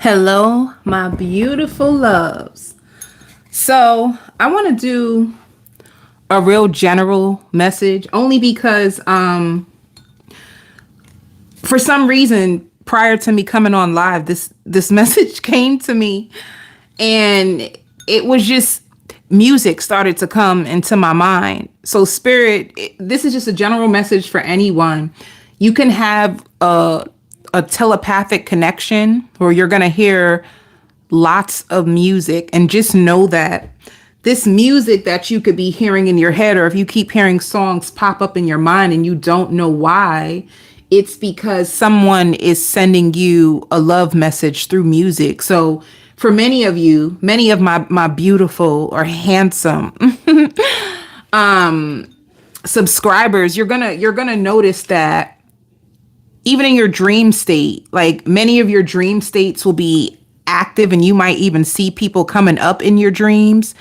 Hello, my beautiful loves. So, I want to do a real general message only because for some reason prior to me coming on live this message came to me, and it was just music started to come into my mind. So spirit, this is just a general message for anyone. You can have a telepathic connection where you're going to hear lots of music, and just know that this music that you could be hearing in your head, or if you keep hearing songs pop up in your mind and you don't know why, it's because someone is sending you a love message through music. So for many of you, many of my beautiful or handsome subscribers, you're gonna notice that even in your dream state, like many of your dream states will be active, and you might even see people coming up in your dreams.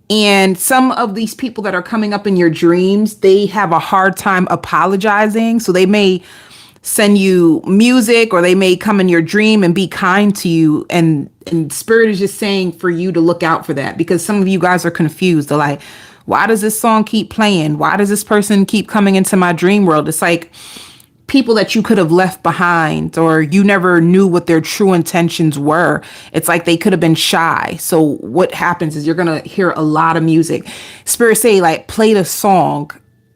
And some of these people that are coming up in your dreams, they have a hard time apologizing. So they may send you music, or they may come in your dream and be kind to you. And spirit is just saying for you to look out for that, because some of you guys are confused. They're like, why does this song keep playing? Why does this person keep coming into my dream world? It's like people that you could have left behind, or you never knew what their true intentions were. It's like they could have been shy. So what happens is you're going to hear a lot of music. Spirit say, like, play the song.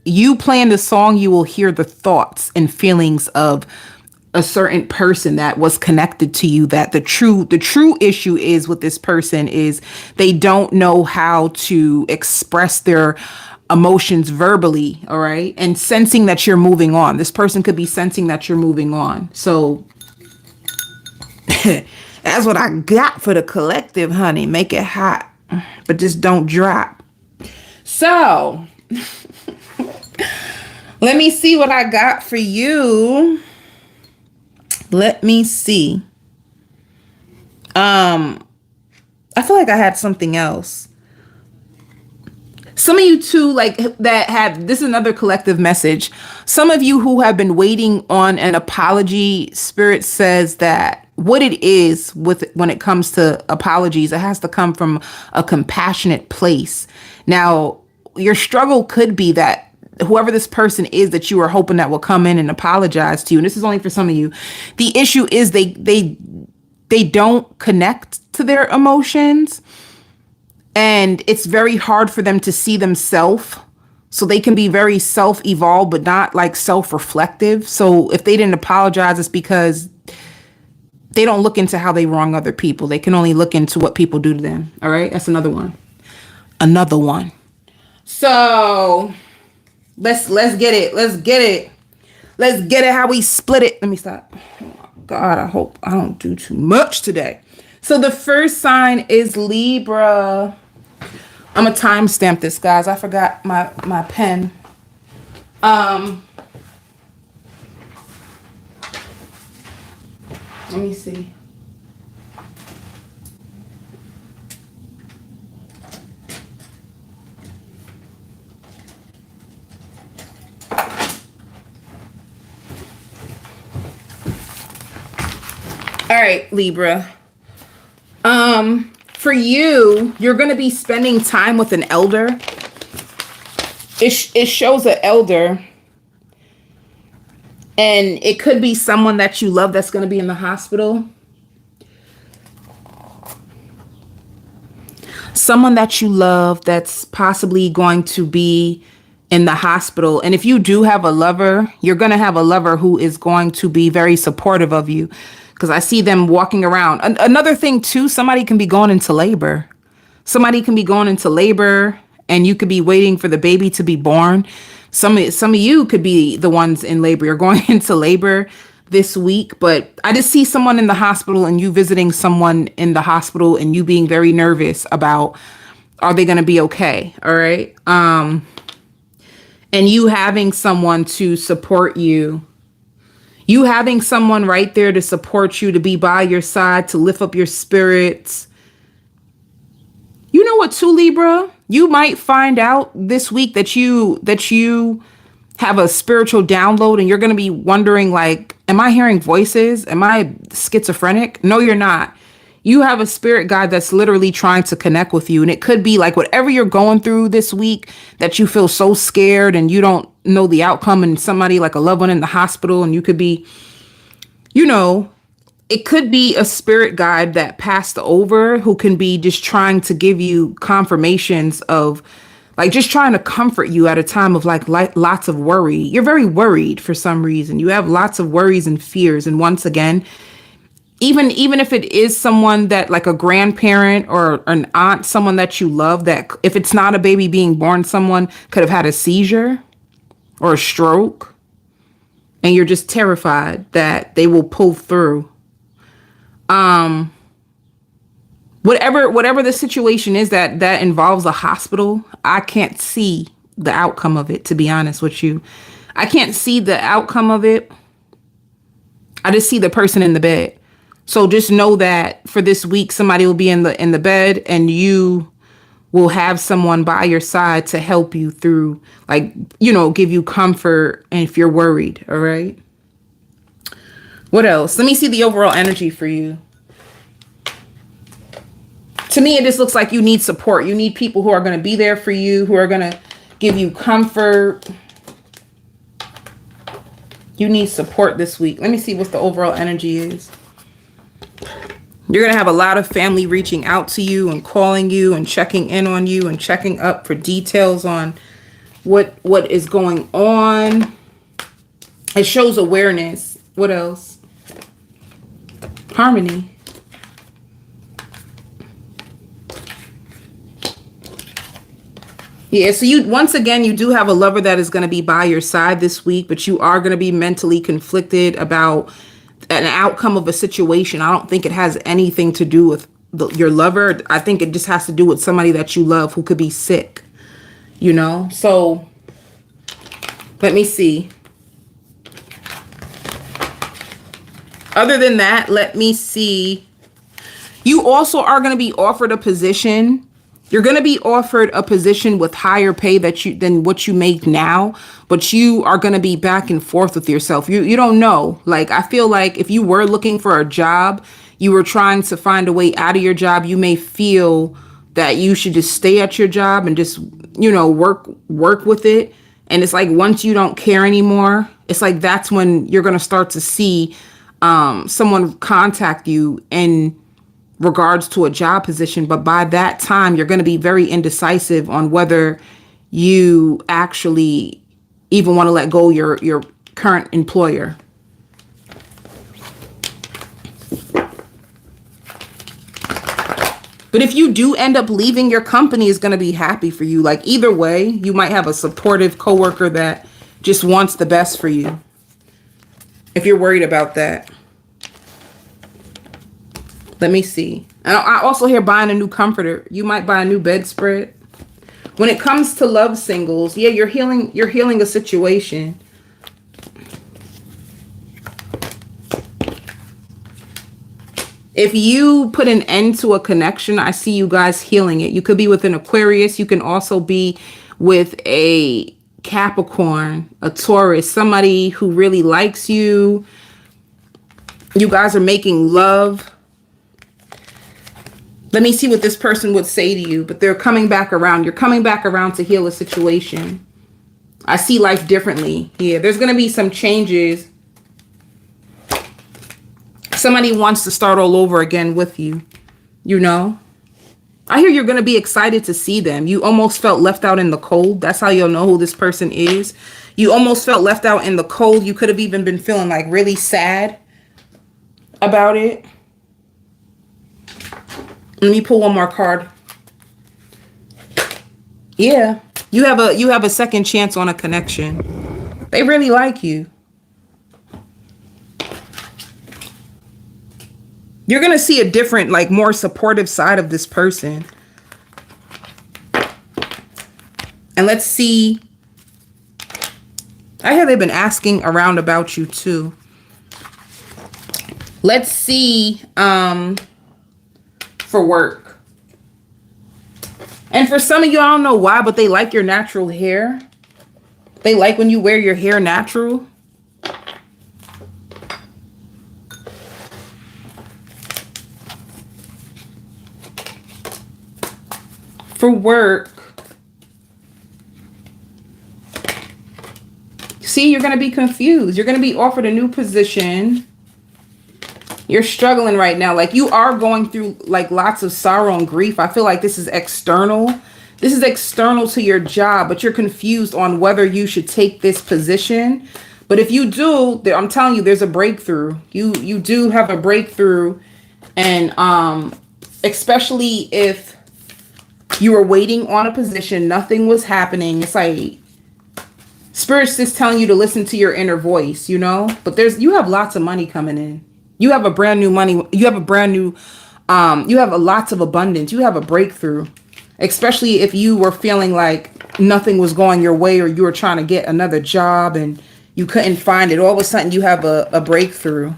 You playing the song, you will hear the thoughts and feelings of a certain person that was connected to you. That the true issue is with this person is they don't know how to express their emotions verbally. All right. And sensing that you're moving on. This person could be sensing that you're moving on. So that's what I got for the collective, honey. Make it hot, but just don't drop. So let me see what I got for you. Let me see. I feel like I had something else. Some of you too, like that have, this is another collective message. Some of you who have been waiting on an apology, spirit says that what it is with when it comes to apologies, it has to come from a compassionate place. Now, your struggle could be that whoever this person is that you are hoping that will come in and apologize to you, and this is only for some of you, the issue is they don't connect to their emotions. And it's very hard for them to see themselves. So they can be very self-evolved, but not like self-reflective. So if they didn't apologize, it's because they don't look into how they wrong other people. They can only look into what people do to them. All right. That's another one. Another one. So let's get it. Let's get it. Let's get it how we split it. Let me stop. Oh, God, I hope I don't do too much today. So the first sign is Libra. I'm gonna timestamp this, guys. I forgot my pen. Let me see. All right, Libra. For you, you're going to be spending time with an elder. It shows an elder, and it could be someone that you love that's going to be in the hospital. Someone that you love that's possibly going to be in the hospital. And if you do have a lover, you're going to have a lover who is going to be very supportive of you. Because I see them walking around. Another thing, too, somebody can be going into labor. Somebody can be going into labor, and you could be waiting for the baby to be born. Some of you could be the ones in labor. You're going into labor this week. But I just see someone in the hospital, and you visiting someone in the hospital, and you being very nervous about, are they going to be okay? All right. And you having someone to support you. You having someone right there to support you, to be by your side, to lift up your spirits. You know what, too, Libra? You might find out this week that you have a spiritual download, and you're going to be wondering, like, am I hearing voices? Am I schizophrenic? No, you're not. You have a spirit guide that's literally trying to connect with you. And it could be like whatever you're going through this week that you feel so scared and you don't know the outcome, and somebody like a loved one in the hospital, and you could be, you know, it could be a spirit guide that passed over who can be just trying to give you confirmations of like just trying to comfort you at a time of like lots of worry. You're very worried for some reason. You have lots of worries and fears. And once again, even if it is someone that like a grandparent or an aunt, someone that you love, that if it's not a baby being born, someone could have had a seizure or a stroke, and you're just terrified that they will pull through. Whatever the situation is that involves a hospital, I can't see the outcome of it, to be honest with you. I can't see the outcome of it. I just see the person in the bed. So just know that for this week, somebody will be in the bed, and you will have someone by your side to help you through, like, you know, give you comfort and if you're worried. All right. What else? Let me see the overall energy for you. To me, it just looks like you need support. You need people who are going to be there for you, who are going to give you comfort. You need support this week. Let me see what the overall energy is. You're going to have a lot of family reaching out to you and calling you and checking in on you and checking up for details on what is going on. It shows awareness. What else? Harmony. Yeah, so once again, you do have a lover that is going to be by your side this week, but you are going to be mentally conflicted about an outcome of a situation. I don't think it has anything to do with your lover. I think it just has to do with somebody that you love who could be sick, you know? So let me see. Other than that, let me see. You also are going to be offered a position. You're going to be offered a position with higher pay than what you make now, but you are going to be back and forth with yourself. You don't know. Like, I feel like if you were looking for a job, you were trying to find a way out of your job, you may feel that you should just stay at your job and just, you know, work with it. And it's like, once you don't care anymore, it's like, that's when you're going to start to see someone contact you in regards to a job position. But by that time, you're going to be very indecisive on whether you actually even want to let go your current employer. But if you do end up leaving, your company is going to be happy for you. Like, either way, you might have a supportive coworker that just wants the best for you, if you're worried about that. Let me see. And I also hear buying a new comforter. You might buy a new bedspread. When it comes to love singles, yeah, you're healing a situation. If you put an end to a connection, I see you guys healing it. You could be with an Aquarius. You can also be with a Capricorn, a Taurus, somebody who really likes you. You guys are making love. Let me see what this person would say to you, but they're coming back around. You're coming back around to heal a situation. I see life differently. Yeah, there's going to be some changes. Somebody wants to start all over again with you, you know? I hear you're going to be excited to see them. You almost felt left out in the cold. That's how you'll know who this person is. You almost felt left out in the cold. You could have even been feeling like really sad about it. Let me pull one more card. Yeah, you have a second chance on a connection. They really like you. You're going to see a different, like, more supportive side of this person. And let's see. I hear they've been asking around about you too. Let's see for work. And for some of you, I don't know why, but they like your natural hair. They like when you wear your hair natural. For work, see, you're going to be confused. You're going to be offered a new position. You're struggling right now. Like, you are going through like lots of sorrow and grief. I feel like this is external. This is external to your job, but you're confused on whether you should take this position. But if you do, I'm telling you, there's a breakthrough. You do have a breakthrough. And especially if you were waiting on a position, nothing was happening. It's like Spirit's just telling you to listen to your inner voice, you know? But you have lots of money coming in. You have a brand new money. You have a brand new, you have lots of abundance. You have a breakthrough, especially if you were feeling like nothing was going your way, or you were trying to get another job and you couldn't find it. All of a sudden you have a breakthrough.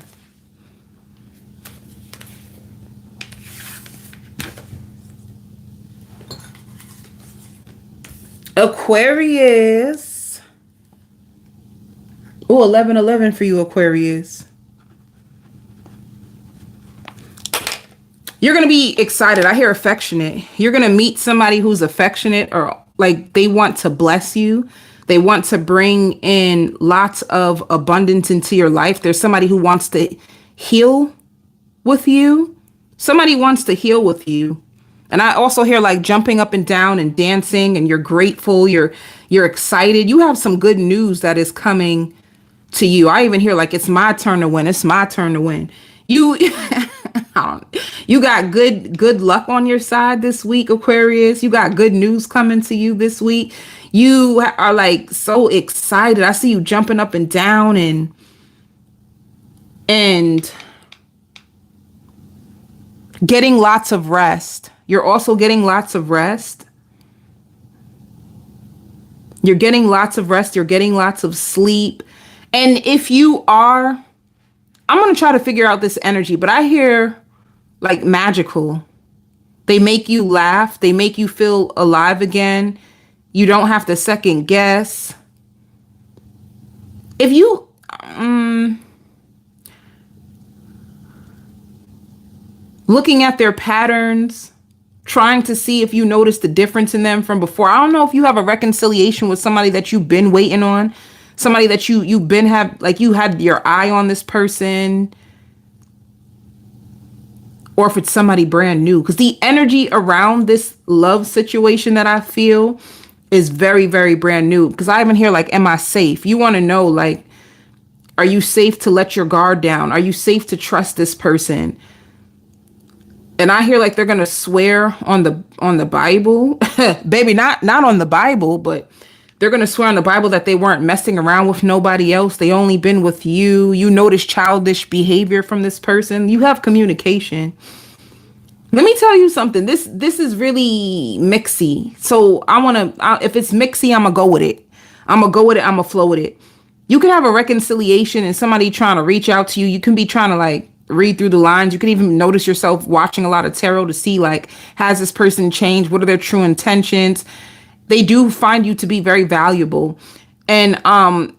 Aquarius. Oh, 11-11 for you, Aquarius. You're going to be excited. I hear affectionate. You're going to meet somebody who's affectionate, or like they want to bless you. They want to bring in lots of abundance into your life. There's somebody who wants to heal with you. Somebody wants to heal with you. And I also hear like jumping up and down and dancing, and you're grateful. You're excited. You have some good news that is coming to you. I even hear like, it's my turn to win. It's my turn to win. You got good luck on your side this week, Aquarius. You got good news coming to you this week. You are like so excited. I see you jumping up and down and getting lots of rest. You're also getting lots of rest. You're getting lots of rest. You're getting lots of sleep. And if you are, I'm going to try to figure out this energy, but I hear like magical. They make you laugh. They make you feel alive again. You don't have to second guess. If you, looking at their patterns, trying to see if you notice the difference in them from before. I don't know if you have a reconciliation with somebody that you've been waiting on. Somebody that you had your eye on this person, or if it's somebody brand new, because the energy around this love situation that I feel is very, very brand new. Because I even hear like, am I safe? You want to know, like, are you safe to let your guard down? Are you safe to trust this person? And I hear like they're going to swear on the Bible, baby, not on the Bible, but they're going to swear on the Bible that they weren't messing around with nobody else. They only been with you. You notice childish behavior from this person. You have communication. Let me tell you something. This is really mixy. So if it's mixy, I'm going to go with it. I'm going to flow with it. You can have a reconciliation and somebody trying to reach out to you. You can be trying to like read through the lines. You can even notice yourself watching a lot of tarot to see like, has this person changed? What are their true intentions? They do find you to be very valuable. And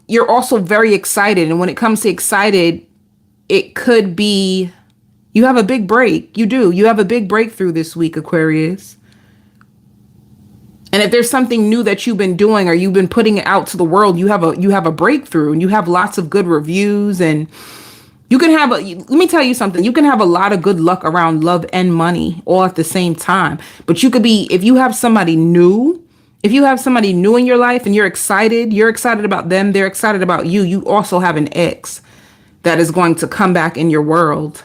you're also very excited. And when it comes to excited, it could be you have a big break. You do. You have a big breakthrough this week, Aquarius. And if there's something new that you've been doing or you've been putting it out to the world, you have a breakthrough, and you have lots of good reviews. And you can have let me tell you something. You can have a lot of good luck around love and money all at the same time. But you could be, if you have somebody new in your life and you're excited about them, they're excited about you. You also have an ex that is going to come back in your world.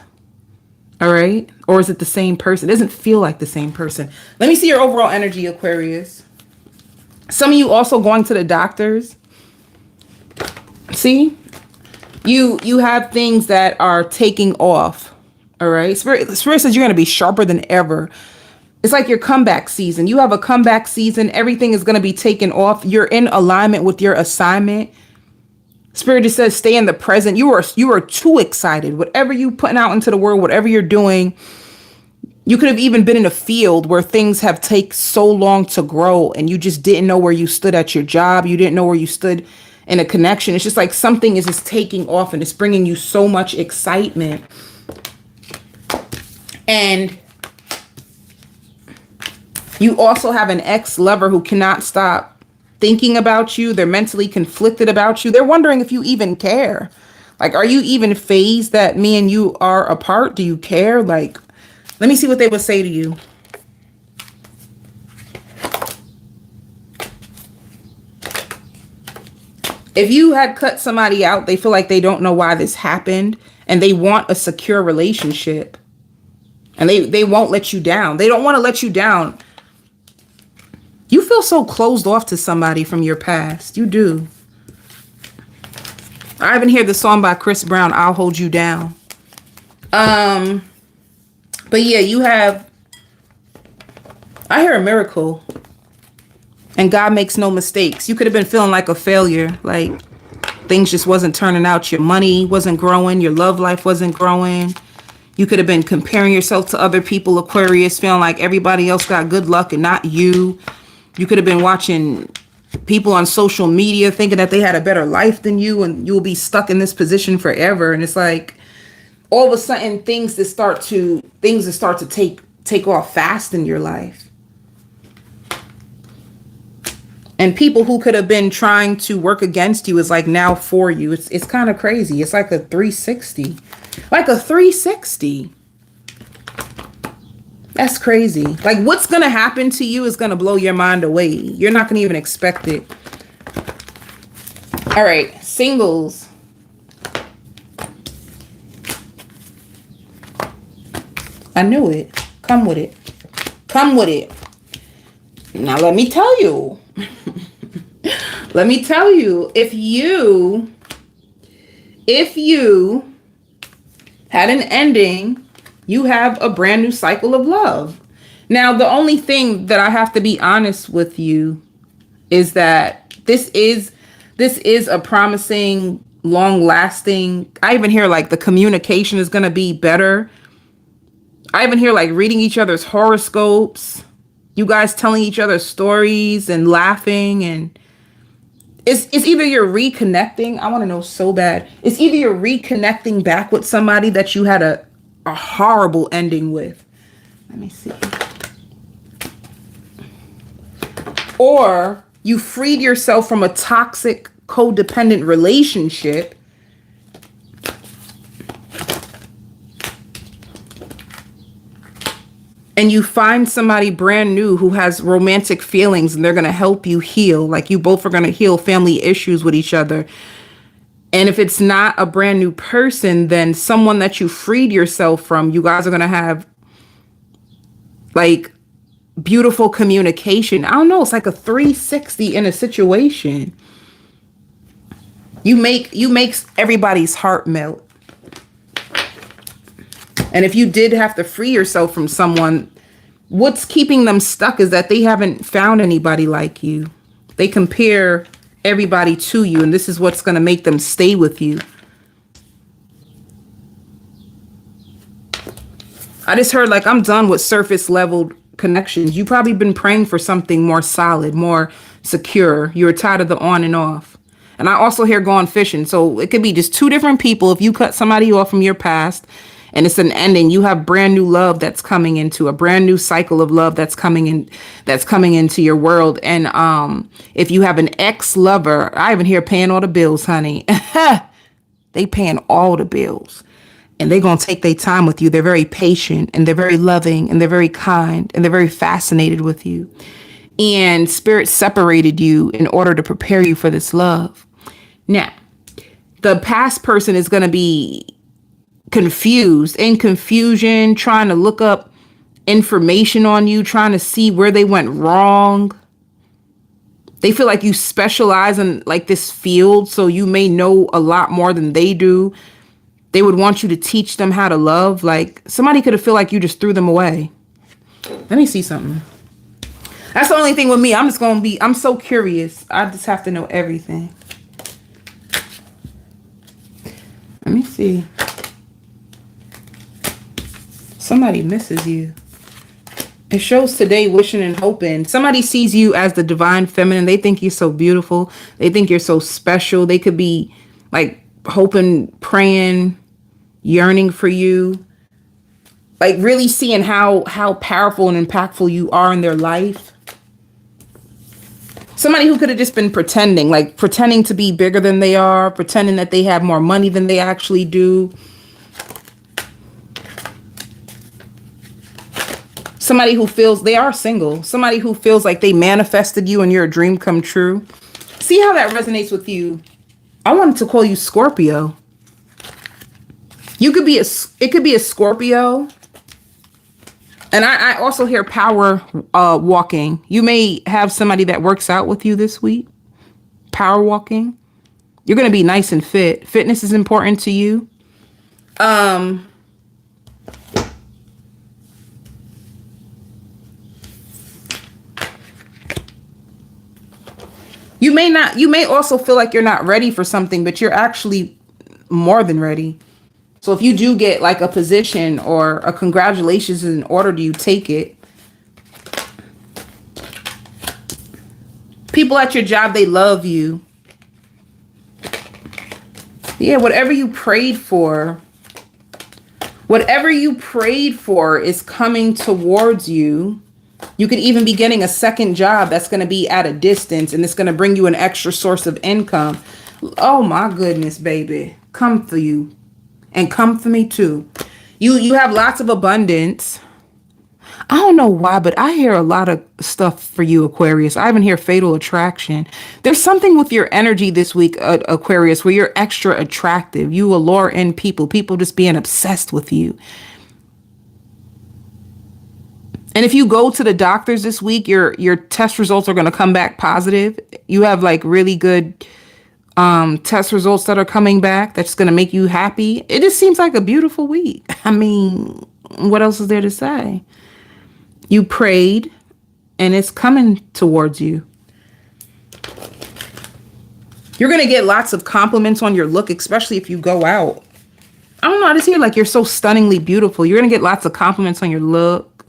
All right. Or is it the same person? It doesn't feel like the same person. Let me see your overall energy, Aquarius. Some of you also going to the doctors. See, you have things that are taking off. All right. Spirit says you're going to be sharper than ever. It's like your comeback season. You have a comeback season. Everything is going to be taken off. You're in alignment with your assignment. Spirit just says stay in the present. You are too excited. Whatever you putting out into the world, whatever you're doing, you could have even been in a field where things have taken so long to grow and you just didn't know where you stood at your job. You didn't know where you stood in a connection. It's just like something is just taking off and it's bringing you so much excitement. You also have an ex-lover who cannot stop thinking about you. They're mentally conflicted about you. They're wondering if you even care. Like, are you even phased that me and you are apart? Do you care? Like, let me see what they would say to you. If you had cut somebody out, they feel like they don't know why this happened and they want a secure relationship. And they won't let you down. They don't want to let you down. You feel so closed off to somebody from your past. You do. I even hear the song by Chris Brown, I'll Hold You Down. But yeah, I hear a miracle. And God makes no mistakes. You could have been feeling like a failure. Like things just wasn't turning out. Your money wasn't growing. Your love life wasn't growing. You could have been comparing yourself to other people, Aquarius, feeling like everybody else got good luck and not you. You could have been watching people on social media thinking that they had a better life than you and you'll be stuck in this position forever. And it's like all of a sudden things that start to take off fast in your life. And people who could have been trying to work against you is like now for you. It's kind of crazy. It's like a 360. Like a 360. That's crazy. Like what's going to happen to you is going to blow your mind away. You're not going to even expect it. All right, singles. I knew it. Come with it. Come with it. Now let me tell you. Let me tell you, if you had an ending, you have a brand new cycle of love. Now, the only thing that I have to be honest with you is that this is a promising, long-lasting. I even hear like the communication is going to be better. I even hear like reading each other's horoscopes. You guys telling each other stories and laughing, and it's either you're reconnecting. I want to know so bad. It's either you're reconnecting back with somebody that you had a horrible ending with. Let me see. Or you freed yourself from a toxic, codependent relationship. And you find somebody brand new who has romantic feelings and they're going to help you heal. Like you both are going to heal family issues with each other. And if it's not a brand new person, then someone that you freed yourself from, you guys are going to have like beautiful communication. I don't know. It's like a 360 in a situation. You make everybody's heart melt. And if you did have to free yourself from someone, what's keeping them stuck is that they haven't found anybody like you. They compare everybody to you, and this is what's going to make them stay with you. I just heard like I'm done with surface level connections. You've probably been praying for something more solid, more secure. You're tired of the on and off. And I also hear going fishing. So it could be just two different people. If you cut somebody off from your past, and it's an ending, you have brand new love that's coming into a brand new cycle of love that's coming into your world. And if you have an ex-lover, I even hear paying all the bills, honey. They paying all the bills. And they're going to take their time with you. They're very patient and they're very loving and they're very kind and they're very fascinated with you. And Spirit separated you in order to prepare you for this love. Now, the past person is going to be confused, in confusion, trying to look up information on you, trying to see where they went wrong. They feel like you specialize in like this field, so you may know a lot more than they do. They would want you to teach them how to love. Like somebody could have feel like you just threw them away. Let me see something. That's the only thing with me. I'm so curious. I just have to know everything. Let me see. Somebody misses you. It shows today wishing and hoping. Somebody sees you as the divine feminine. They think you're so beautiful. They think you're so special. They could be like hoping, praying, yearning for you. like really seeing how powerful and impactful you are in their life. Somebody who could have just been pretending, like pretending to be bigger than they are, pretending that they have more money than they actually do. Somebody who feels they are single. Somebody who feels like they manifested you and you're a dream come true. See how that resonates with you. I wanted to call you Scorpio. You could be it could be a Scorpio. And I also hear power walking. You may have somebody that works out with you this week. Power walking. You're going to be nice and fit. Fitness is important to you. You may also feel like you're not ready for something, but you're actually more than ready. So if you do get like a position or a congratulations in order, do you take it? People at your job, they love you. Yeah, whatever you prayed for is coming towards you. You could even be getting a second job that's going to be at a distance and it's going to bring you an extra source of income. Oh my goodness, baby. Come for you. And come for me too. You have lots of abundance. I don't know why, but I hear a lot of stuff for you, Aquarius. I even hear fatal attraction. There's something with your energy this week, Aquarius, where you're extra attractive. You allure in people. People just being obsessed with you. And if you go to the doctors this week, your test results are going to come back positive. You have like really good test results that are coming back. That's going to make you happy. It just seems like a beautiful week. I mean, what else is there to say? You prayed and it's coming towards you. You're going to get lots of compliments on your look, especially if you go out. I don't know. I just hear like you're so stunningly beautiful. You're going to get lots of compliments on your look.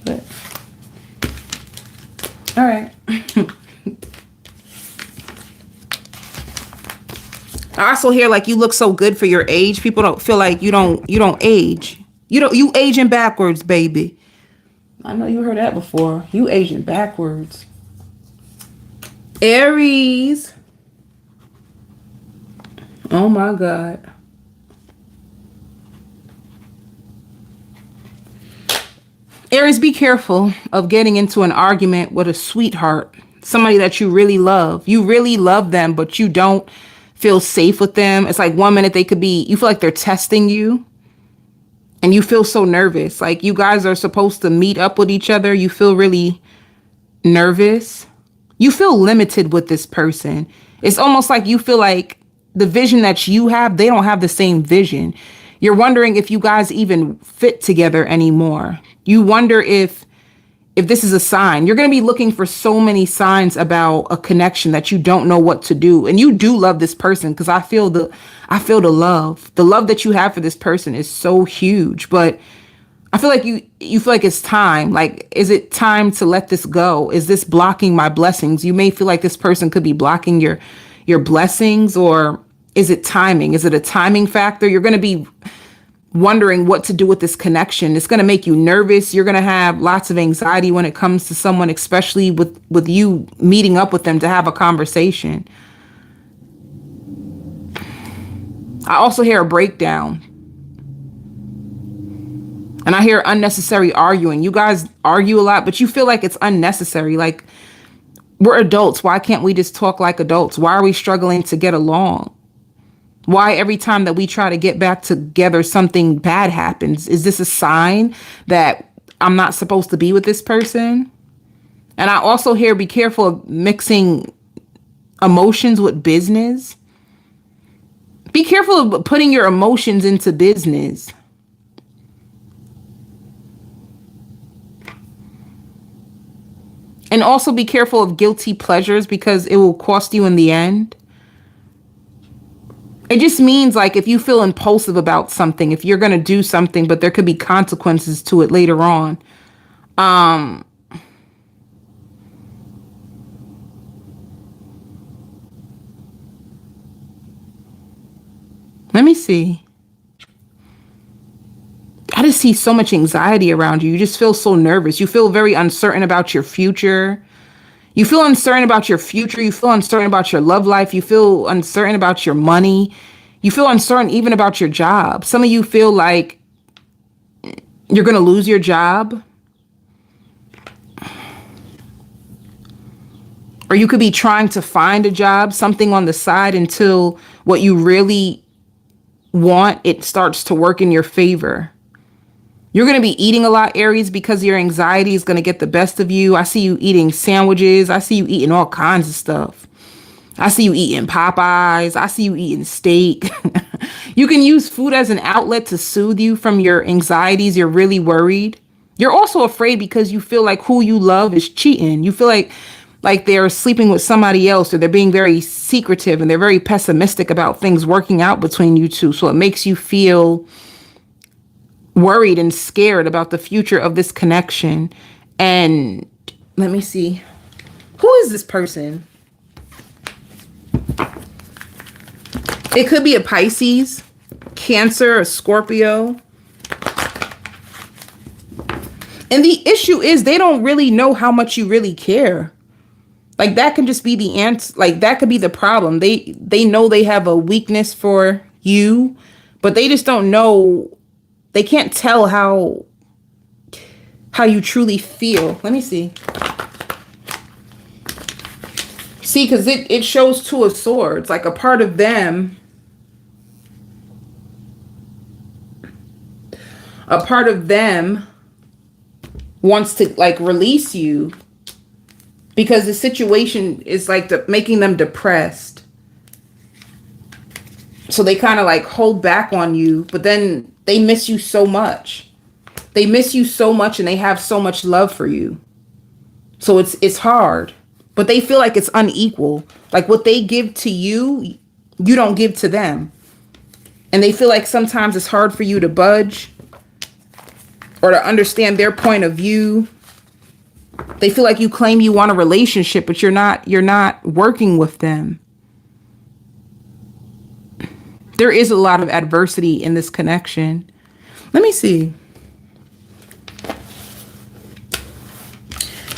But, all right. I also hear like you look so good for your age. People don't feel like you don't age. You aging backwards, baby. I know you heard that before. You aging backwards. Aries. Oh my God. Aries, be careful of getting into an argument with a sweetheart. Somebody that you really love. You really love them, but you don't feel safe with them. It's like 1 minute you feel like they're testing you and you feel so nervous. Like you guys are supposed to meet up with each other. You feel really nervous. You feel limited with this person. It's almost like you feel like the vision that you have, they don't have the same vision. You're wondering if you guys even fit together anymore. You wonder if this is a sign. You're going to be looking for so many signs about a connection that you don't know what to do. And you do love this person because I feel the love. The love that you have for this person is so huge. But I feel like you feel like it's time. Like, is it time to let this go? Is this blocking my blessings? You may feel like this person could be blocking your blessings, or is it timing? Is it a timing factor? You're going to be wondering what to do with this connection. It's going to make you nervous. You're going to have lots of anxiety when it comes to someone, especially with you meeting up with them to have a conversation. I also hear a breakdown. And I hear unnecessary arguing. You guys argue a lot, but you feel like it's unnecessary. Like, we're adults. Why can't we just talk like adults? Why are we struggling to get along? Why every time that we try to get back together, something bad happens? Is this a sign that I'm not supposed to be with this person? And I also hear be careful of mixing emotions with business. Be careful of putting your emotions into business. And also be careful of guilty pleasures because it will cost you in the end. It just means like if you feel impulsive about something, if you're going to do something, but there could be consequences to it later on. Let me see. I just see so much anxiety around you. You just feel so nervous. You feel very uncertain about your future. You feel uncertain about your future. You feel uncertain about your love life. You feel uncertain about your money. You feel uncertain even about your job. Some of you feel like you're going to lose your job. Or you could be trying to find a job, something on the side, until what you really want, it starts to work in your favor. You're going to be eating a lot, Aries, because your anxiety is going to get the best of you. I see you eating sandwiches. I see you eating all kinds of stuff. I see you eating Popeyes. I see you eating steak. You can use food as an outlet to soothe you from your anxieties. You're really worried. You're also afraid because you feel like who you love is cheating. You feel like they're sleeping with somebody else, or they're being very secretive, and they're very pessimistic about things working out between you two. So it makes you feel worried and scared about the future of this connection. And let me see. Who is this person? It could be a Pisces, Cancer, or Scorpio. And the issue is they don't really know how much you really care. Like, that can just be the answer. Like, that could be the problem. They know they have a weakness for you, but they just don't know. They can't tell how you truly feel. Let me see. See, because it shows Two of Swords. Like, a part of them. A part of them wants to, like, release you, because the situation is like making them depressed. So they kind of like hold back on you, but then they miss you so much. They miss you so much, and they have so much love for you. So it's hard, but they feel like it's unequal. Like, what they give to you, you don't give to them. And they feel like sometimes it's hard for you to budge or to understand their point of view. They feel like you claim you want a relationship, but you're not working with them. There is a lot of adversity in this connection. Let me see.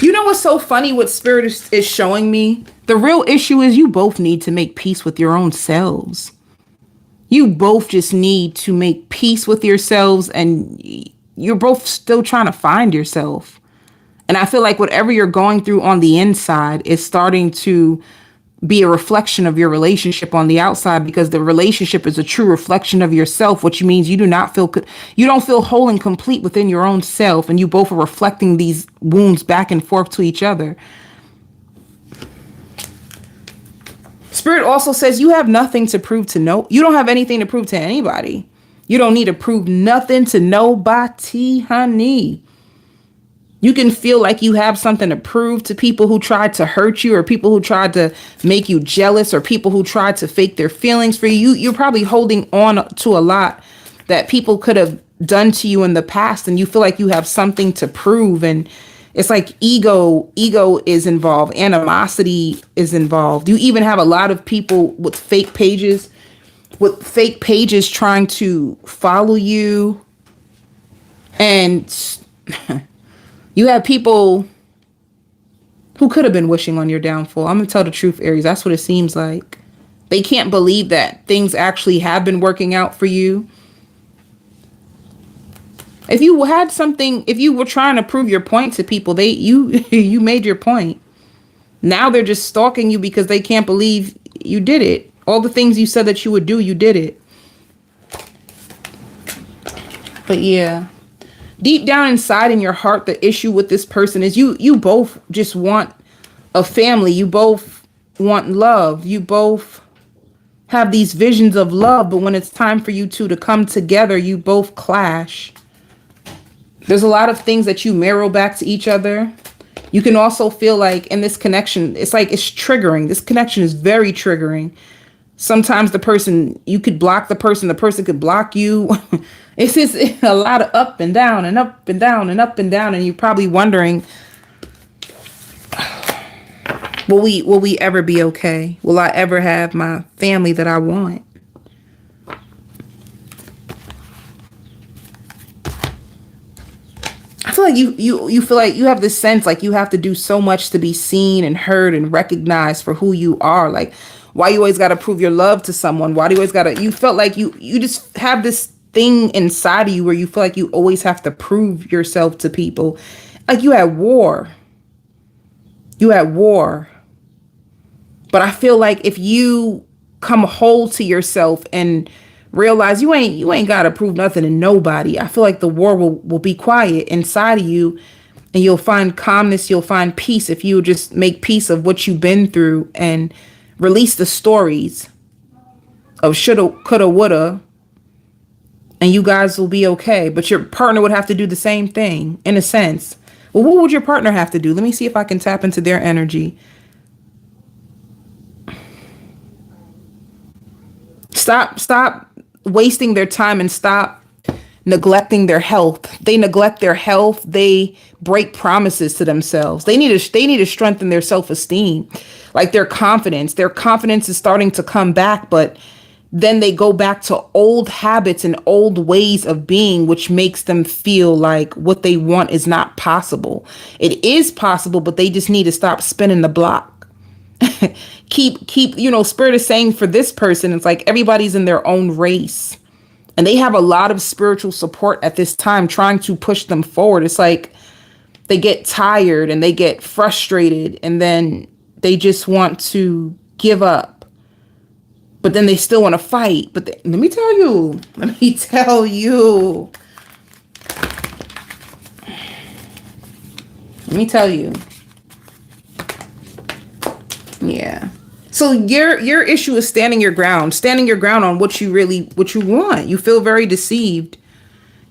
You know what's so funny? What Spirit is showing me? The real issue is you both need to make peace with your own selves. You both just need to make peace with yourselves, and you're both still trying to find yourself. And I feel like whatever you're going through on the inside is starting to be a reflection of your relationship on the outside, because the relationship is a true reflection of yourself, which means you don't feel whole and complete within your own self. And you both are reflecting these wounds back and forth to each other. Spirit also says you have nothing to prove to you don't have anything to prove to anybody. You don't need to prove nothing to nobody, honey. You can feel like you have something to prove to people who tried to hurt you, or people who tried to make you jealous, or people who tried to fake their feelings for you. You're probably holding on to a lot that people could have done to you in the past, and you feel like you have something to prove. And it's like ego is involved. Animosity is involved. You even have a lot of people with fake pages trying to follow you. And you have people who could have been wishing on your downfall. I'm going to tell the truth, Aries. That's what it seems like. They can't believe that things actually have been working out for you. If you were trying to prove your point to people, you made your point. Now they're just stalking you because they can't believe you did it. All the things you said that you would do, you did it. But yeah. Deep down inside in your heart, the issue with this person is you both just want a family. You both want love. You both have these visions of love, but when it's time for you two to come together, you both clash. There's a lot of things that you mirror back to each other. You can also feel like in this connection, it's like it's triggering. This connection is very triggering. Sometimes you could block the person could block you. It's just a lot of up and down and up and down and up and down. And you're probably wondering, will we ever be okay? Will I ever have my family that I want? feel like you feel like you have this sense like you have to do so much to be seen and heard and recognized for who you are. Like, why you always got to prove your love to someone? Why do you always got to, you felt like you just have this thing inside of you where you feel like you always have to prove yourself to people. Like you had war. You had war. But I feel like if you come whole to yourself and realize you ain't got to prove nothing to nobody, I feel like the war will be quiet inside of you, and you'll find calmness, you'll find peace if you just make peace of what you've been through and release the stories of shoulda, coulda, woulda, and you guys will be okay. But your partner would have to do the same thing in a sense. Well, what would your partner have to do? Let me see if I can tap into their energy. Stop wasting their time and stop neglecting their health. They neglect their health. They break promises to themselves. They need to strengthen their self-esteem, like their confidence. Their confidence is starting to come back, but then they go back to old habits and old ways of being, which makes them feel like what they want is not possible. It is possible, but they just need to stop spinning the block. keep, Spirit is saying for this person, it's like everybody's in their own race and they have a lot of spiritual support at this time trying to push them forward. It's like they get tired and they get frustrated and then they just want to give up, but then they still want to fight. But let me tell you, yeah. So your issue is standing your ground on what you want. You feel very deceived.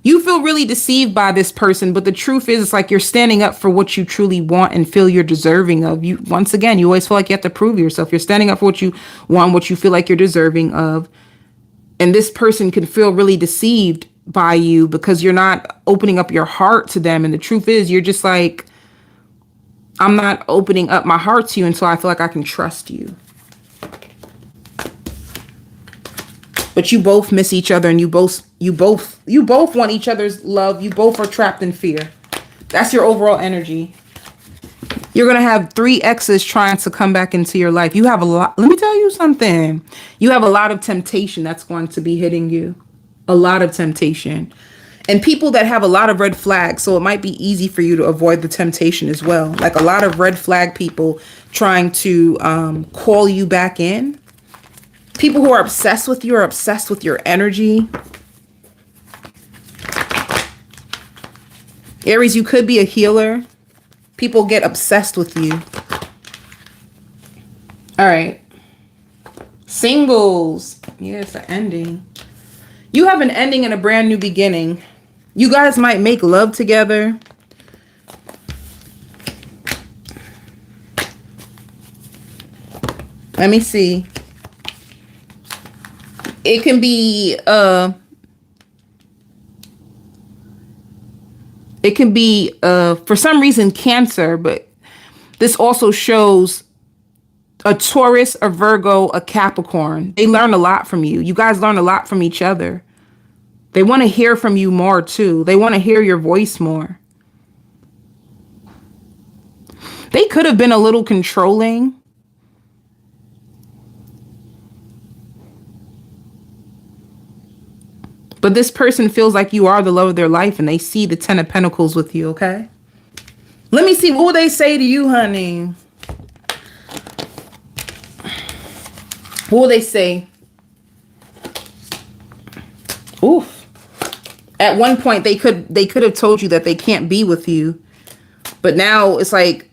You feel really deceived by this person, but the truth is, it's like you're standing up for what you truly want and feel you're deserving of. Once again, you always feel like you have to prove yourself. You're standing up for what you want, what you feel like you're deserving of. And this person can feel really deceived by you because you're not opening up your heart to them. And the truth is, you're just like, I'm not opening up my heart to you until I feel like I can trust you. But you both miss each other and you both want each other's love. You both are trapped in fear. That's your overall energy. You're going to have 3 exes trying to come back into your life. You have a lot. Let me tell you something. You have a lot of temptation that's going to be hitting you. A lot of temptation. And people that have a lot of red flags, so it might be easy for you to avoid the temptation as well. Like a lot of red flag people trying to call you back in. People who are obsessed with you are obsessed with your energy. Aries, you could be a healer. People get obsessed with you. All right. Singles. Yeah, it's an ending. You have an ending and a brand new beginning. You guys might make love together. Let me see. It can be for some reason Cancer, but this also shows a Taurus, a Virgo, a Capricorn. They learn a lot from you. You guys learn a lot from each other. They want to hear from you more too. They want to hear your voice more. They could have been a little controlling. But this person feels like you are the love of their life and they see the 10 of Pentacles with you, okay? Let me see. What will they say to you, honey? What will they say? Oof. At one point, they could have told you that they can't be with you. But now it's like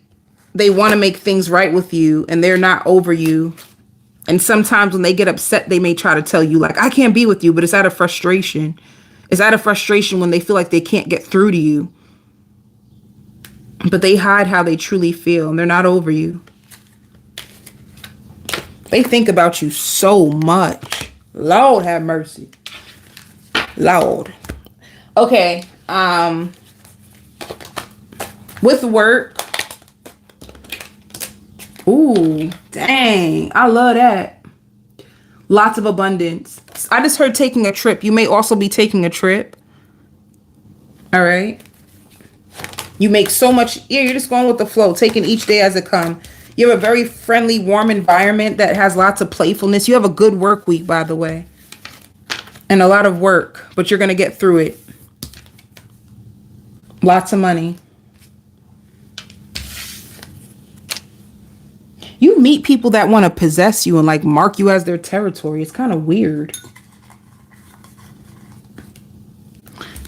they want to make things right with you and they're not over you. And sometimes when they get upset, they may try to tell you like, I can't be with you, but it's out of frustration. It's out of frustration when they feel like they can't get through to you. But they hide how they truly feel and they're not over you. They think about you so much. Lord have mercy. Lord. Okay. With work. Ooh, dang. I love that. Lots of abundance. I just heard taking a trip. You may also be taking a trip. All right. You make so much. Yeah, you're just going with the flow, taking each day as it comes. You have a very friendly, warm environment that has lots of playfulness. You have a good work week, by the way, and a lot of work, but you're going to get through it. Lots of money. You meet people that want to possess you and like mark you as their territory. It's kind of weird.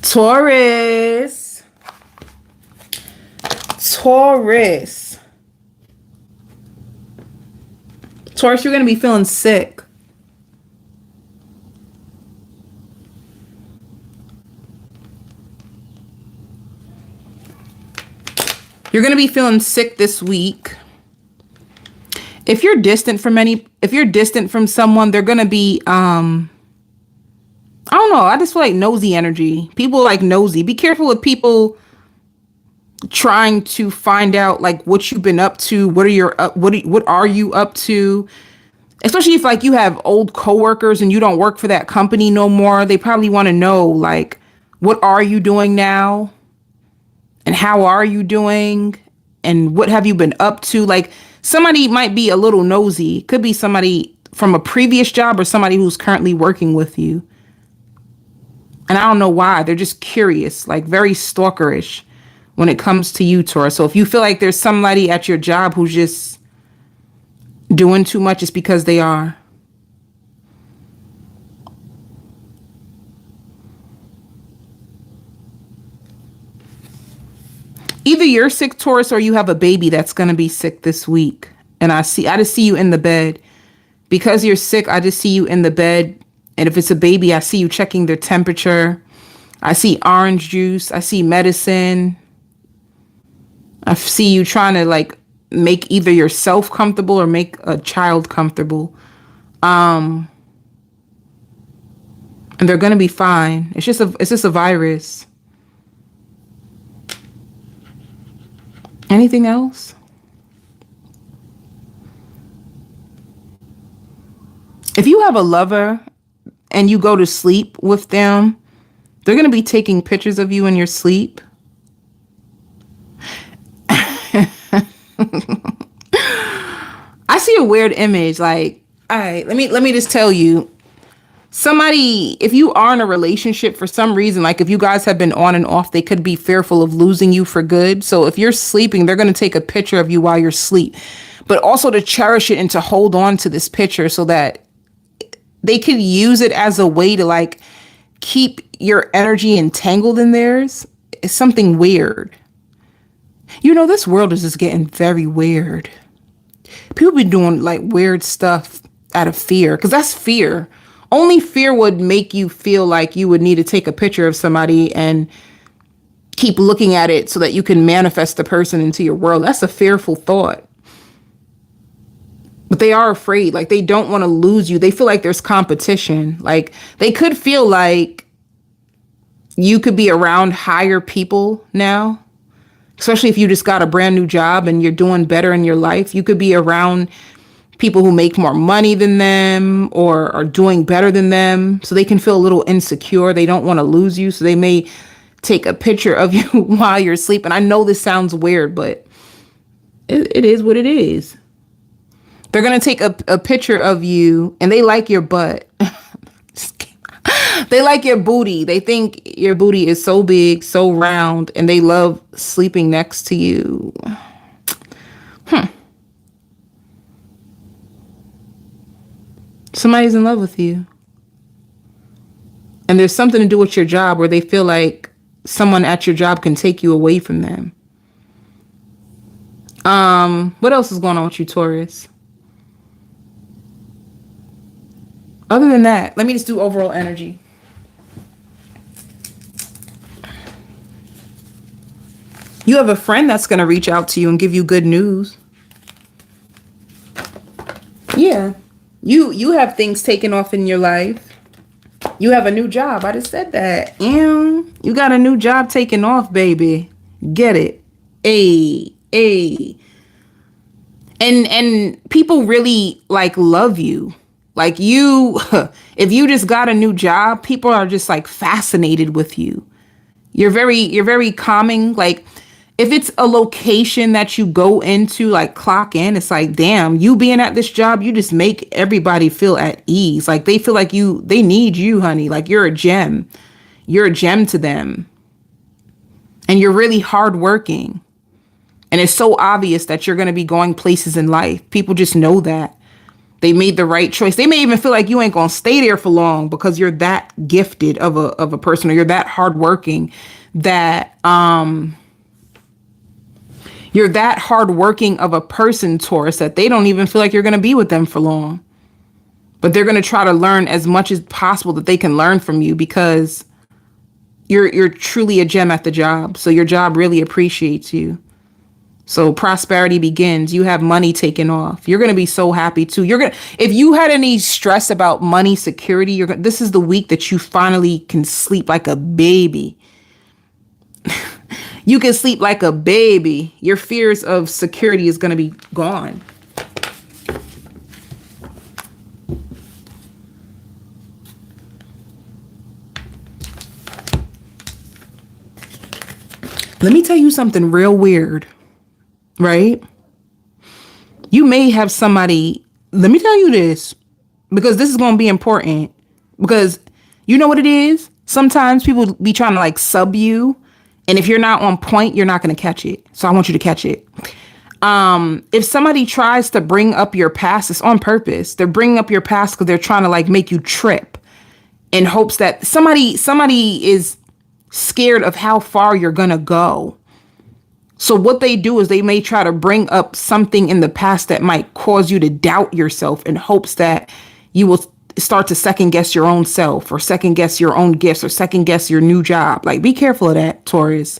Taurus. Taurus. Taurus, you're going to be feeling sick. You're going to be feeling sick this week. If you're distant from someone, they're going to be, I don't know. I just feel like nosy energy. People like nosy. Be careful with people trying to find out like what you've been up to. What are you up to? Especially if like you have old coworkers and you don't work for that company no more. They probably want to know like, what are you doing now? And how are you doing? And what have you been up to? Like, somebody might be a little nosy. Could be somebody from a previous job or somebody who's currently working with you. And I don't know why. They're just curious, like very stalkerish when it comes to you, Taurus. So if you feel like there's somebody at your job who's just doing too much, it's because they are. Either you're sick, Taurus, or you have a baby that's going to be sick this week. And I just see you in the bed. Because you're sick, I just see you in the bed. And if it's a baby, I see you checking their temperature. I see orange juice. I see medicine. I see you trying to like make either yourself comfortable or make a child comfortable. And they're going to be fine. It's just a virus. Anything else? If you have a lover and you go to sleep with them, they're going to be taking pictures of you in your sleep. I see a weird image. Like, all right, let me just tell you. Somebody, if you are in a relationship for some reason, like if you guys have been on and off, they could be fearful of losing you for good. So if you're sleeping, they're going to take a picture of you while you're asleep, but also to cherish it and to hold on to this picture so that they could use it as a way to like keep your energy entangled in theirs. It's something weird. You know, this world is just getting very weird. People be doing like weird stuff out of fear, because that's fear. Only fear would make you feel like you would need to take a picture of somebody and keep looking at it so that you can manifest the person into your world. That's a fearful thought. But they are afraid. Like, they don't want to lose you. They feel like there's competition. Like, they could feel like you could be around higher people now, especially if you just got a brand new job and you're doing better in your life. You could be around people who make more money than them or are doing better than them. So they can feel a little insecure. They don't want to lose you. So they may take a picture of you while you're sleeping. I know this sounds weird, but it is what it is. They're going to take a picture of you and they like your butt. They like your booty. They think your booty is so big, so round, and they love sleeping next to you. Somebody's in love with you. And there's something to do with your job where they feel like someone at your job can take you away from them. What else is going on with you, Taurus? Other than that, let me just do overall energy. You have a friend that's going to reach out to you and give you good news. Yeah. You have things taken off in your life. You have a new job. I just said that. You got a new job taken off, baby. Get it. And people really like love you. Like you, if you just got a new job, people are just like fascinated with you. You're very calming. Like If it's a location that you go into, like clock in, it's like, damn, you being at this job, you just make everybody feel at ease. Like they feel like they need you, honey. Like you're a gem. You're a gem to them. And you're really hardworking. And it's so obvious that you're going to be going places in life. People just know that. They made the right choice. They may even feel like you ain't going to stay there for long because you're that gifted of a person, or you're that hardworking that, you're that hardworking of a person, Taurus, that they don't even feel like you're going to be with them for long. But they're going to try to learn as much as possible that they can learn from you, because you're truly a gem at the job. So your job really appreciates you. So prosperity begins. You have money taken off. You're going to be so happy too. If you had any stress about money security, this is the week that you finally can sleep like a baby. You can sleep like a baby. Your fears of security is going to be gone. Let me tell you something real weird, right? You may have somebody, let me tell you this, because this is going to be important, because you know what it is? Sometimes people be trying to like sub you. And if you're not on point, you're not going to catch it. So I want you to catch it. If somebody tries to bring up your past, it's on purpose. They're bringing up your past because they're trying to like make you trip in hopes that somebody is scared of how far you're going to go. So what they do is they may try to bring up something in the past that might cause you to doubt yourself in hopes that you will start to second guess your own self, or second guess your own gifts, or second guess your new job. Like, be careful of that, Taurus.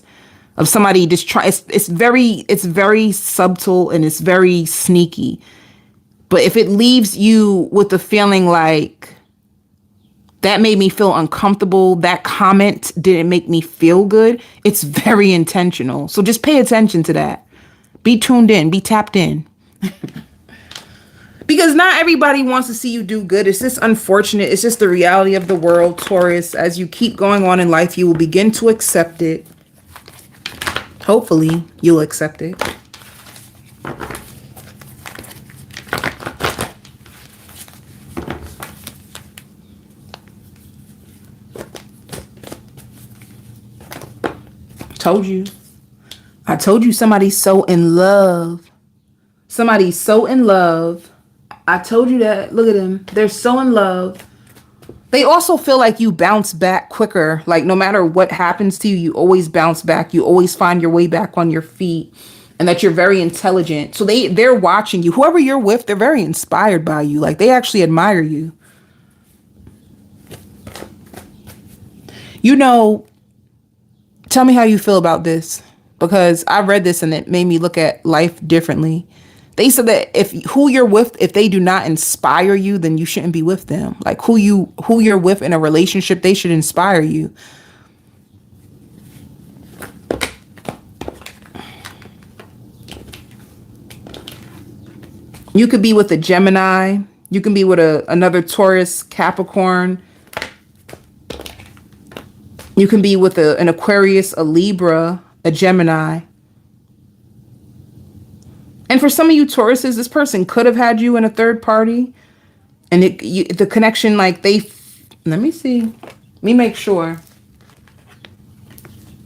Of somebody just it's very subtle and it's very sneaky. But if it leaves you with the feeling like, that made me feel uncomfortable, that comment didn't make me feel good, it's very intentional. So just pay attention to that. Be tuned in, be tapped in. Because not everybody wants to see you do good. It's just unfortunate. It's just the reality of the world, Taurus. As you keep going on in life, you will begin to accept it. Hopefully, you'll accept it. Told you. I told you somebody's so in love. Somebody's so in love. I told you that. Look at them. They're so in love. They also feel like you bounce back quicker. Like no matter what happens to you, you always bounce back. You always find your way back on your feet, and that you're very intelligent. So they're watching you. Whoever you're with, they're very inspired by you. Like they actually admire you. You know, tell me how you feel about this, because I read this and it made me look at life differently. They said that if who you're with, if they do not inspire you, then you shouldn't be with them. Like who you're with in a relationship, they should inspire you. You could be with a Gemini. You can be with another Taurus, Capricorn. You can be with an Aquarius, a Libra, a Gemini. And for some of you Tauruses, this person could have had you in a third party. And the connection, like let me see. Let me make sure.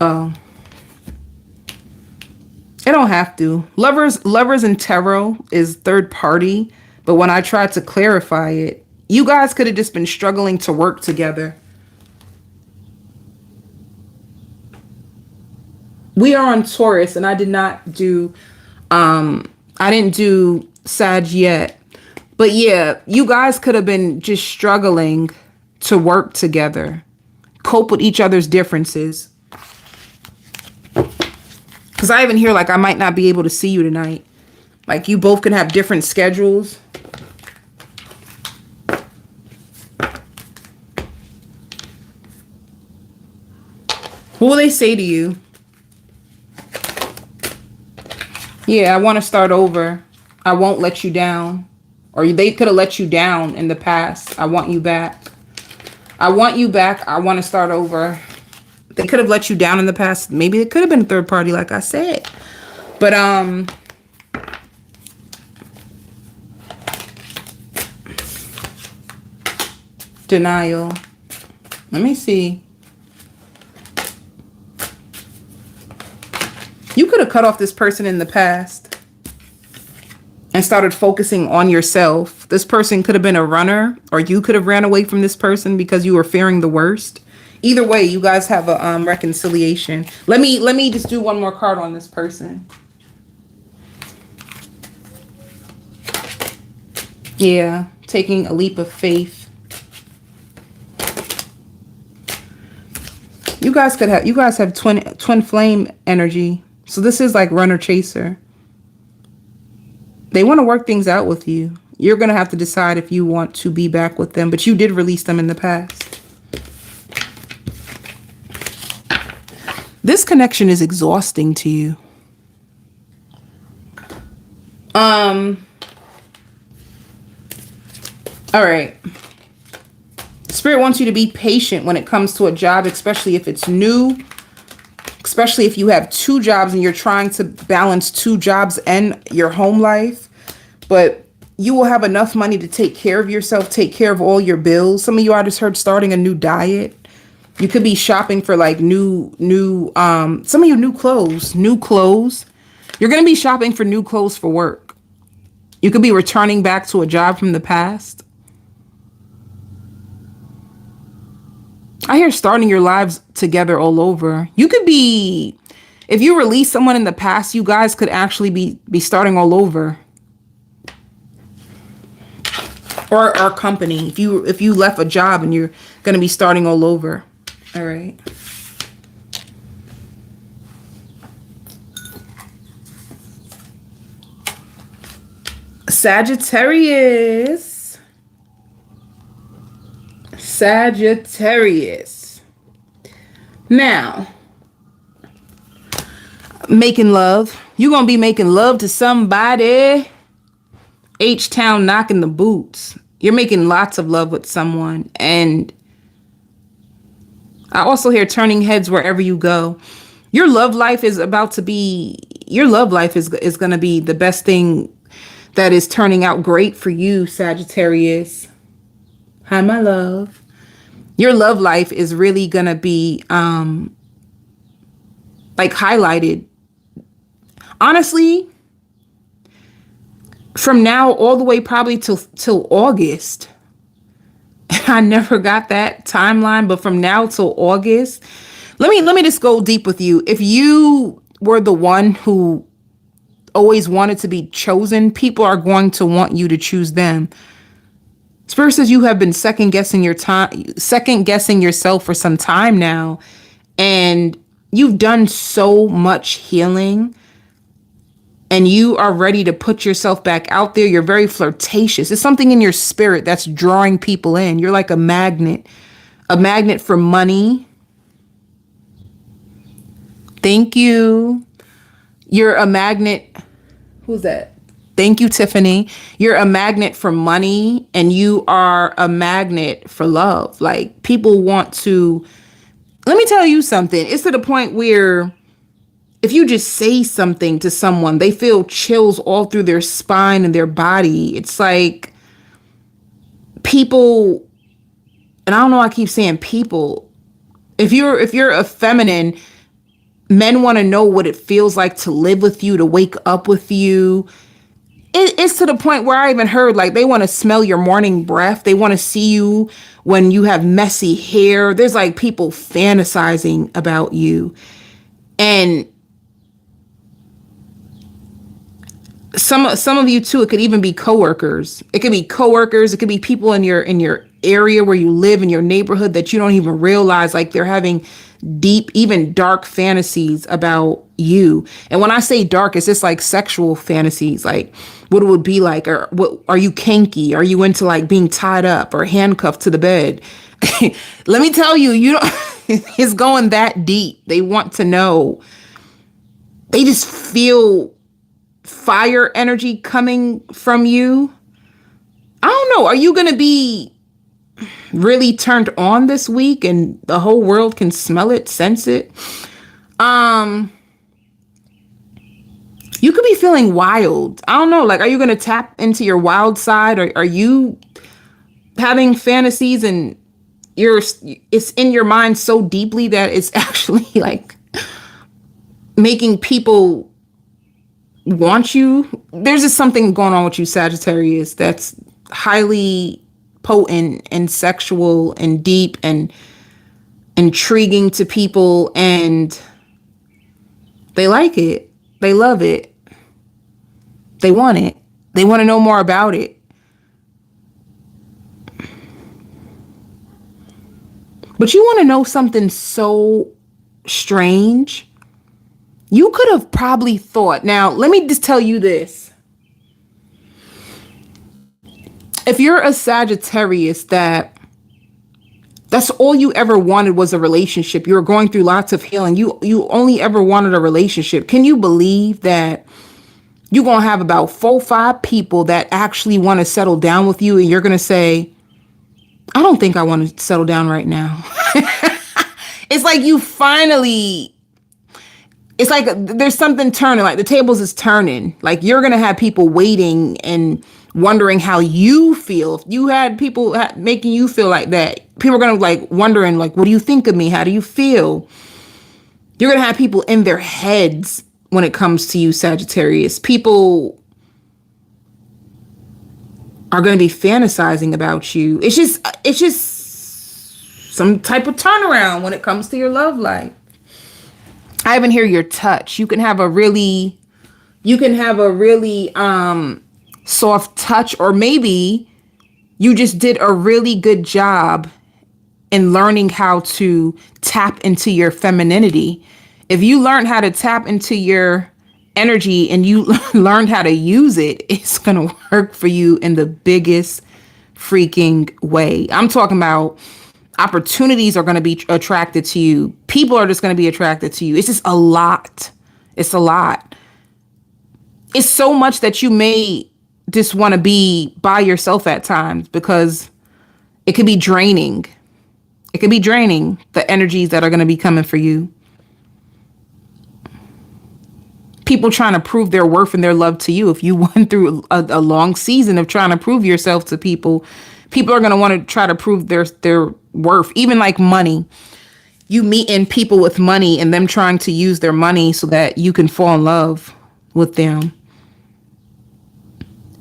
Oh. It don't have to. Lovers in tarot is third party. But when I tried to clarify it, you guys could have just been struggling to work together. We are on Taurus, and I did not do, I didn't do Sag yet. But yeah, you guys could have been just struggling to work together, cope with each other's differences. Because I even hear like I might not be able to see you tonight. Like you both can have different schedules. What will they say to you? Yeah, I want to start over. I won't let you down. Or they could have let you down in the past. I want you back. I want you back. I want to start over. They could have let you down in the past. Maybe it could have been a third party, like I said. But denial. Let me see. You could have cut off this person in the past and started focusing on yourself. This person could have been a runner, or you could have ran away from this person because you were fearing the worst. Either way, you guys have a reconciliation. Let me just do one more card on this person. Yeah, taking a leap of faith. You guys have twin flame energy. So this is like runner chaser. They want to work things out with you. You're going to have to decide if you want to be back with them, but you did release them in the past. This connection is exhausting to you. All right. Spirit wants you to be patient when it comes to a job, especially if it's new, especially if you have two jobs and you're trying to balance two jobs and your home life. But you will have enough money to take care of yourself, take care of all your bills. Some of you, I just heard, starting a new diet. You could be shopping for like some of you, new clothes. You're going to be shopping for new clothes for work. You could be returning back to a job from the past. I hear starting your lives together all over. You could be, if you release someone in the past, you guys could actually be starting all over. Or our company. If you left a job and you're going to be starting all over. All right. Sagittarius. Now, making love. You're going to be making love to somebody. H-Town knocking the boots. You're making lots of love with someone. And I also hear turning heads wherever you go. Your love life is going to be the best thing that is turning out great for you, Sagittarius. Hi, my love. Your love life is really going to be like highlighted. Honestly, from now all the way probably till August. I never got that timeline, but from now till August, let me just go deep with you. If you were the one who always wanted to be chosen, people are going to want you to choose them. Spirit says you have been second guessing yourself for some time now, and you've done so much healing. And you are ready to put yourself back out there. You're very flirtatious. It's something in your spirit that's drawing people in. You're like a magnet for money. Thank you. You're a magnet. Who's that? Thank you, Tiffany. You're a magnet for money, and you are a magnet for love. Like, people want to, let me tell you something. It's to the point where if you just say something to someone, they feel chills all through their spine and their body. It's like people, and I don't know, I keep saying people. If you're a feminine, men want to know what it feels like to live with you, to wake up with you. It's to the point where I even heard like they want to smell your morning breath. They want to see you when you have messy hair. There's like people fantasizing about you. And some of you too, it could even be coworkers. It could be coworkers. It could be people in your area where you live, in your neighborhood, that you don't even realize, like they're having deep, even dark fantasies about you. And when I say dark, it's just like sexual fantasies, like what it would be like, or what, are you kinky? Are you into like being tied up or handcuffed to the bed? Let me tell you, you don't, it's going that deep. They want to know. They just feel fire energy coming from you. I don't know. Are you going to be, really turned on this week and the whole world can smell it, sense it. You could be feeling wild. I don't know. Like, are you going to tap into your wild side, or are you having fantasies and it's in your mind so deeply that it's actually like making people want you? There's just something going on with you, Sagittarius, that's highly potent and sexual and deep and intriguing to people, and they like it. They love it. They want it. They want to know more about it. But you want to know something so strange? You could have probably thought, now let me just tell you this. If you're a Sagittarius that's all you ever wanted was a relationship, you were going through lots of healing, you only ever wanted a relationship, can you believe that you're going to have about 4-5 people that actually want to settle down with you, and you're going to say, I don't think I want to settle down right now. It's like you finally, it's like there's something turning, like the tables is turning. Like you're going to have people waiting and wondering how you feel. If you had people making you feel like that, people are going to like wondering, like, what do you think of me? How do you feel? You're going to have people in their heads when it comes to you, Sagittarius. People are going to be fantasizing about you. It's just some type of turnaround when it comes to your love life. I even hear your touch. You can have a really soft touch, or maybe you just did a really good job in learning how to tap into your femininity. If you learned how to tap into your energy and you learned how to use it, it's going to work for you in the biggest freaking way. I'm talking about opportunities are going to be attracted to you. People are just going to be attracted to you. It's just a lot. It's a lot. It's so much that you may just want to be by yourself at times, because it could be draining. It could be draining, the energies that are going to be coming for you. People trying to prove their worth and their love to you. If you went through a long season of trying to prove yourself to people, people are going to want to try to prove their worth. Even like money. You meeting people with money and them trying to use their money so that you can fall in love with them.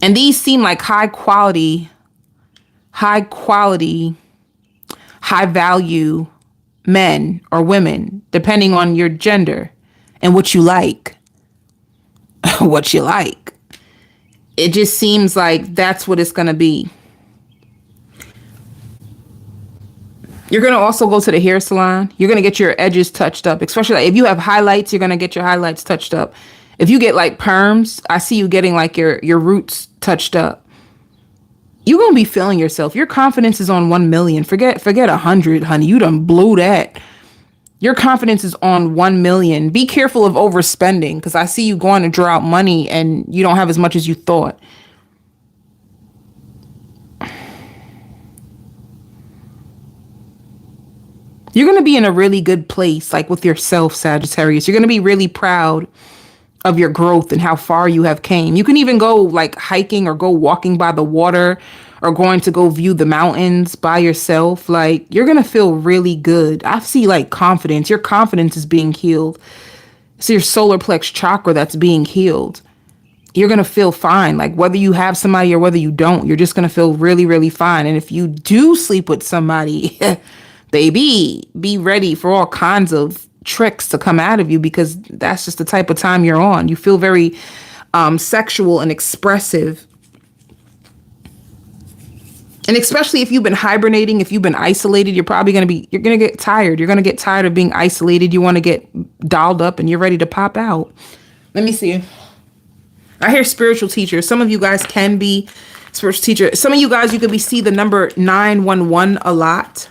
And these seem like high quality, high value men or women, depending on your gender and what you like. What you like. It just seems like that's what it's going to be. You're going to also go to the hair salon. You're going to get your edges touched up, especially like if you have highlights, you're going to get your highlights touched up. If you get like perms, I see you getting like your roots touched up. You're going to be feeling yourself. Your confidence is on 1 million. Forget 100, honey. You done blew that. Your confidence is on 1 million. Be careful of overspending, because I see you going to draw out money and you don't have as much as you thought. You're going to be in a really good place, like with yourself, Sagittarius. You're going to be really proud of your growth and how far you have came. You can even go like hiking or go walking by the water or going to go view the mountains by yourself. Like you're going to feel really good. I see like confidence. Your confidence is being healed. It's your solar plex chakra that's being healed. You're going to feel fine. Like whether you have somebody or whether you don't, you're just going to feel really, really fine. And if you do sleep with somebody, baby, be ready for all kinds of tricks to come out of you, because that's just the type of time you're on. You feel very sexual and expressive. And especially if you've been hibernating, if you've been isolated, you're going to get tired. You're going to get tired of being isolated. You want to get dolled up and you're ready to pop out. Let me see. I hear spiritual teacher. Some of you guys can be spiritual teacher. Some of you guys, you could see the number 911 a lot.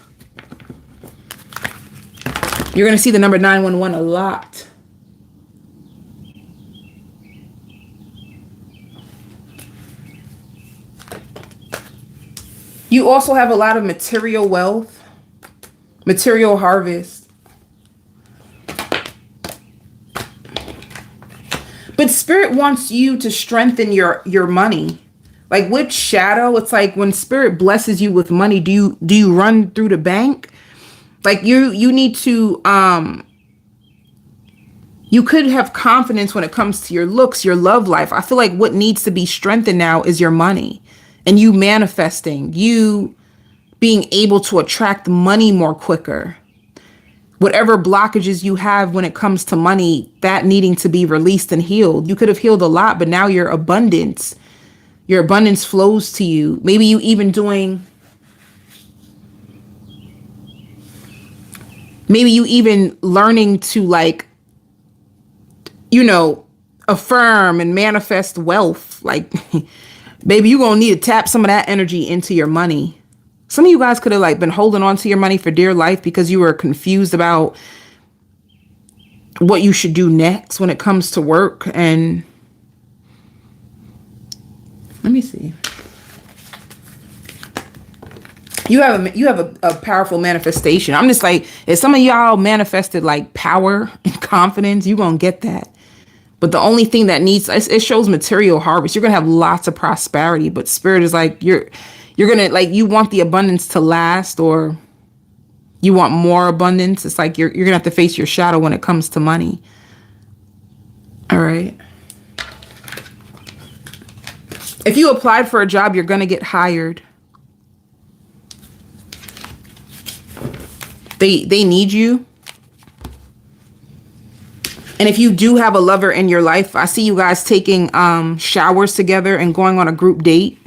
You're going to see the number 911 a lot. You also have a lot of material wealth, material harvest. But Spirit wants you to strengthen your money. Like with shadow, it's like when Spirit blesses you with money, do you run through the bank? Like you need to you could have confidence when it comes to your looks, your love life. I feel like what needs to be strengthened now is your money and you manifesting, you being able to attract money more quicker. Whatever blockages you have when it comes to money, that needing to be released and healed. You could have healed a lot, but now your abundance flows to you. Maybe you even learning to like, affirm and manifest wealth. Like, baby, you're going to need to tap some of that energy into your money. Some of you guys could have like been holding on to your money for dear life because you were confused about what you should do next when it comes to work. And let me see. You have a powerful manifestation. I'm just like, if some of y'all manifested like power and confidence, you're going to get that. But the only thing that it shows material harvest. You're going to have lots of prosperity, but Spirit is like, you're going to like, you want the abundance to last, or you want more abundance. It's like, you're going to have to face your shadow when it comes to money. All right. If you applied for a job, you're going to get hired. They need you. And if you do have a lover in your life, I see you guys taking showers together and going on a group date.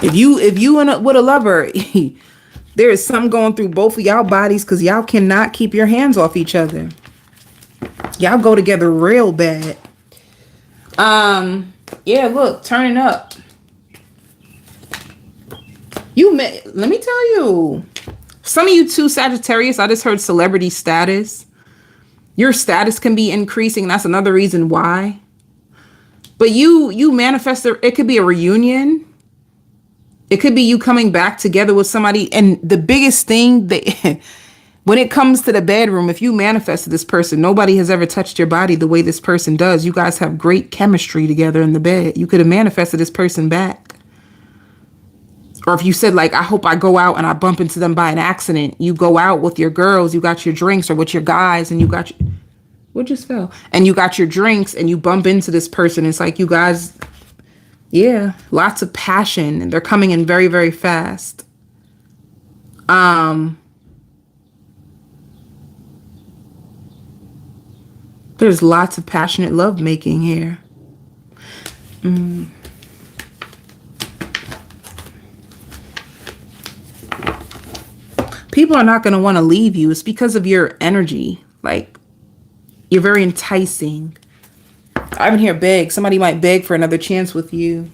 If you with a lover, there is something going through both of y'all bodies because y'all cannot keep your hands off each other. Y'all go together real bad. Yeah, look, turning up. Let me tell you. Some of you too, Sagittarius, I just heard celebrity status. Your status can be increasing. That's another reason why. But you manifest it could be a reunion. It could be you coming back together with somebody. And the biggest thing that when it comes to the bedroom, if you manifested this person, nobody has ever touched your body the way this person does. You guys have great chemistry together in the bed. You could have manifested this person back. Or if you said, like, I hope I go out and I bump into them by an accident. You go out with your girls, you got your drinks, or with your guys, and you got your... What just fell? And you got your drinks, and you bump into this person. It's like you guys... Yeah, lots of passion. And they're coming in very, very fast. There's lots of passionate love making here. People are not going to want to leave you. It's because of your energy. Like, you're very enticing. I even hear beg. Somebody might beg for another chance with you.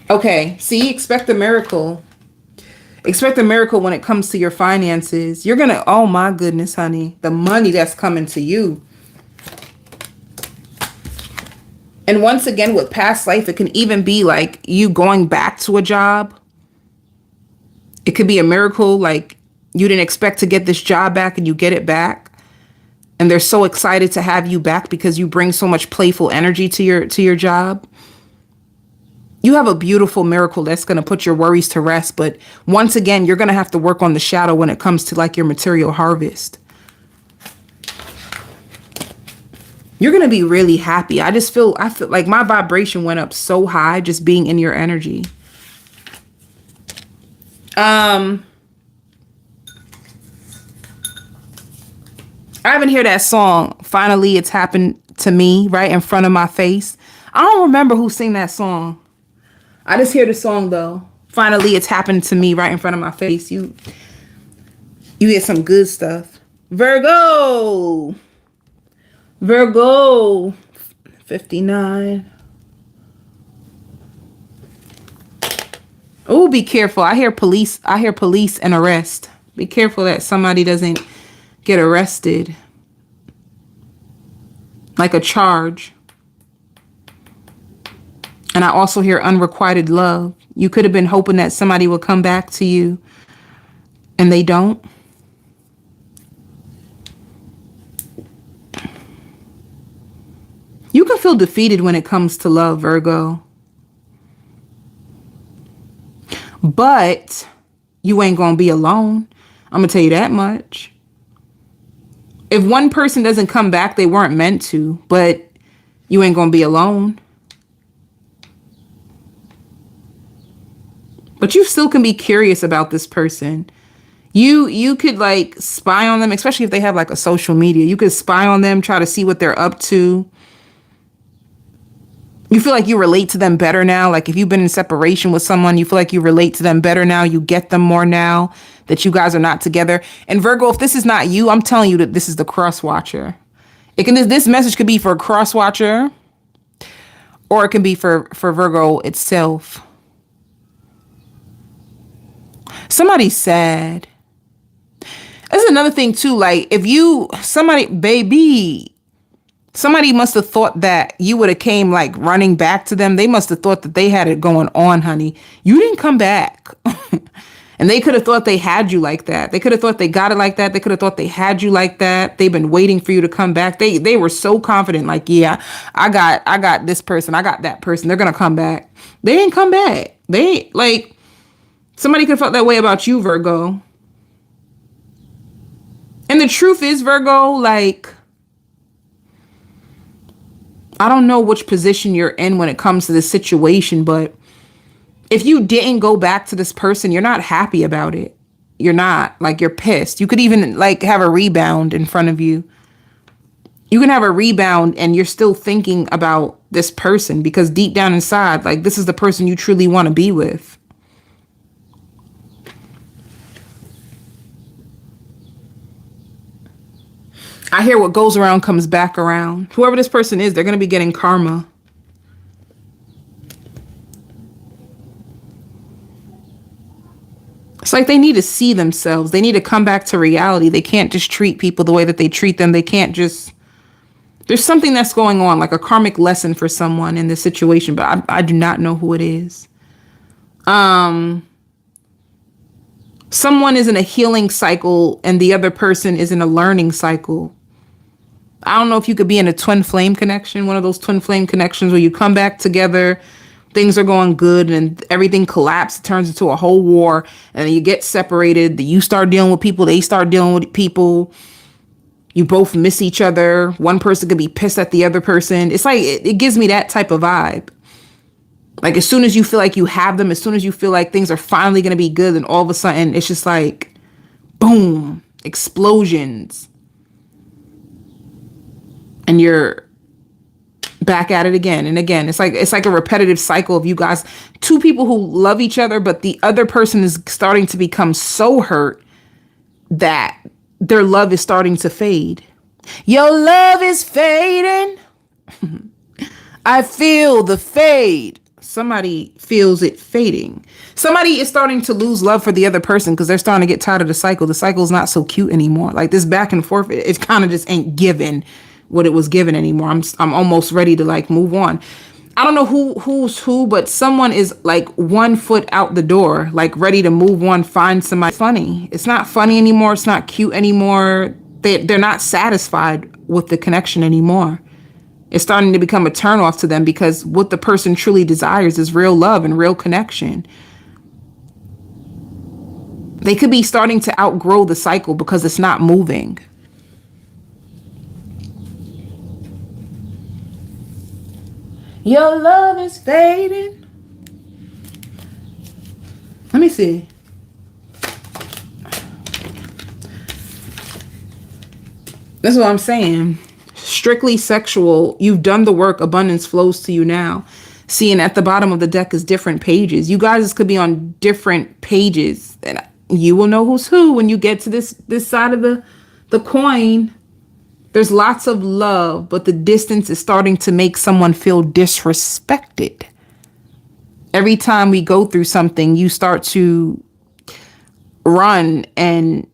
Okay, see, expect a miracle. Expect a miracle when it comes to your finances. You're going to, oh my goodness, honey, the money that's coming to you. And once again, with past life, it can even be like you going back to a job. It could be a miracle, like you didn't expect to get this job back and you get it back. And they're so excited to have you back because you bring so much playful energy to your job. You have a beautiful miracle that's going to put your worries to rest. But once again, you're going to have to work on the shadow when it comes to like your material harvest. You're going to be really happy. I feel like my vibration went up so high just being in your energy. I haven't heard that song. Finally, it's happened to me right in front of my face. I don't remember who sang that song. I just hear the song though. Finally, it's happened to me right in front of my face. You get some good stuff. Virgo 59. Oh, be careful. I hear police and arrest. Be careful that somebody doesn't get arrested. Like a charge. And I also hear unrequited love. You could have been hoping that somebody would come back to you and they don't. You can feel defeated when it comes to love, Virgo. But you ain't gonna be alone. I'm gonna tell you that much. If one person doesn't come back, they weren't meant to, but you ain't gonna be alone. But you still can be curious about this person. You could like spy on them, especially if they have like a social media. You could spy on them, try to see what they're up to. You feel like you relate to them better now. Like if you've been in separation with someone, you feel like you relate to them better now. You get them more now that you guys are not together. And Virgo, if this is not you, I'm telling you that this is the cross watcher. This message could be for a cross watcher, or it can be for Virgo itself. Somebody's sad. That's another thing too. Like if somebody must have thought that you would have came like running back to them. They must have thought that they had it going on, honey. You didn't come back. And they could have thought they had you like that. They could have thought they got it like that. They could have thought they had you like that. They've been waiting for you to come back. They were so confident, like, yeah, I got this person. I got that person. They're going to come back. They didn't come back. They like, somebody could have felt that way about you, Virgo. And the truth is, Virgo, like, I don't know which position you're in when it comes to this situation, but if you didn't go back to this person, you're not happy about it. You're not. Like, you're pissed. You could even like have a rebound in front of you. You can have a rebound and you're still thinking about this person because deep down inside, like, this is the person you truly want to be with. I hear what goes around comes back around. Whoever this person is, they're going to be getting karma. It's like they need to see themselves. They need to come back to reality. They can't just treat people the way that they treat them. They can't just... There's something that's going on, like a karmic lesson for someone in this situation, but I do not know who it is. Someone is in a healing cycle and the other person is in a learning cycle. I don't know if you could be in a twin flame connection, one of those twin flame connections where you come back together, things are going good and everything collapses, turns into a whole war, and then you get separated. You start dealing with people, they start dealing with people. You both miss each other. One person could be pissed at the other person. It's like, it gives me that type of vibe. Like as soon as you feel like you have them, as soon as you feel like things are finally going to be good, and all of a sudden it's just like, boom, explosions. And you're back at it again and again. It's like a repetitive cycle of you guys, two people who love each other, but the other person is starting to become so hurt that their love is starting to fade. Your love is fading. I feel the fade. Somebody feels it fading. Somebody is starting to lose love for the other person because they're starting to get tired of the cycle. The cycle is not so cute anymore. Like this back and forth, it kind of just ain't given what it was given anymore. I'm almost ready to like move on. I don't know who's who, but someone is like 1 foot out the door, like ready to move on, find somebody funny. It's not funny anymore. It's not cute anymore. They're not satisfied with the connection anymore. It's starting to become a turnoff to them because what the person truly desires is real love and real connection. They could be starting to outgrow the cycle because it's not moving. Your love is fading. Let me see. That's what I'm saying. Strictly sexual. You've done the work. Abundance flows to you now. Seeing at the bottom of the deck is different pages. You guys could be on different pages. And you will know who's who when you get to this side of the coin. There's lots of love, but the distance is starting to make someone feel disrespected. Every time we go through something, you start to run, and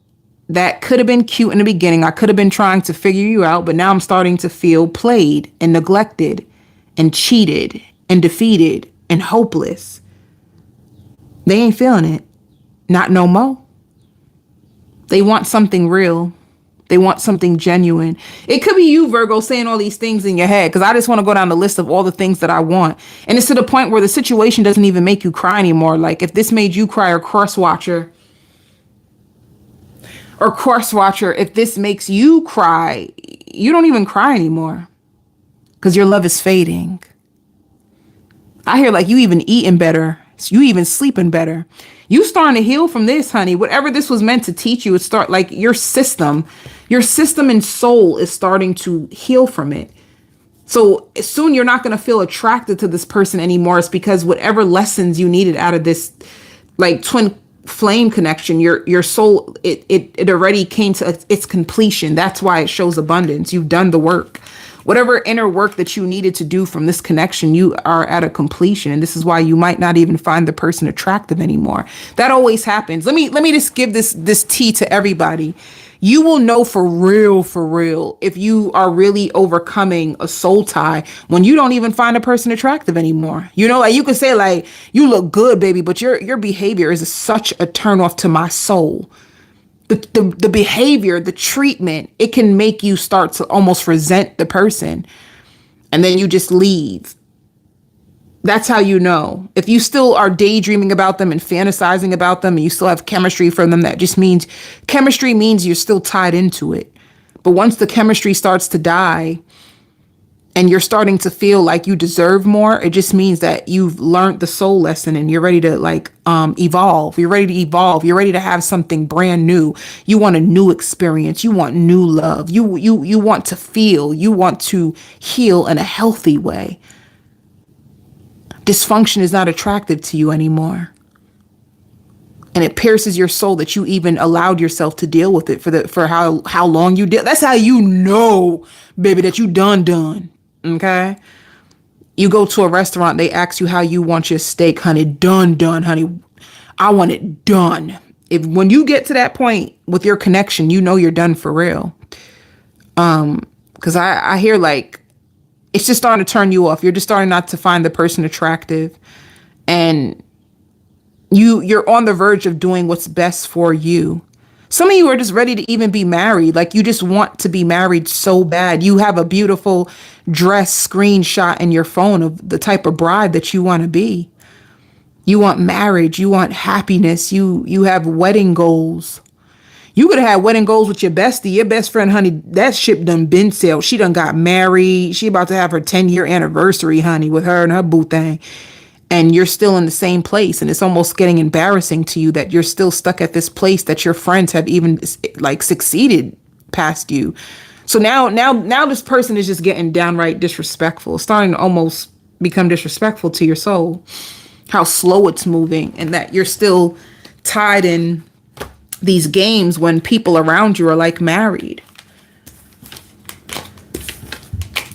that could have been cute in the beginning. I could have been trying to figure you out, but now I'm starting to feel played and neglected and cheated and defeated and hopeless. They ain't feeling it. Not no more. They want something real. They want something genuine. It could be you, Virgo, saying all these things in your head, because I just want to go down the list of all the things that I want. And it's to the point where the situation doesn't even make you cry anymore. Like if this made you cry, or cross watcher, if this makes you cry, you don't even cry anymore because your love is fading. I hear like you even eating better. You even sleeping better. You starting to heal from this, honey. Whatever this was meant to teach you, it start like your system and soul is starting to heal from it. So soon you're not going to feel attracted to this person anymore. It's because whatever lessons you needed out of this like twin flame connection, your soul, it already came to its completion. That's why it shows abundance. You've done the work. Whatever inner work that you needed to do from this connection, you are at a completion. And this is why you might not even find the person attractive anymore. That always happens. Let me just give this tea to everybody. You will know for real, if you are really overcoming a soul tie when you don't even find a person attractive anymore. You know, like you could say like, you look good, baby, but your behavior is such a turnoff to my soul. The behavior, the treatment, it can make you start to almost resent the person. And then you just leave. That's how you know. If you still are daydreaming about them and fantasizing about them and you still have chemistry from them, that just means chemistry means you're still tied into it. But once the chemistry starts to die and you're starting to feel like you deserve more, it just means that you've learned the soul lesson and you're ready to like evolve. You're ready to evolve. You're ready to have something brand new. You want a new experience. You want new love. You want to feel. You want to heal in a healthy way. Dysfunction is not attractive to you anymore. And it pierces your soul that you even allowed yourself to deal with it for how long you did. That's how you know, baby, that you done. Okay. You go to a restaurant, they ask you how you want your steak, honey. Done, honey. I want it done. When you get to that point with your connection, you know you're done for real. Because I hear like it's just starting to turn you off. You're just starting not to find the person attractive, and you're on the verge of doing what's best for you. Some of you are just ready to even be married. Like you just want to be married so bad. You have a beautiful dress screenshot in your phone of the type of bride that you want to be. You want marriage. You want happiness. You have wedding goals. You could have had wedding goals with your bestie, your best friend, honey. That ship done been sailed. She done got married. She about to have her 10-year anniversary, honey, with her and her boo thing. And you're still in the same place. And it's almost getting embarrassing to you that you're still stuck at this place that your friends have even like succeeded past you. So now this person is just getting downright disrespectful, starting to almost become disrespectful to your soul. How slow it's moving, and that you're still tied in these games when people around you are like married.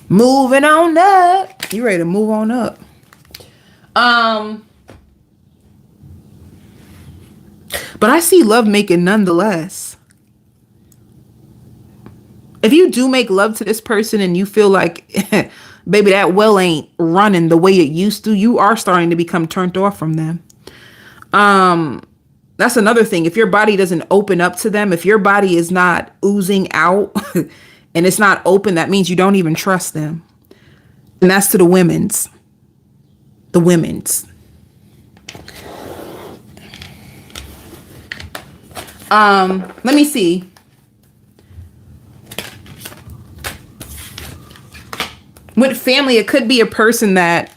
Moving on up. You ready to move on up? But I see love making nonetheless. If you do make love to this person and you feel like, baby, that well ain't running the way it used to, you are starting to become turned off from them. That's another thing. If your body doesn't open up to them, if your body is not oozing out and it's not open, that means you don't even trust them. And that's to the women's. The women's. Let me see. With family, it could be a person that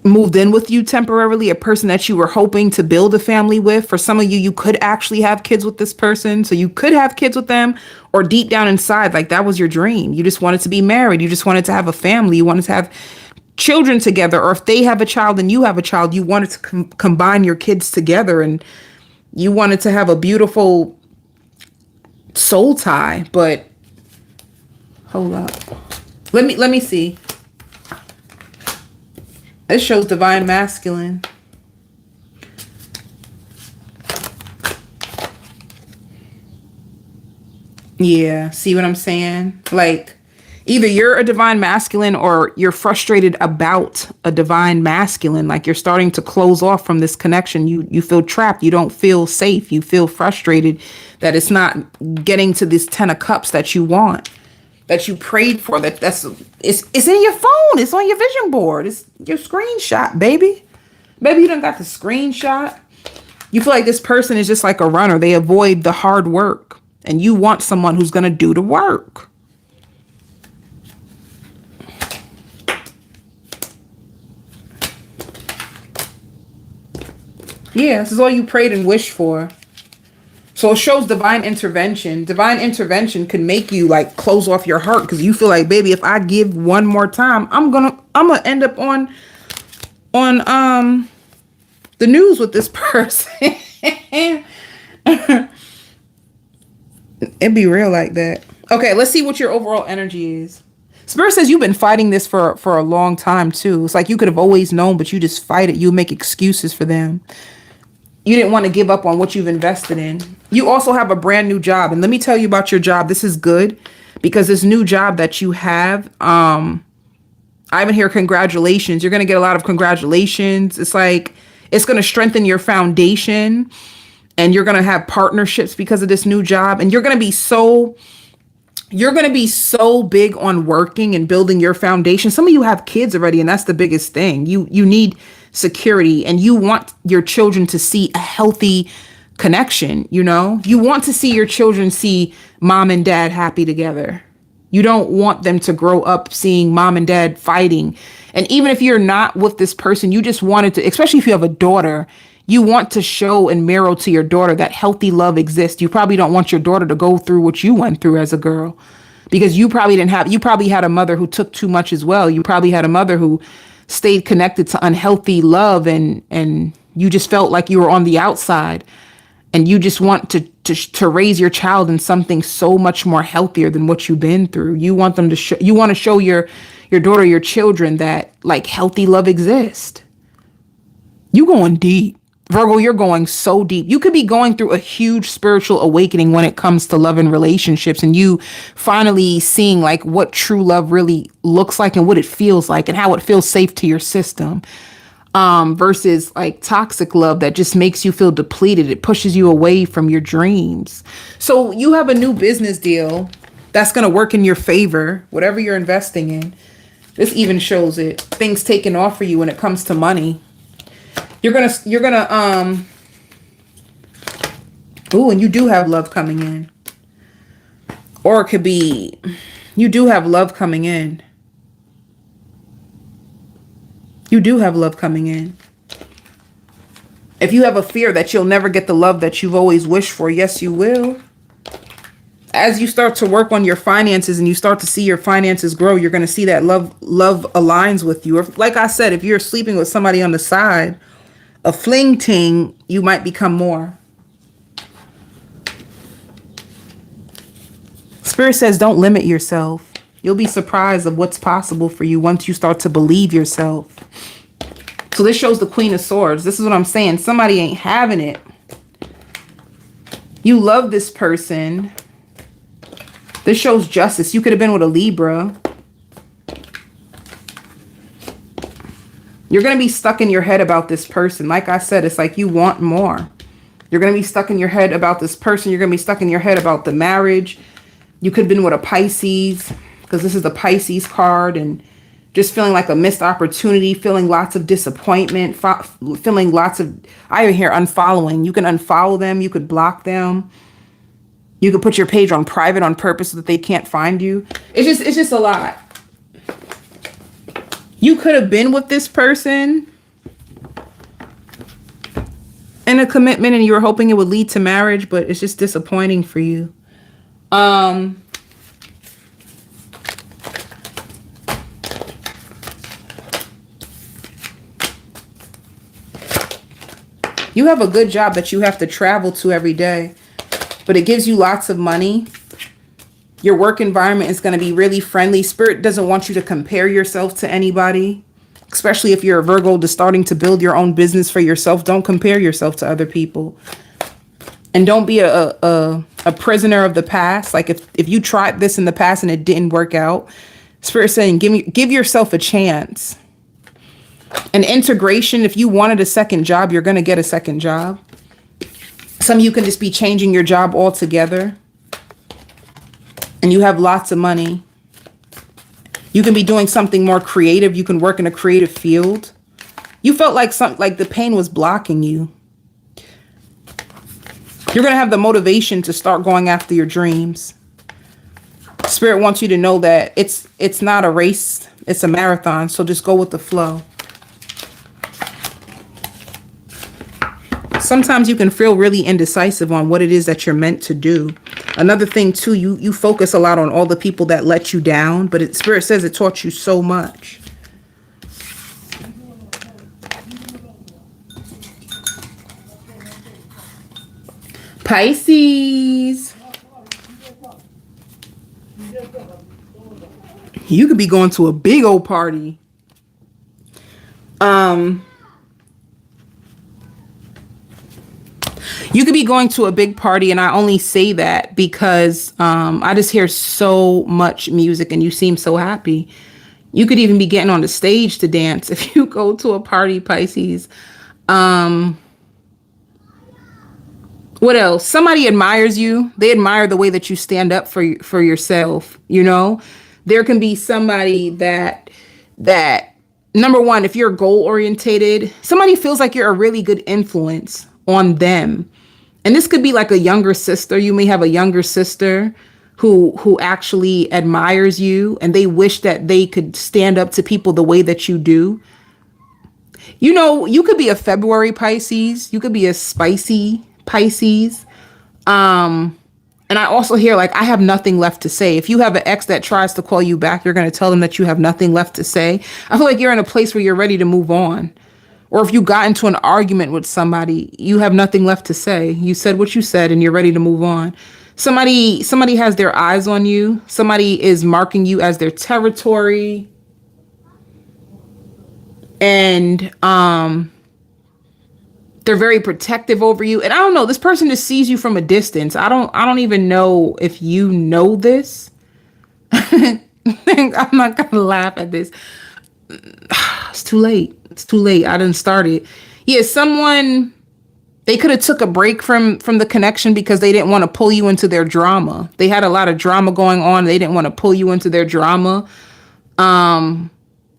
moved in with you temporarily, a person that you were hoping to build a family with. For some of you, you could actually have kids with this person. So you could have kids with them, or deep down inside, like that was your dream. You just wanted to be married. You just wanted to have a family. You wanted to have children together. Or if they have a child and you have a child, you wanted to combine your kids together, and you wanted to have a beautiful soul tie. But hold up. Let me see. This shows divine masculine. Yeah, see what I'm saying? Like, Either you're a divine masculine or you're frustrated about a divine masculine. Like you're starting to close off from this connection. You feel trapped. You don't feel safe. You feel frustrated that it's not getting to this 10 of cups that you want, that you prayed for. It's in your phone. It's on your vision board. It's your screenshot, baby. Baby, you done got the screenshot. You feel like this person is just like a runner. They avoid the hard work. And you want someone who's going to do the work. Yeah, this is all you prayed and wished for. So it shows divine intervention. Divine intervention can make you like close off your heart because you feel like, baby, if I give one more time, I'm gonna end up on the news with this person. It'd be real like that. Okay, let's see what your overall energy is. Spirit says you've been fighting this for a long time too. It's like you could have always known, but you just fight it. You make excuses for them. You didn't want to give up on what you've invested in. You also have a brand new job. And let me tell you about your job. This is good because this new job that you have, I even hear congratulations. You're going to get a lot of congratulations. It's like, it's going to strengthen your foundation and you're going to have partnerships because of this new job. And you're going to be so big on working and building your foundation. Some of you have kids already, and that's the biggest thing. You need security and you want your children to see a healthy connection. You want to see your children see mom and dad happy together. You don't want them to grow up seeing mom and dad fighting. And even if you're not with this person, you just wanted to, especially if you have a daughter, you want to show and mirror to your daughter that healthy love exists. You probably don't want your daughter to go through what you went through as a girl because you probably had a mother who took too much as well. You probably had a mother who stayed connected to unhealthy love and you just felt like you were on the outside and you just want to raise your child in something so much more healthier than what you've been through. You want them to you want to show your daughter, your children that like healthy love exists. You going deep. Virgo, you're going so deep. You could be going through a huge spiritual awakening when it comes to love and relationships and you finally seeing like what true love really looks like and what it feels like and how it feels safe to your system versus like toxic love that just makes you feel depleted. It pushes you away from your dreams. So you have a new business deal that's going to work in your favor, whatever you're investing in. This even shows it. Things taking off for you when it comes to money. You're gonna ooh, and you do have love coming in. Or it could be, you do have love coming in. You do have love coming in. If you have a fear that you'll never get the love that you've always wished for, yes, you will. As you start to work on your finances and you start to see your finances grow, you're going to see that love aligns with you. Or like I said, if you're sleeping with somebody on the side, a fling ting, you might become more. Spirit says don't limit yourself. You'll be surprised of what's possible for you once you start to believe yourself. So this shows the Queen of Swords. This is what I'm saying. Somebody ain't having it. You love this person. This shows justice. You could have been with a Libra. You're going to be stuck in your head about this person. Like I said, it's like you want more. You're going to be stuck in your head about this person. You're going to be stuck in your head about the marriage. You could have been with a Pisces because this is the Pisces card and just feeling like a missed opportunity, feeling lots of disappointment, feeling lots of, I even hear unfollowing. You can unfollow them. You could block them. You could put your page on private on purpose so that they can't find you. It's just a lot. You could have been with this person in a commitment and you were hoping it would lead to marriage, but it's just disappointing for you. You have a good job that you have to travel to every day, but it gives you lots of money. Your work environment is going to be really friendly. Spirit doesn't want you to compare yourself to anybody, especially if you're a Virgo starting to build your own business for yourself. Don't compare yourself to other people. And don't be a prisoner of the past. Like if you tried this in the past and it didn't work out, Spirit saying, give yourself a chance. An integration, if you wanted a second job, you're going to get a second job. Some of you can just be changing your job altogether. And you have lots of money. You can be doing something more creative. You can work in a creative field. You felt like the pain was blocking you. You're going to have the motivation to start going after your dreams. Spirit wants you to know that it's not a race, it's a marathon. So just go with the flow. Sometimes you can feel really indecisive on what it is that you're meant to do. Another thing too, you focus a lot on all the people that let you down, but Spirit says it taught you so much. Pisces. You could be going to a big old party. You could be going to a big party, and I only say that because I just hear so much music and you seem so happy. You could even be getting on the stage to dance if you go to a party, Pisces. What else? Somebody admires you. They admire the way that you stand up for yourself. You know, there can be somebody that number one, if you're goal orientated, somebody feels like you're a really good influence on them. And this could be like a younger sister. You may have a younger sister who actually admires you, and they wish that they could stand up to people the way that you do. You know, you could be a February Pisces. You could be a spicy Pisces. And I also hear like, I have nothing left to say. If you have an ex that tries to call you back, you're going to tell them that you have nothing left to say. I feel like you're in a place where you're ready to move on. Or if you got into an argument with somebody, you have nothing left to say. You said what you said and you're ready to move on. Somebody has their eyes on you. Somebody is marking you as their territory. And they're very protective over you. And I don't know, this person just sees you from a distance. I don't even know if you know this. I'm not gonna laugh at this. It's too late. It's too late. I didn't start it. Yeah, someone, they could have took a break from the connection because they didn't want to pull you into their drama. They had a lot of drama going on. They didn't want to pull you into their drama.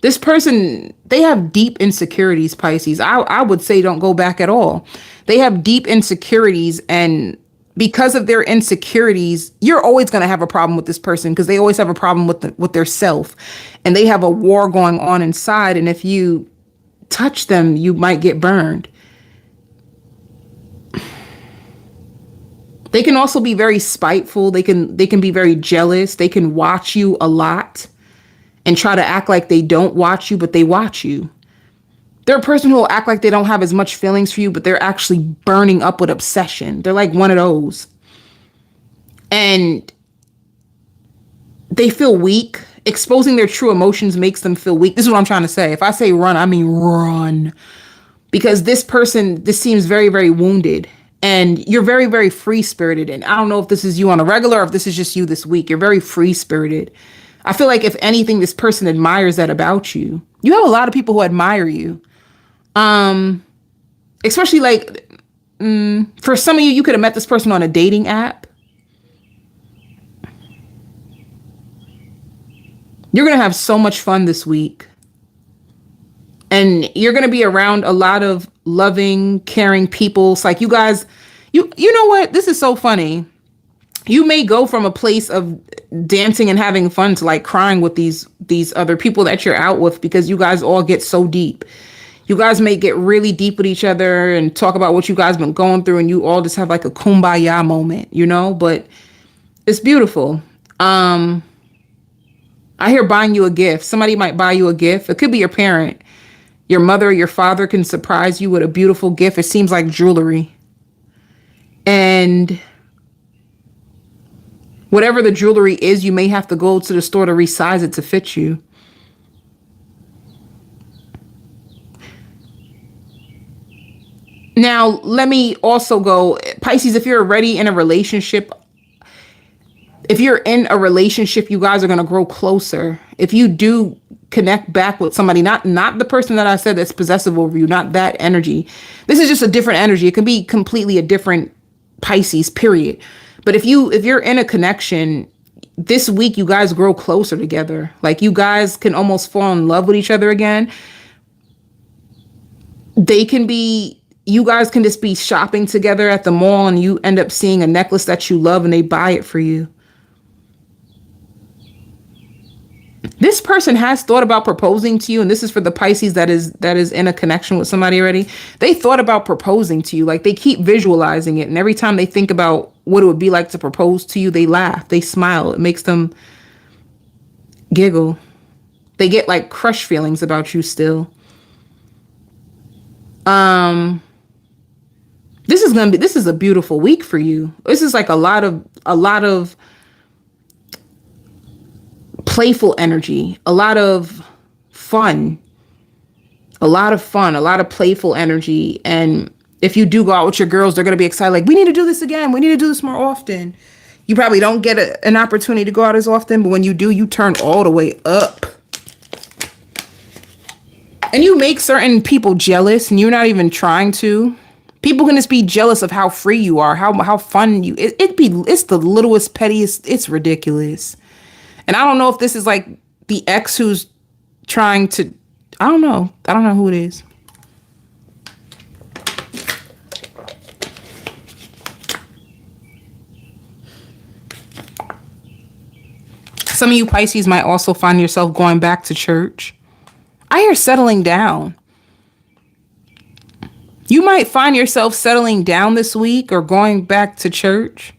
This person, they have deep insecurities, Pisces. I would say don't go back at all. They have deep insecurities, and because of their insecurities, you're always going to have a problem with this person because they always have a problem with their self, and they have a war going on inside. And if you touch them, you might get burned. They can also be very spiteful. They can be very jealous. They can watch you a lot and try to act like they don't watch you, but they watch you. They're a person who will act like they don't have as much feelings for you, but they're actually burning up with obsession. They're like one of those. And they feel weak. Exposing their true emotions makes them feel weak. This is what I'm trying to say. If I say run, I mean run. Because this seems very, very wounded. And you're very, very free-spirited. And I don't know if this is you on a regular or if this is just you this week. You're very free-spirited. I feel like if anything, this person admires that about you. You have a lot of people who admire you. Especially like, for some of you, you could have met this person on a dating app. You're going to have so much fun this week. And you're going to be around a lot of loving, caring people. It's like you guys, you know what? This is so funny. You may go from a place of dancing and having fun to like crying with these other people that you're out with, because you guys all get so deep. You guys may get really deep with each other and talk about what you guys been going through, and you all just have like a kumbaya moment, you know, but it's beautiful. I hear buying you a gift. Somebody might buy you a gift. It could be your parent. Your mother or your father can surprise you with a beautiful gift. It seems like jewelry. And whatever the jewelry is, you may have to go to the store to resize it to fit you. Now, let me also go, Pisces, if you're already in a relationship, If you're in a relationship, you guys are going to grow closer. If you do connect back with somebody, not the person that I said that's possessive over you, not that energy. This is just a different energy. It can be completely a different Pisces, period. But if you're in a connection this week, you guys grow closer together. Like you guys can almost fall in love with each other again. You guys can just be shopping together at the mall and you end up seeing a necklace that you love and they buy it for you. This person has thought about proposing to you, and this is for the Pisces that is in a connection with somebody already. They thought about proposing to you. Like they keep visualizing it, and every time they think about what it would be like to propose to you, they laugh, they smile. It makes them giggle. They get like crush feelings about you still. This is a beautiful week for you. This is like a lot of playful energy, a lot of playful energy. And if you do go out with your girls, they're going to be excited. Like, we need to do this again. We need to do this more often. You probably don't get an opportunity to go out as often, but when you do, you turn all the way up. And you make certain people jealous, and you're not even trying to. People can just be jealous of how free you are, how fun it's the littlest, pettiest, it's ridiculous. And I don't know if this is like the ex who's trying to, I don't know who it is. Some of you Pisces might also find yourself going back to church. I hear settling down. You might find yourself settling down this week or going back to church.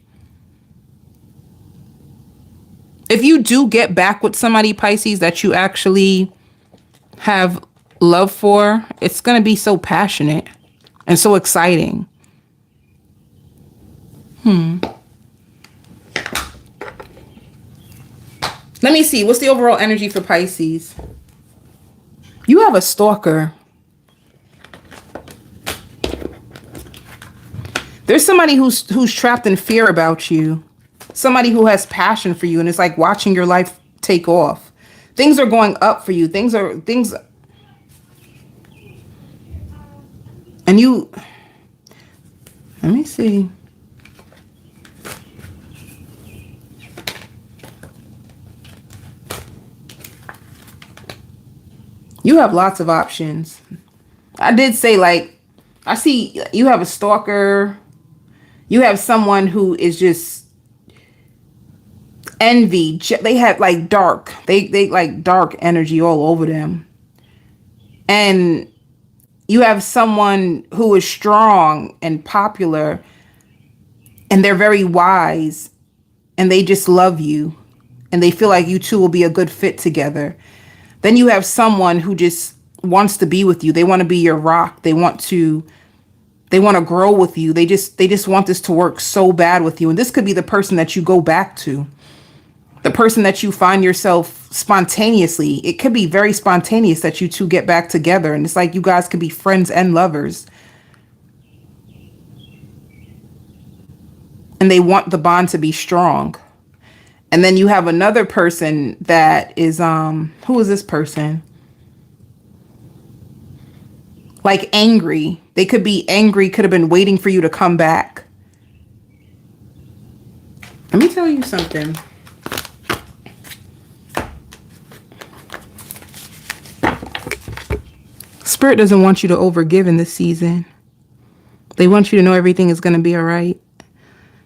If you do get back with somebody, Pisces, that you actually have love for, it's going to be so passionate and so exciting. Let me see. What's the overall energy for Pisces? You have a stalker. There's somebody who's trapped in fear about you. Somebody who has passion for you and it's like watching your life take off. Things are going up for you. And you, let me see. You have lots of options. I did say, like, I see you have a stalker. You have someone who is just envy. They have like dark. They like dark energy all over them. And you have someone who is strong and popular, and they're very wise, and they just love you, and they feel like you two will be a good fit together. Then you have someone who just wants to be with you. They want to be your rock. They want to grow with you. They just want this to work so bad with you. And this could be the person that you go back to. The person that you find yourself spontaneously. It could be very spontaneous that you two get back together. And it's like you guys could be friends and lovers. And they want the bond to be strong. And then you have another person that is, who is this person? Like angry. They could be angry, could have been waiting for you to come back. Let me tell you something. Spirit doesn't want you to overgive in this season. They want you to know everything is going to be all right.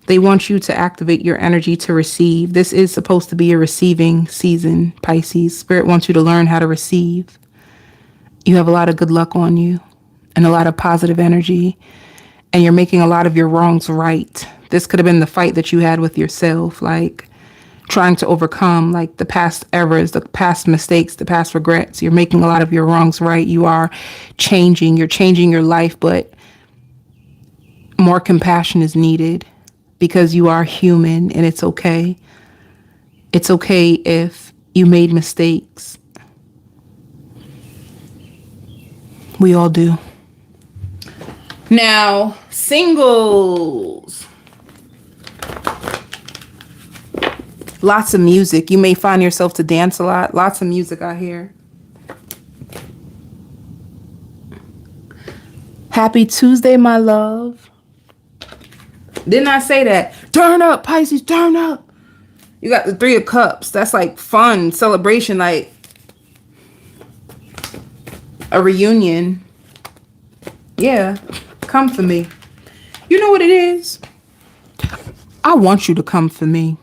They want you to activate your energy to receive. This is supposed to be a receiving season, Pisces. Spirit wants you to learn how to receive. You have a lot of good luck on you and a lot of positive energy, and you're making a lot of your wrongs right. This could have been the fight that you had with yourself, like trying to overcome like the past errors, the past mistakes, the past regrets. You're making a lot of your wrongs right. You are changing. You're changing your life, but more compassion is needed. Because you are human, and it's okay. It's okay if you made mistakes. We all do. Now, singles. Lots of music. You may find yourself to dance a lot. Lots of music out here. Happy Tuesday, my love. Didn't I say that? Turn up, Pisces, turn up. You got the Three of Cups. That's like fun, celebration, like a reunion. Yeah, come for me. You know what it is? I want you to come for me.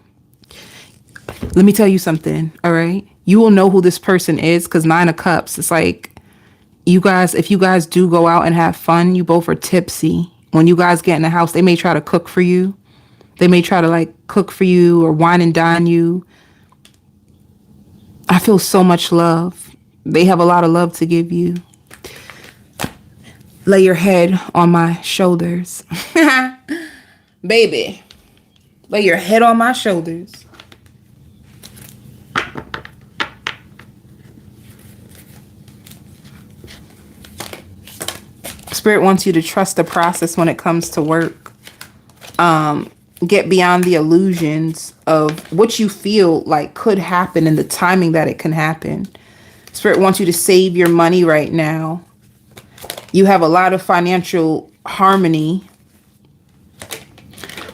Let me tell you something, all right? You will know who this person is because Nine of Cups. It's like, you guys, if you guys do go out and have fun, you both are tipsy. When you guys get in the house, they may try to cook for you. They may try to like cook for you or wine and dine you. I feel so much love. They have a lot of love to give you. Lay your head on my shoulders. Baby, lay your head on my shoulders. Spirit wants you to trust the process when it comes to work. Get beyond the illusions of what you feel like could happen and the timing that it can happen. Spirit wants you to save your money right now. You have a lot of financial harmony.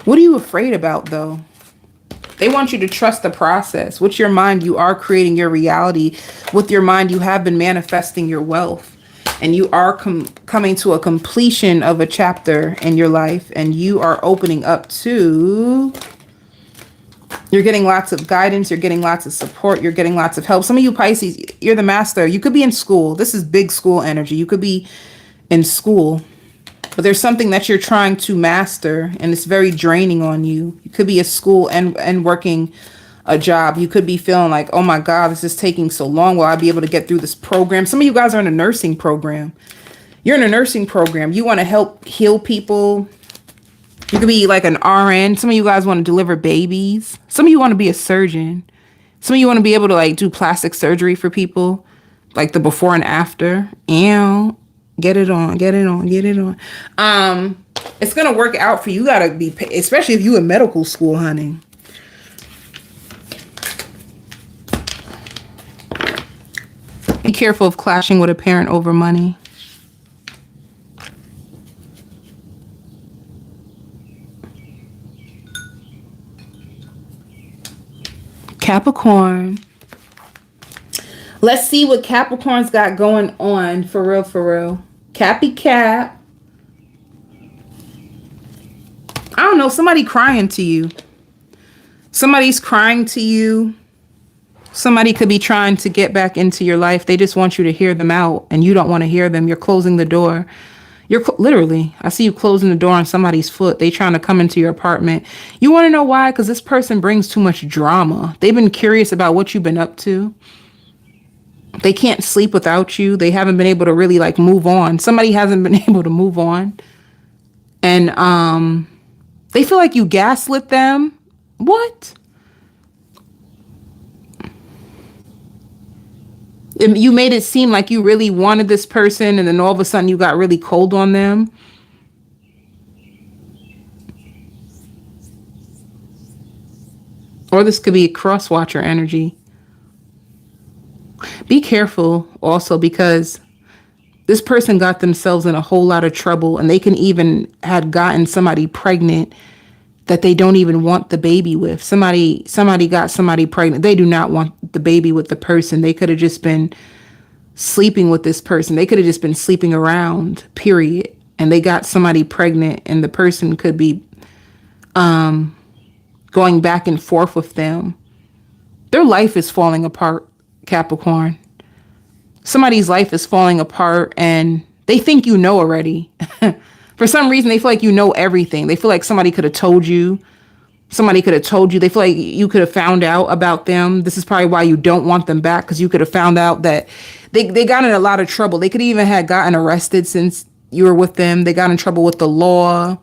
What are you afraid about, though? They want you to trust the process. With your mind, you are creating your reality. With your mind, you have been manifesting your wealth. And you are coming to a completion of a chapter in your life. And you are opening up to... You're getting lots of guidance. You're getting lots of support. You're getting lots of help. Some of you Pisces, you're the master. You could be in school. This is big school energy. You could be in school. But there's something that you're trying to master. And it's very draining on you. You could be at school and working a job. You could be feeling like, oh my God, this is taking so long. Will I be able to get through this program? Some of you guys are in a nursing program. You're in a nursing program. You want to help heal people. You could be like an RN. Some of you guys want to deliver babies. Some of you want to be a surgeon. Some of you want to be able to like do plastic surgery for people. Like the before and after. Ew. Get it on. Get it on. Get it on. It's going to work out for you. You got to be, especially if you in medical school, honey. Be careful of clashing with a parent over money. Capricorn. Let's see what Capricorn's got going on. For real, for real. Cappy Cap. I don't know. Somebody crying to you. Somebody's crying to you. Somebody could be trying to get back into your life. They just want you to hear them out and you don't want to hear them. You're closing the door. You're literally, I see you closing the door on somebody's foot. They trying to come into your apartment. You want to know why? Because this person brings too much drama. They've been curious about what you've been up to. They can't sleep without you. They haven't been able to really like move on. Somebody hasn't been able to move on. And they feel like you gaslit them. What? You made it seem like you really wanted this person and then all of a sudden you got really cold on them. Or this could be a cross-watcher energy. Be careful also because this person got themselves in a whole lot of trouble and they can even had gotten somebody pregnant that they don't even want the baby with. Somebody got somebody pregnant. They do not want the baby with the person. They could have just been sleeping with this person. They could have just been sleeping around, period. And they got somebody pregnant and the person could be going back and forth with them. Their life is falling apart, Capricorn. Somebody's life is falling apart and they think you know already. For some reason, they feel like you know everything. They feel like somebody could have told you. Somebody could have told you. They feel like you could have found out about them. This is probably why you don't want them back, because you could have found out that they got in a lot of trouble. They could even have gotten arrested since you were with them. They got in trouble with the law.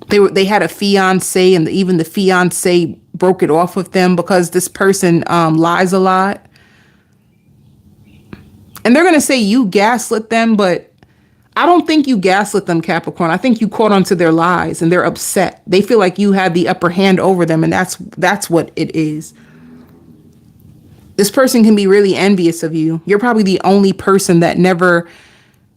They had a fiance and even the fiance broke it off with them because this person lies a lot. And they're going to say you gaslit them, but I don't think you gaslit them, Capricorn. I think you caught onto their lies and they're upset. They feel like you had the upper hand over them, and that's what it is. This person can be really envious of you. You're probably the only person that never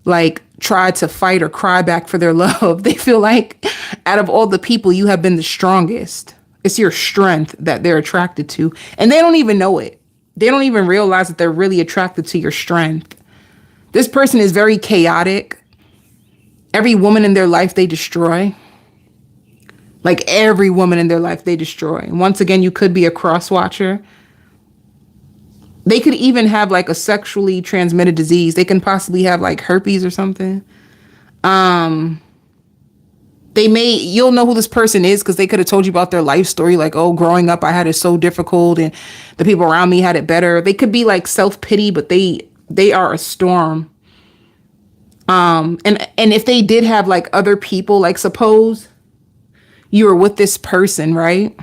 like tried to fight or cry back for their love. They feel like out of all the people, you have been the strongest. It's your strength that they're attracted to, and they don't even know it. They don't even realize that they're really attracted to your strength. This person is very chaotic. Every woman in their life they destroy. Like every woman in their life they destroy. Once again, you could be a cross watcher. They could even have like a sexually transmitted disease. They can possibly have like herpes or something. You'll know who this person is because they could have told you about their life story. Like, oh, growing up, I had it so difficult and the people around me had it better. They could be like self-pity, but they are a storm. And if they did have like other people, like suppose you were with this person, right?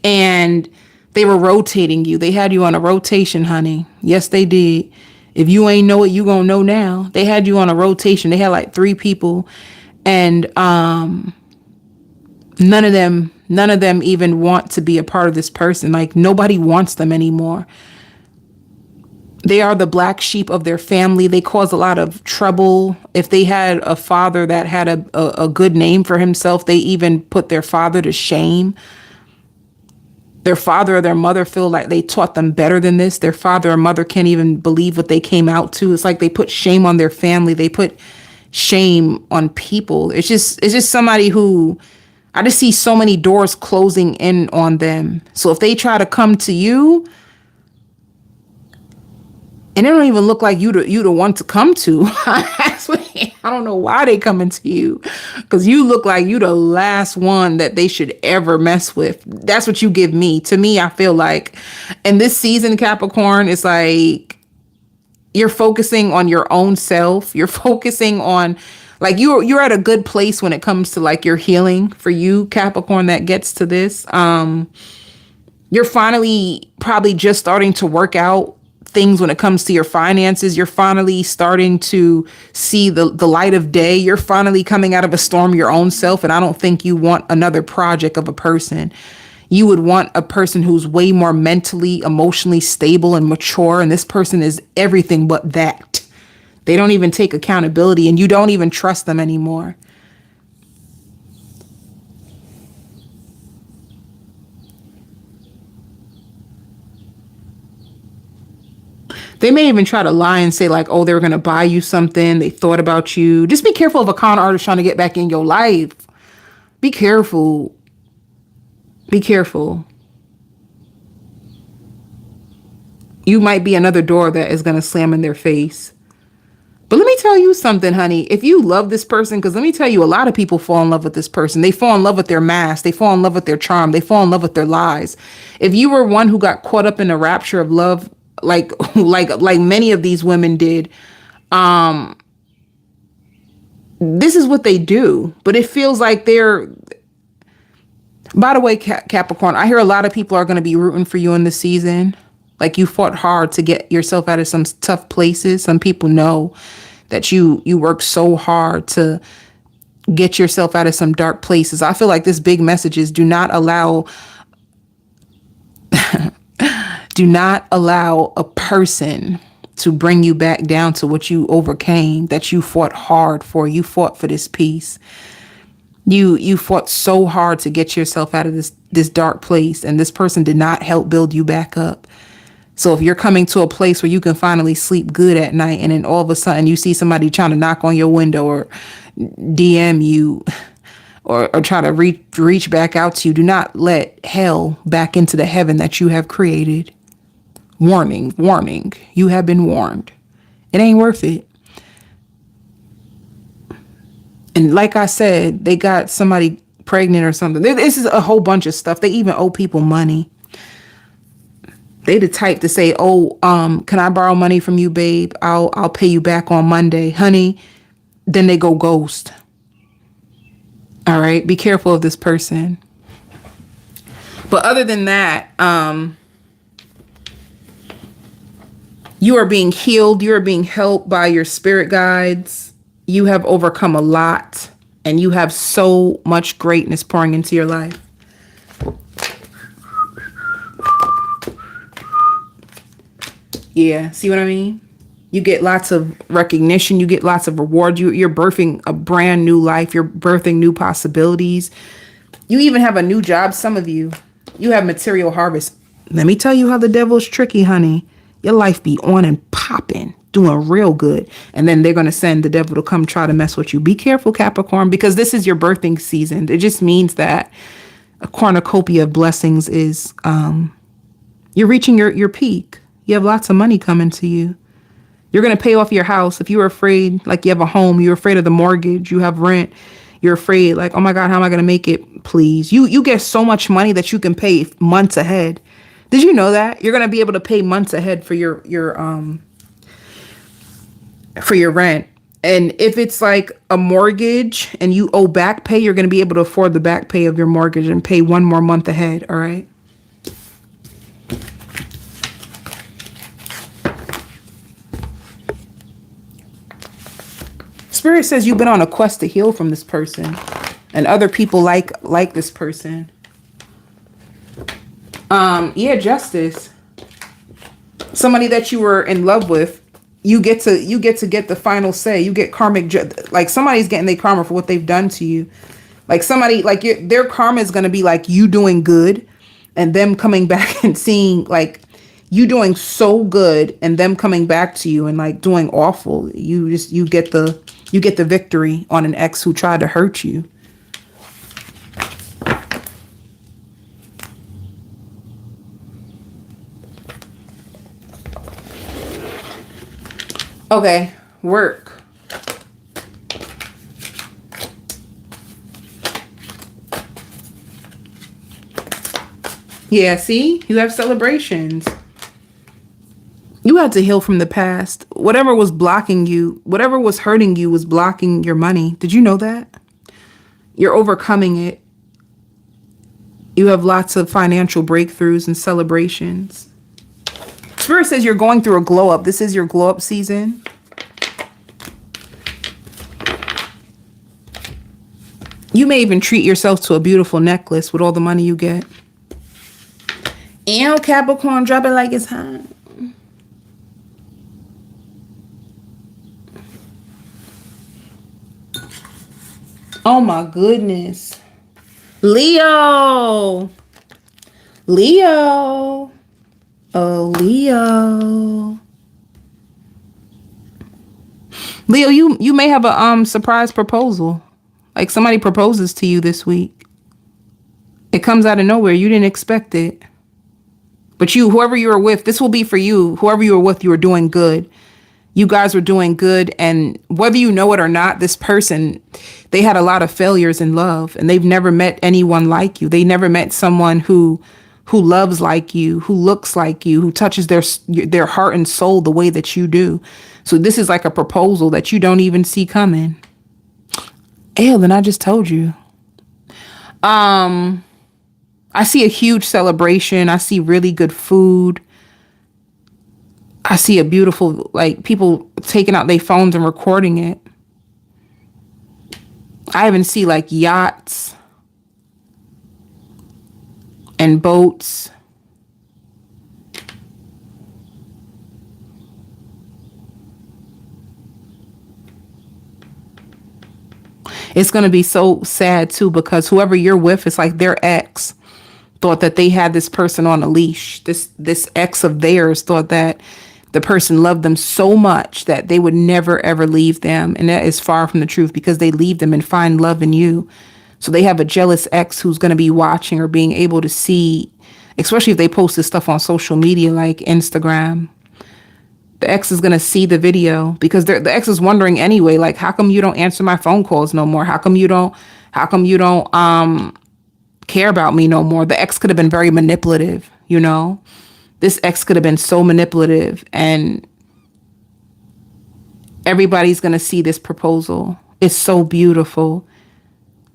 And they were rotating you. They had you on a rotation, honey. Yes, they did. If you ain't know it, you gonna know now. They had you on a rotation. They had like 3 people, and none of them even want to be a part of this person. Like nobody wants them anymore. They are the black sheep of their family. They cause a lot of trouble. If they had a father that had a good name for himself, they even put their father to shame. Their father or their mother feel like they taught them better than this. Their father or mother can't even believe what they came out to. It's like they put shame on their family. They put shame on people. It's just somebody who, I just see so many doors closing in on them. So if they try to come to you, and they don't even look like you the one to come to. I don't know why they coming to you, because you look like you the last one that they should ever mess with. That's what you give me. To me, I feel like in this season, Capricorn, it's like you're focusing on your own self. You're focusing on like you're at a good place when it comes to like your healing. For you, Capricorn, that gets to this. You're finally probably just starting to work out things when it comes to your finances. You're finally starting to see the light of day. You're finally coming out of a storm your own self. And I don't think you want another project of a person. You would want a person who's way more mentally, emotionally stable and mature. And this person is everything but that. They don't even take accountability, and you don't even trust them anymore. They may even try to lie and say like, oh, they were going to buy you something. They thought about you. Just be careful of a con artist trying to get back in your life. Be careful. Be careful. You might be another door that is going to slam in their face. But let me tell you something, honey. If you love this person, because let me tell you, a lot of people fall in love with this person. They fall in love with their mask. They fall in love with their charm. They fall in love with their lies. If you were one who got caught up in the rapture of love, like many of these women did, this is what they do. But it feels like they're, by the way, Capricorn, I hear a lot of people are going to be rooting for you in this season. Like you fought hard to get yourself out of some tough places. Some people know that you worked so hard to get yourself out of some dark places. I feel like this big message is do not allow a person to bring you back down to what you overcame, that you fought hard for. You fought for this peace. You fought so hard to get yourself out of this dark place, and this person did not help build you back up. So if you're coming to a place where you can finally sleep good at night, and then all of a sudden you see somebody trying to knock on your window or DM you or try to reach back out to you, do not let hell back into the heaven that you have created. Warning, warning. You have been warned. It ain't worth it. And like I said, they got somebody pregnant or something. This is a whole bunch of stuff. They even owe people money. They the type to say, oh, can I borrow money from you, babe? I'll pay you back on Monday. Honey, then they go ghost. All right, be careful of this person. But other than that, you are being healed. You are being helped by your spirit guides. You have overcome a lot, and you have so much greatness pouring into your life. Yeah, see what I mean? You get lots of recognition. You get lots of rewards. You're birthing a brand new life. You're birthing new possibilities. You even have a new job. Some of you have material harvest. Let me tell you how the devil's tricky, honey. Your life be on and popping, doing real good. And then they're going to send the devil to come try to mess with you. Be careful, Capricorn, because this is your birthing season. It just means that a cornucopia of blessings is, you're reaching your peak. You have lots of money coming to you. You're going to pay off your house. If you were afraid, like you have a home, you're afraid of the mortgage, you have rent, you're afraid, like, oh my God, how am I going to make it? Please. You get so much money that you can pay months ahead. Did you know that? You're going to be able to pay months ahead for your rent. And if it's like a mortgage and you owe back pay, you're going to be able to afford the back pay of your mortgage and pay one more month ahead. All right. Spirit says you've been on a quest to heal from this person, and other people like this person. Yeah, justice. Somebody that you were in love with, you get to get the final say. You get karmic, like somebody's getting their karma for what they've done to you. Like somebody, like their karma is going to be like you doing good, and them coming back and seeing like you doing so good, and them coming back to you and like doing awful. You get the victory on an ex who tried to hurt you. Okay, work. Yeah, see? You have celebrations. You had to heal from the past. Whatever was blocking you, whatever was hurting you was blocking your money. Did you know that? You're overcoming it. You have lots of financial breakthroughs and celebrations. Spirit says you're going through a glow up. This is your glow up season. You may even treat yourself to a beautiful necklace with all the money you get. And Capricorn, drop it like it's hot. Oh my goodness. Leo. Leo. Oh, Leo. Leo, you may have a surprise proposal. Like somebody proposes to you this week. It comes out of nowhere. You didn't expect it. But whoever you were with, this will be for you. Whoever you were with, you were doing good. You guys were doing good. And whether you know it or not, this person, they had a lot of failures in love, and they've never met anyone like you. They never met someone who loves like you, who looks like you, who touches their heart and soul the way that you do. So this is like a proposal that you don't even see coming. Then I just told you. I see a huge celebration. I see really good food. I see a beautiful, like, people taking out their phones and recording it. I even see like yachts and boats. It's going to be so sad too, because whoever you're with, it's like their ex thought that they had this person on a leash. This ex of theirs thought that the person loved them so much that they would never, ever leave them. And that is far from the truth, because they leave them and find love in you. So they have a jealous ex who's going to be watching or being able to see, especially if they post this stuff on social media like Instagram. The ex is going to see the video, because the ex is wondering anyway, like, how come you don't answer my phone calls no more? How come you don't care about me no more? The ex could have been very manipulative, you know? This ex could have been so manipulative, and everybody's going to see this proposal. It's so beautiful.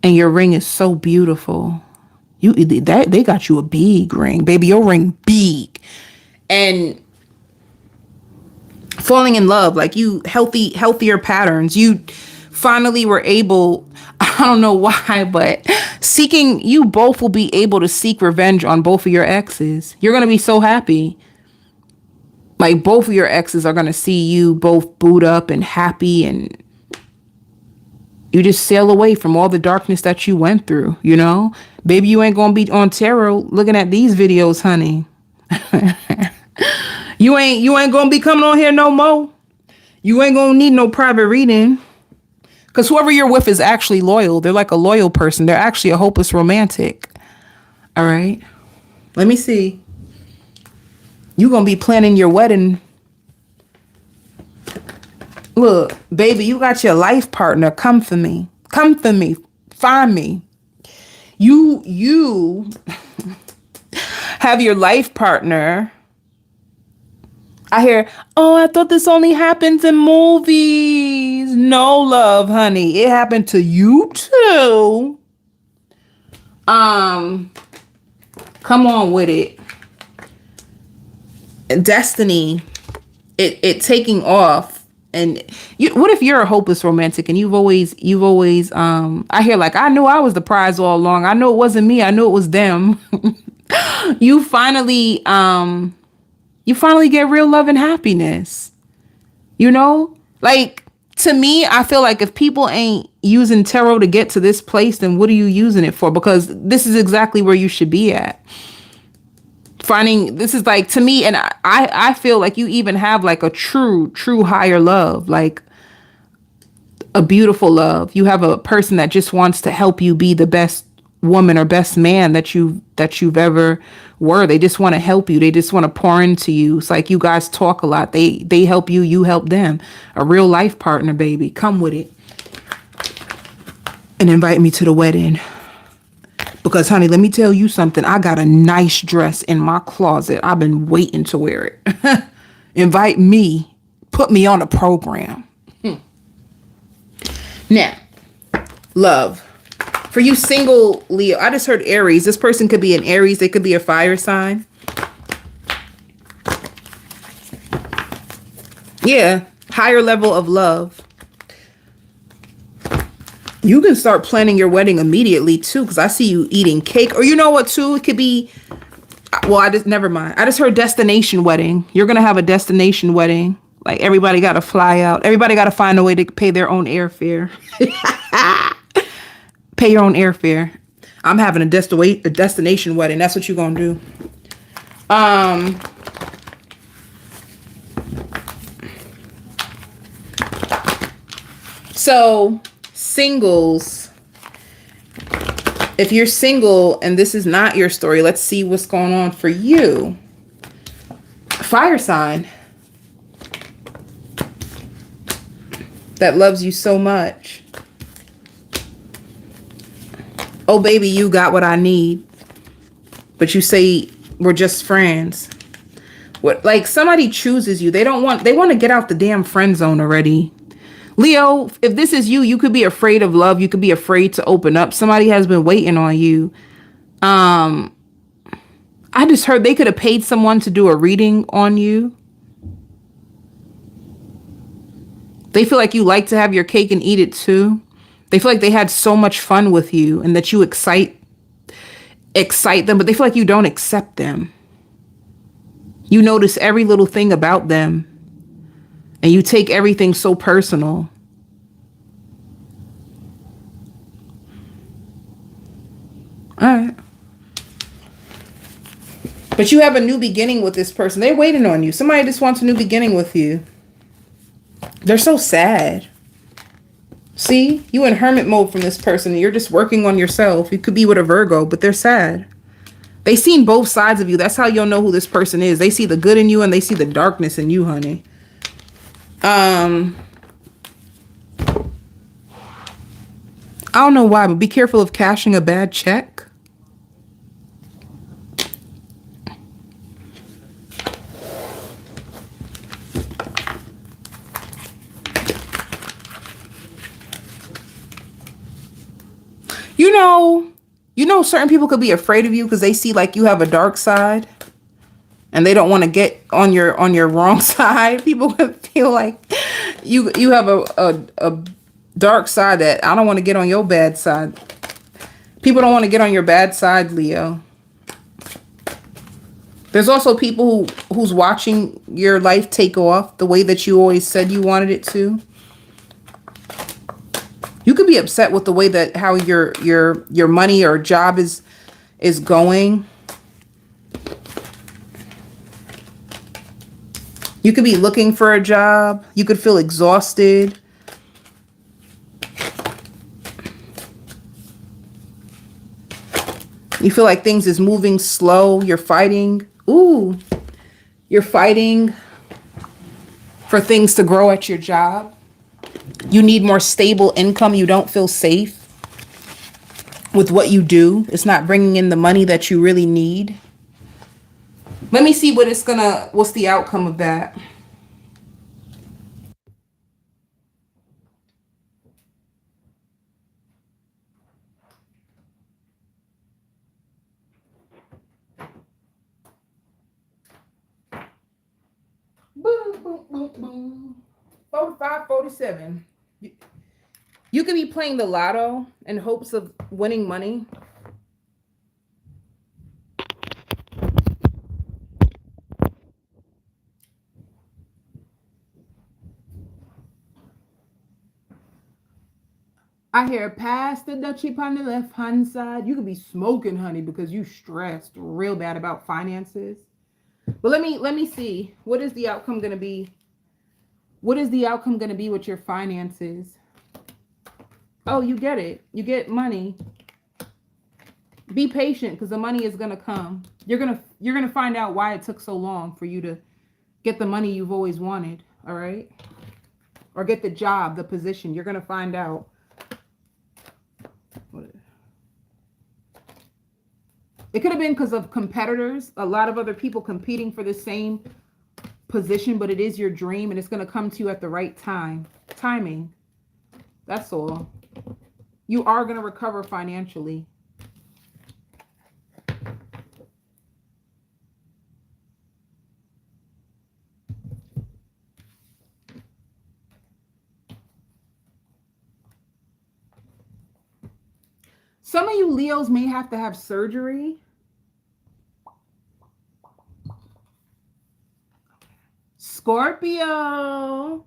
And your ring is so beautiful. They got you a big ring, baby. Your ring big. And falling in love, like healthier patterns. You finally were able, I don't know why, but you both will be able to seek revenge on both of your exes. You're going to be so happy. Like both of your exes are going to see you both boot up and happy, and you just sail away from all the darkness that you went through, you know? Baby, you ain't going to be on tarot looking at these videos, honey. You ain't going to be coming on here no more. You ain't going to need no private reading. Because whoever you're with is actually loyal. They're like a loyal person. They're actually a hopeless romantic. All right. Let me see. You're going to be planning your wedding. Look, baby, you got your life partner. Come for me. Come for me. Find me. You have your life partner. I hear, oh, I thought this only happens in movies. No, love, honey. It happened to you too. Come on with it. Destiny, it taking off. And what if you're a hopeless romantic and you've always, I hear like, I knew I was the prize all along. I knew it wasn't me. I knew it was them. You finally get real love and happiness. You know, like to me, I feel like if people ain't using tarot to get to this place, then what are you using it for? Because this is exactly where you should be at. This is like, to me, and I feel like you even have like a true higher love, like a beautiful love. You have a person that just wants to help you be the best woman or best man that you've ever were. They just want to help you. They just want to pour into you. It's like you guys talk a lot. They help you, you help them. A real life partner, baby. Come with it. And invite me to the wedding. Because, honey, let me tell you something. I got a nice dress in my closet. I've been waiting to wear it. Invite me. Put me on a program. Now, love. For you single Leo, I just heard Aries. This person could be an Aries. They could be a fire sign. Yeah. Higher level of love. You can start planning your wedding immediately too, because I see you eating cake. Or you know what too? It could be, well, never mind. I just heard destination wedding. You're going to have a destination wedding. Like everybody got to fly out. Everybody got to find a way to pay their own airfare. Pay your own airfare. I'm having a destination wedding. That's what you're going to do. So singles, if you're single and this is not your story, let's see what's going on for you. Fire sign that loves you so much. Oh, baby, you got what I need. But you say we're just friends. What, like somebody chooses you. They want to get out the damn friend zone already. Leo, if this is you, you could be afraid of love. You could be afraid to open up. Somebody has been waiting on you. I just heard they could have paid someone to do a reading on you. They feel like you like to have your cake and eat it too. They feel like they had so much fun with you and that you excite them, but they feel like you don't accept them. You notice every little thing about them and you take everything so personal. All right. But you have a new beginning with this person. They're waiting on you. Somebody just wants a new beginning with you. They're so sad. See, you in hermit mode from this person. You're just working on yourself. You could be with a Virgo, but they're sad. They seen both sides of you. That's how you'll know who this person is. They see the good in you and they see the darkness in you, honey. I don't know why, but be careful of cashing a bad check. You know, certain people could be afraid of you because they see like you have a dark side and they don't want to get on your wrong side. People could feel like you have dark side that I don't want to get on your bad side. People don't want to get on your bad side, Leo. There's also people who's watching your life take off the way that you always said you wanted it to. You could be upset with the way that how your money or job is going. You could be looking for a job. You could feel exhausted. You feel like things is moving slow. You're fighting. Ooh, you're fighting for things to grow at your job. You need more stable income. You don't feel safe with what you do. It's not bringing in the money that you really need. Let me see what's the outcome of that. Boom, boom, boom, boom. 45, 47. You could be playing the lotto in hopes of winning money. I hear pass the Dutchie on the left hand side. You could be smoking, honey, because you stressed real bad about finances. But let me see. What is the outcome going to be? What is the outcome going to be with your finances? Oh, you get it. You get money. Be patient because the money is going to come. You're going to find out why it took so long for you to get the money you've always wanted, all right? Or get the job, the position. You're going to find out. It could have been because of competitors, a lot of other people competing for the same position, but it is your dream and it's going to come to you at the right timing. That's all. You are going to recover financially. Some of you Leos may have to have surgery. Scorpio.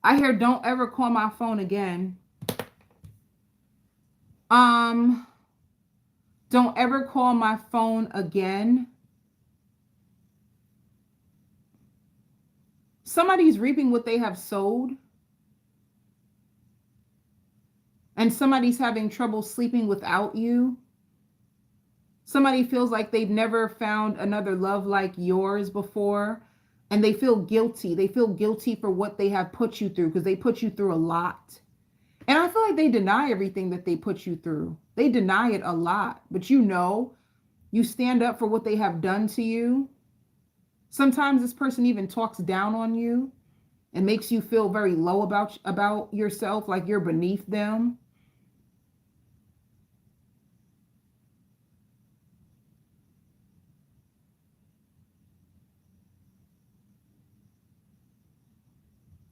I hear don't ever call my phone again. Don't ever call my phone again. Somebody's reaping what they have sowed. And somebody's having trouble sleeping without you. Somebody feels like they've never found another love like yours before. And they feel guilty. They feel guilty for what they have put you through because they put you through a lot. And I feel like they deny everything that they put you through. They deny it a lot. But you stand up for what they have done to you. Sometimes this person even talks down on you and makes you feel very low about yourself, like you're beneath them.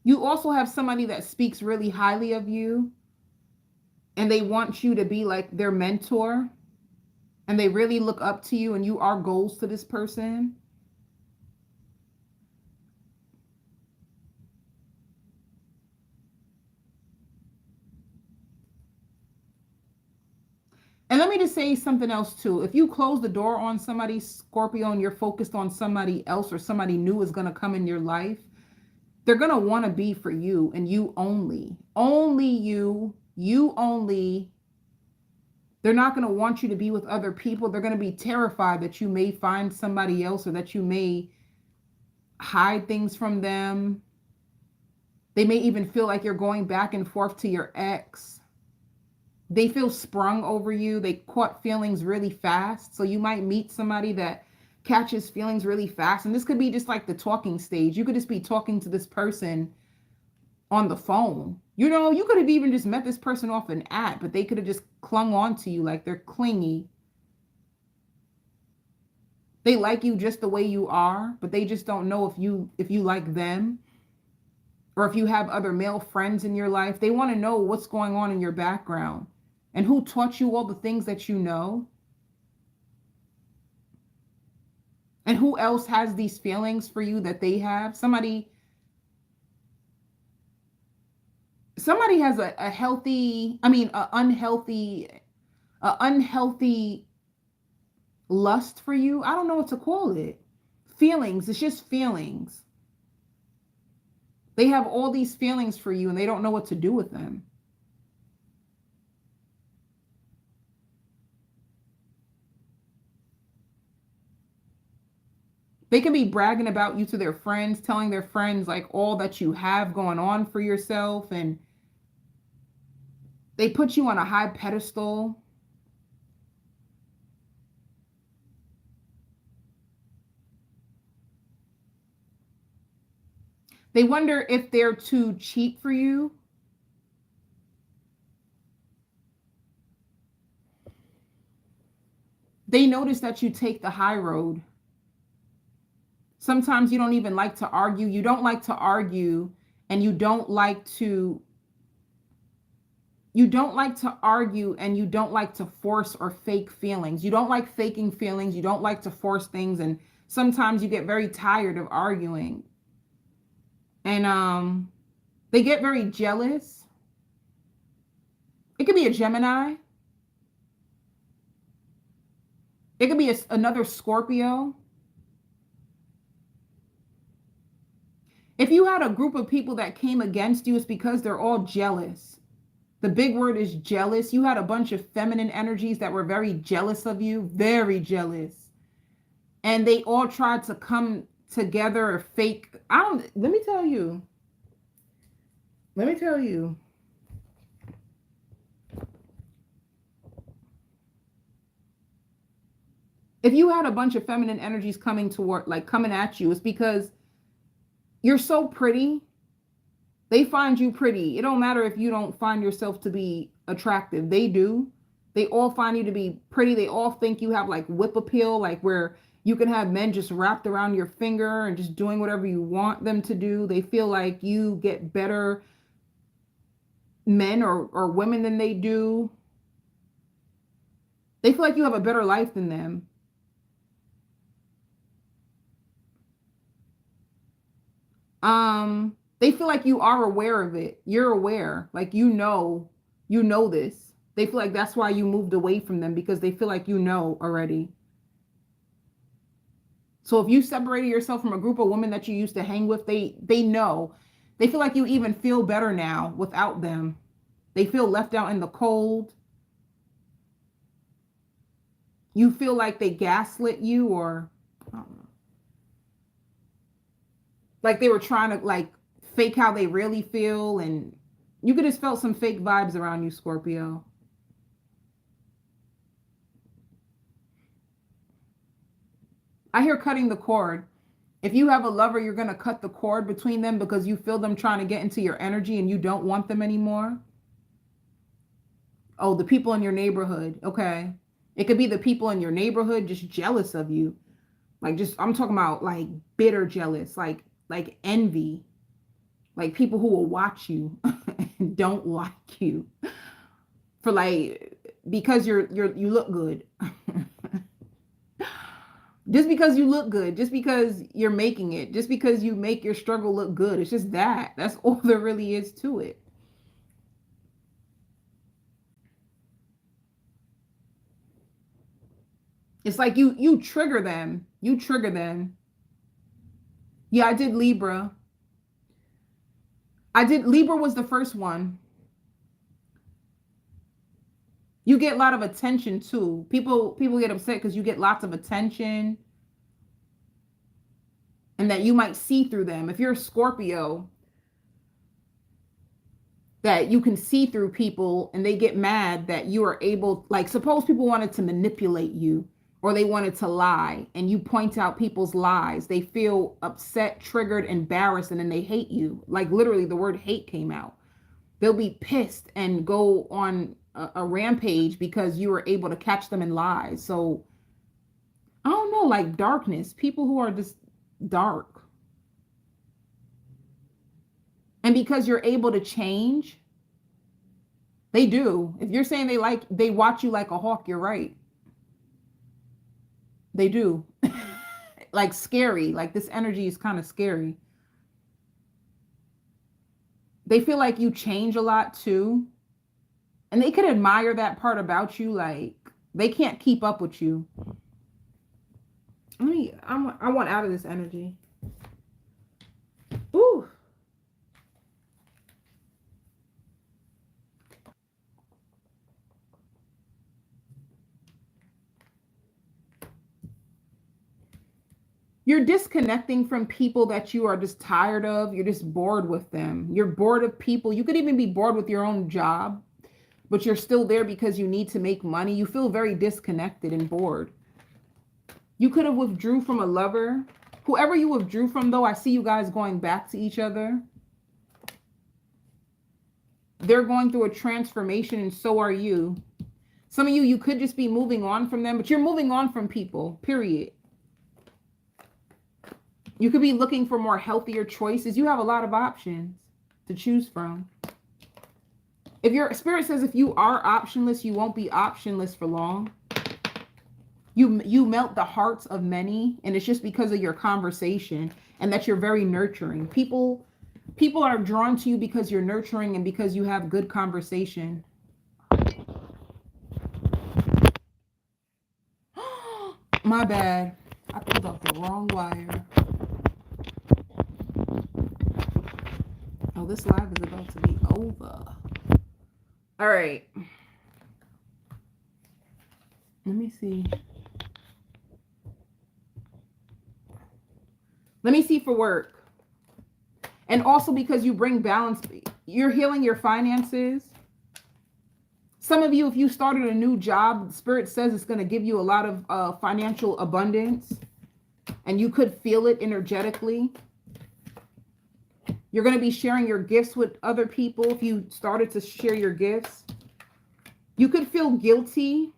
You also have somebody that speaks really highly of you and they want you to be like their mentor and they really look up to you and you are goals to this person. And let me just say something else too. If you close the door on somebody, Scorpio, and you're focused on somebody else or somebody new is going to come in your life, they're going to want to be for you and you only. Only you only. They're not going to want you to be with other people. They're going to be terrified that you may find somebody else or that you may hide things from them. They may even feel like you're going back and forth to your ex. They feel sprung over you. They caught feelings really fast. So you might meet somebody that catches feelings really fast. And this could be just like the talking stage. You could just be talking to this person on the phone. You could have even just met this person off an app, but they could have just clung on to you like they're clingy. They like you just the way you are, but they just don't know if you like them, or if you have other male friends in your life. They want to know what's going on in your background and who taught you all the things that you know, and who else has these feelings for you that they have. Somebody has a healthy, I mean, a unhealthy lust for you. I don't know what to call it. Feelings. It's just feelings. They have all these feelings for you and they don't know what to do with them. They can be bragging about you to their friends, telling their friends like all that you have going on for yourself, and they put you on a high pedestal. They wonder if they're too cheap for you. They notice that you take the high road. Sometimes you don't even like to argue. You don't like to argue, and you don't like to argue, and you don't like to force or fake feelings. You don't like faking feelings. You don't like to force things, and sometimes you get very tired of arguing. And they get very jealous. It could be a Gemini. It could be another Scorpio. If you had a group of people that came against you, it's because they're all jealous. The big word is jealous. You had a bunch of feminine energies that were very jealous of you, very jealous. And they all tried to come together or fake. Let me tell you. Let me tell you. If you had a bunch of feminine energies coming at you, it's because you're so pretty. They find you pretty. It don't matter if you don't find yourself to be attractive. They do. They all find you to be pretty. They all think you have like whip appeal, like where you can have men just wrapped around your finger and just doing whatever you want them to do. They feel like you get better men or women than they do. They feel like you have a better life than them. They feel like you are aware of it. You're aware. Like you know this. They feel like that's why you moved away from them, because they feel like you know already. So if you separated yourself from a group of women that you used to hang with, they know. They feel like you even feel better now without them. They feel left out in the cold. You feel like they gaslit you, or I don't know, like they were trying to like fake how they really feel, and you could just felt some fake vibes around you, Scorpio. I hear cutting the cord. If you have a lover, you're going to cut the cord between them because you feel them trying to get into your energy and you don't want them anymore. Oh, the people in your neighborhood. Okay. It could be the people in your neighborhood just jealous of you. Like just I'm talking about like bitter jealous, like envy. Like people who will watch you and don't like you for like because you look good. Just because you look good, just because you're making it, just because you make your struggle look good. It's just that. That's all there really is to it. It's like you trigger them. You trigger them. Yeah, I did Libra. I did Libra was the first one. You get a lot of attention too. People get upset because you get lots of attention and that you might see through them. If you're a Scorpio, that you can see through people and they get mad that you are able, like suppose people wanted to manipulate you or they wanted to lie and you point out people's lies. They feel upset, triggered, embarrassed, and then they hate you. Like literally the word hate came out. They'll be pissed and go on a rampage because you were able to catch them in lies. So I don't feel like darkness. People who are just dark. And because you're able to change, they do. If you're saying they watch you like a hawk, you're right. They do. Like scary. Like this energy is kind of scary. They feel like you change a lot too. And they could admire that part about you. Like they can't keep up with you. I want out of this energy. Ooh. You're disconnecting from people that you are just tired of. You're just bored with them. You're bored of people. You could even be bored with your own job, but you're still there because you need to make money. You feel very disconnected and bored. You could have withdrew from a lover. Whoever you withdrew from, though, I see you guys going back to each other. They're going through a transformation, and so are you. Some of you could just be moving on from them, but you're moving on from people, period. You could be looking for more healthier choices. You have a lot of options to choose from. If your spirit says if you are optionless, you won't be optionless for long. You melt the hearts of many, and it's just because of your conversation and that you're very nurturing. People are drawn to you because you're nurturing and because you have good conversation. My bad. I pulled up the wrong wire. Oh, this live is about to be over. All right. Let me see. Let me see for work. And also because you bring balance, you're healing your finances. Some of you, if you started a new job, Spirit says it's going to give you a lot of financial abundance. And you could feel it energetically. You're going to be sharing your gifts with other people if you started to share your gifts. You could feel guilty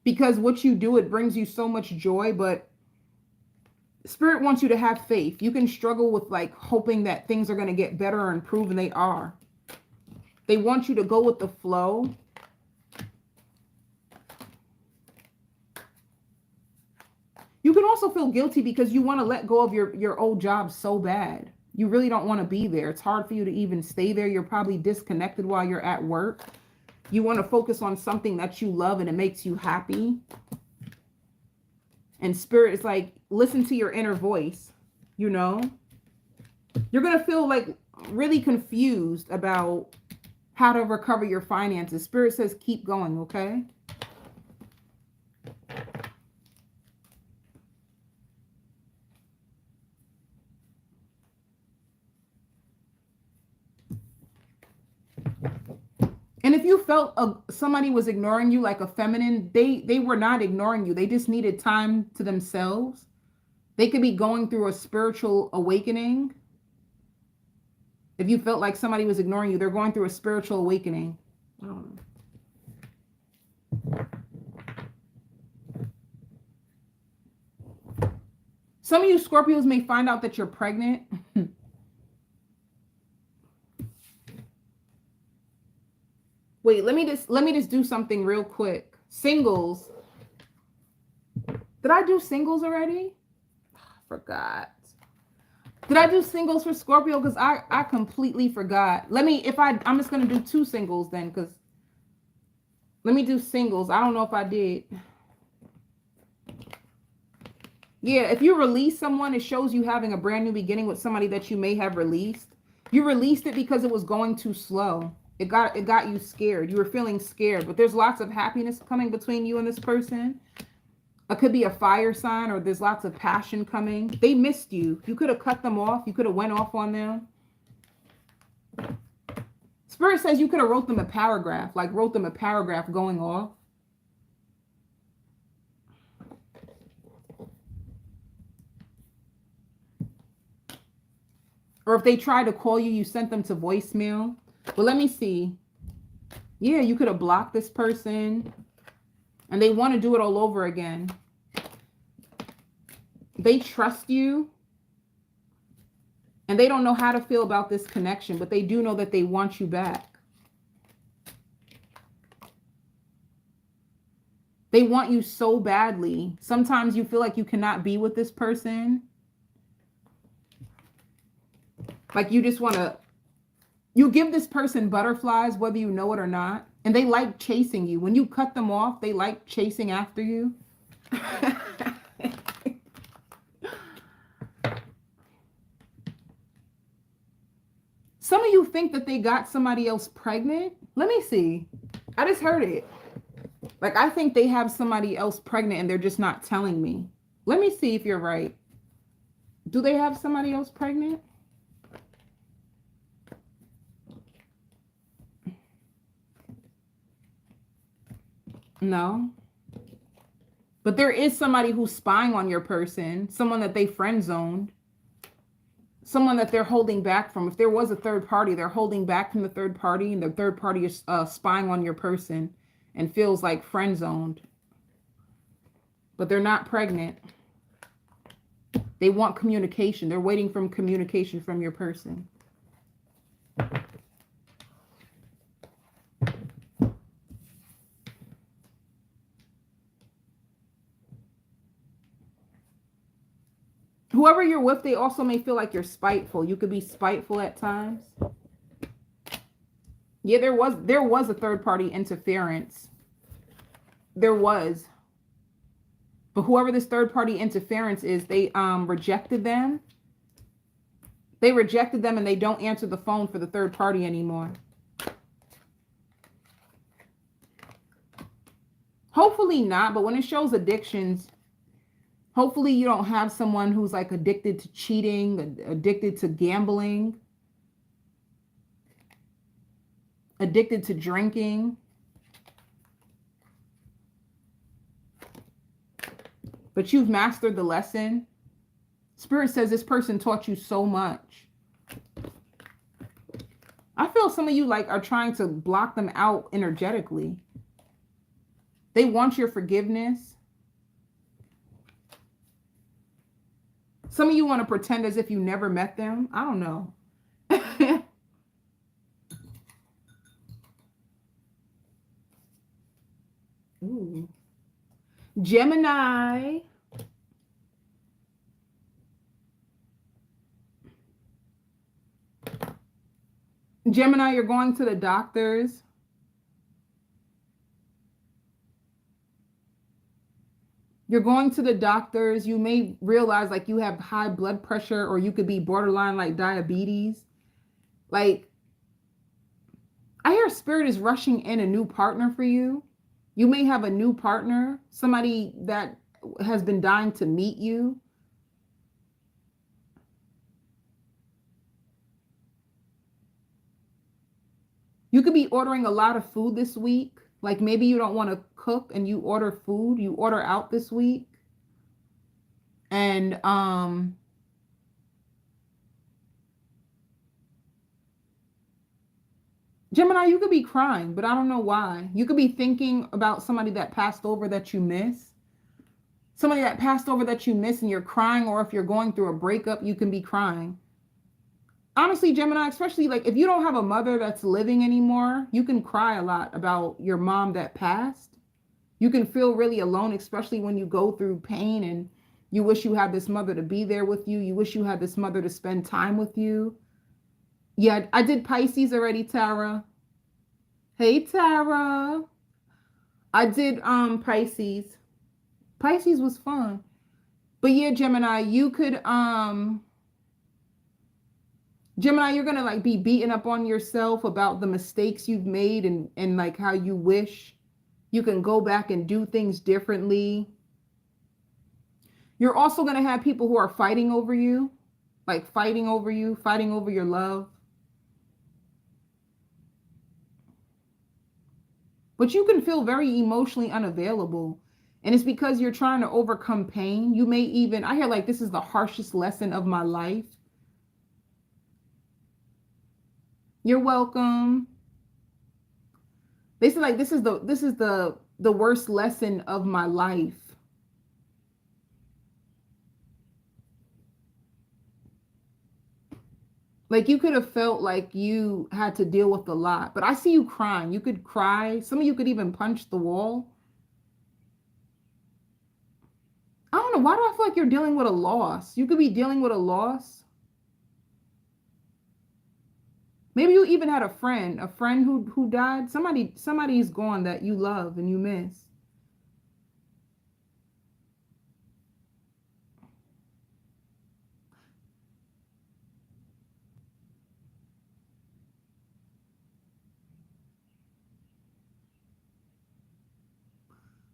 because what you do, it brings you so much joy, but Spirit wants you to have faith. You can struggle with like hoping that things are going to get better or improve, and they are. They want you to go with the flow. You can also feel guilty because you want to let go of your old job so bad. You really don't want to be there. It's hard for you to even stay there. You're probably disconnected while you're at work. You want to focus on something that you love and it makes you happy. And Spirit is like, listen to your inner voice, you know? You're going to feel like really confused about how to recover your finances. Spirit says, keep going, okay? And if you felt somebody was ignoring you like a feminine, they were not ignoring you. They just needed time to themselves. They could be going through a spiritual awakening. If you felt like somebody was ignoring you, they're going through a spiritual awakening. I don't know. Some of you Scorpios may find out that you're pregnant. Wait, let me just do something real quick. Singles. Did I do singles already? I forgot. Did I do singles for Scorpio? Because I completely forgot. I'm just gonna do two singles then, because let me do singles. I don't know if I did. Yeah, if you release someone, it shows you having a brand new beginning with somebody that you may have released. You released it because it was going too slow. It got you scared. You were feeling scared, but there's lots of happiness coming between you and this person. It could be a fire sign, or there's lots of passion coming. They missed you. You could have cut them off. You could have went off on them. Spirit says you could have wrote them a paragraph going off. Or if they tried to call you, you sent them to voicemail. Well, let me see. Yeah, you could have blocked this person. And they want to do it all over again. They trust you. And they don't know how to feel about this connection, but they do know that they want you back. They want you so badly. Sometimes you feel like you cannot be with this person. Like you just want to, you give this person butterflies, whether you know it or not. And they like chasing you. When you cut them off, they like chasing after you. Some of you think that they got somebody else pregnant. Let me see. I just heard it. Like, I think they have somebody else pregnant and they're just not telling me. Let me see if you're right. Do they have somebody else pregnant? No. But there is somebody who's spying on your person. Someone that they friend zoned. Someone that they're holding back from. If there was a third party, they're holding back from the third party, and the third party is spying on your person and feels like friend zoned. But they're not pregnant. They want communication. They're waiting for communication from your person. Whoever you're with, they also may feel like you're spiteful. You could be spiteful at times. Yeah, there was a third party interference. There was. But whoever this third party interference is, they rejected them. They rejected them and they don't answer the phone for the third party anymore. Hopefully not, but when it shows addictions, hopefully you don't have someone who's like addicted to cheating, addicted to gambling, addicted to drinking. But you've mastered the lesson. Spirit says this person taught you so much. I feel some of you like are trying to block them out energetically. They want your forgiveness. Some of you want to pretend as if you never met them. I don't know. Ooh. Gemini. Gemini, you're going to the doctors. You're going to the doctors. You may realize like you have high blood pressure, or you could be borderline like diabetes. Like, I hear Spirit is rushing in a new partner for you. You may have a new partner, somebody that has been dying to meet you. You could be ordering a lot of food this week. Like maybe you don't want to cook and you order food, you order out this week. And Gemini, you could be crying, but I don't know why. You could be thinking about somebody that passed over that you miss. Somebody that passed over that you miss and you're crying, or if you're going through a breakup, you can be crying. Honestly, Gemini, especially like if you don't have a mother that's living anymore, you can cry a lot about your mom that passed. You can feel really alone, especially when you go through pain and you wish you had this mother to be there with you. You wish you had this mother to spend time with you. Yeah, I did Pisces already, Tara. Hey, Tara. I did Pisces. Pisces was fun. But yeah, Gemini, you could Gemini, you're gonna like be beating up on yourself about the mistakes you've made and like how you wish you can go back and do things differently. You're also gonna have people who are fighting over you, like fighting over you, fighting over your love. But you can feel very emotionally unavailable. And it's because you're trying to overcome pain. You may even, I hear like this is the harshest lesson of my life. You're welcome. They said like this is the worst lesson of my life. Like you could have felt like you had to deal with a lot, but I see you crying. You could cry. Some of you could even punch the wall. I don't know. Why do I feel like you're dealing with a loss? You could be dealing with a loss. Maybe you even had a friend who died. Somebody's gone that you love and you miss.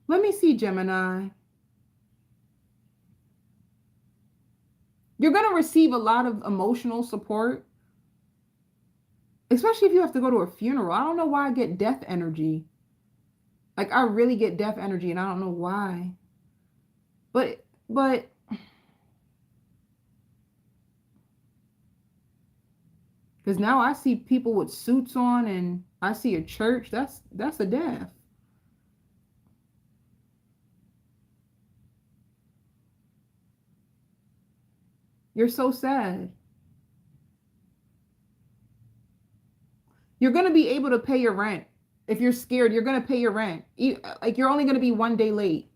Let me see, Gemini. You're going to receive a lot of emotional support, especially if you have to go to a funeral. I don't know why I get death energy. Like I really get death energy and I don't know why. But because now I see people with suits on and I see a church. That's a death. You're so sad. You're going to be able to pay your rent. If you're scared, you're going to pay your rent. Like you're only going to be 1 day late.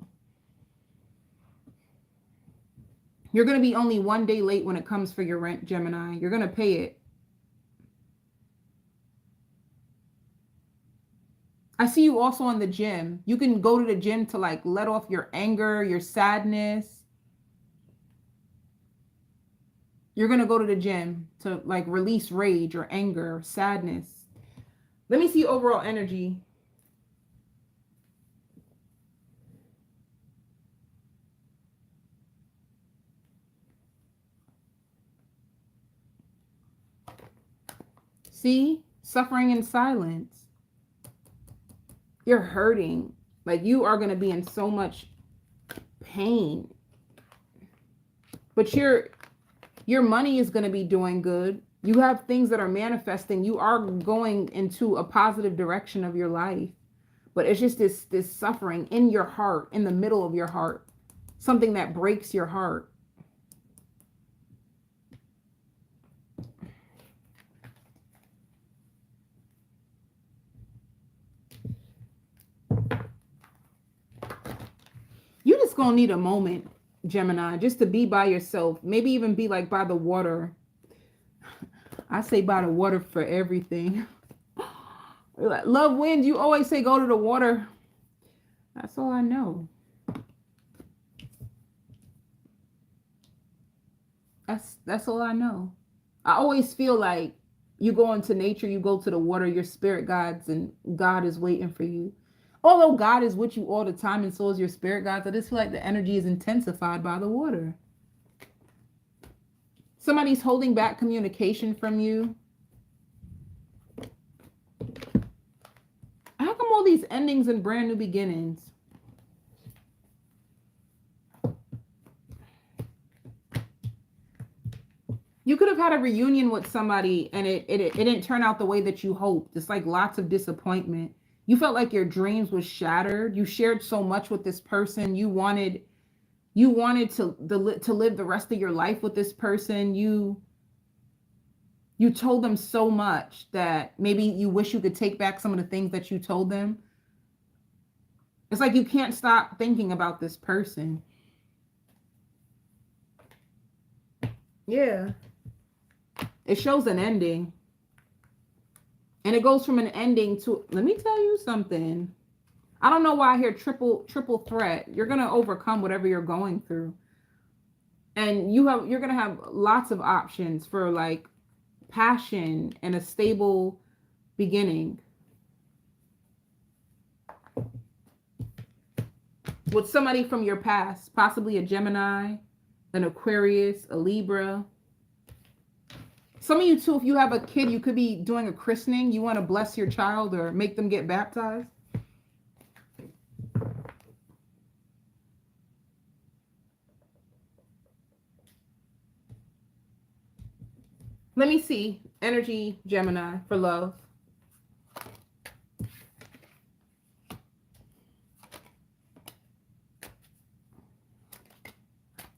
You're going to be only 1 day late when it comes for your rent, Gemini. You're going to pay it. I see you also in the gym. You can go to the gym to like let off your anger, your sadness. You're going to go to the gym to like release rage or anger, or sadness. Let me see overall energy. See? Suffering in silence. You're hurting. Like you are going to be in so much pain. But your money is going to be doing good. You have things that are manifesting. You are going into a positive direction of your life. But it's just this suffering in your heart, in the middle of your heart. Something that breaks your heart. You just going to need a moment, Gemini, just to be by yourself. Maybe even be like by the water. I say by the water for everything. Love wins. You always say go to the water. That's all I know. That's all I know. I always feel like you go into nature, you go to the water, your spirit guides, and God is waiting for you. Although God is with you all the time and so is your spirit guides, I just feel like the energy is intensified by the water. Somebody's holding back communication from you. How come all these endings and brand new beginnings? You could have had a reunion with somebody and it didn't turn out the way that you hoped. It's like lots of disappointment. You felt like your dreams was shattered. You shared so much with this person. You wanted to live the rest of your life with this person. You told them so much that maybe you wish you could take back some of the things that you told them. It's like you can't stop thinking about this person. Yeah. It shows an ending. And it goes from an ending to, let me tell you something. I don't know why I hear triple threat. You're going to overcome whatever you're going through. And you're going to have lots of options for like passion and a stable beginning. With somebody from your past, possibly a Gemini, an Aquarius, a Libra. Some of you too, if you have a kid, you could be doing a christening. You want to bless your child or make them get baptized. Let me see. Energy, Gemini, for love.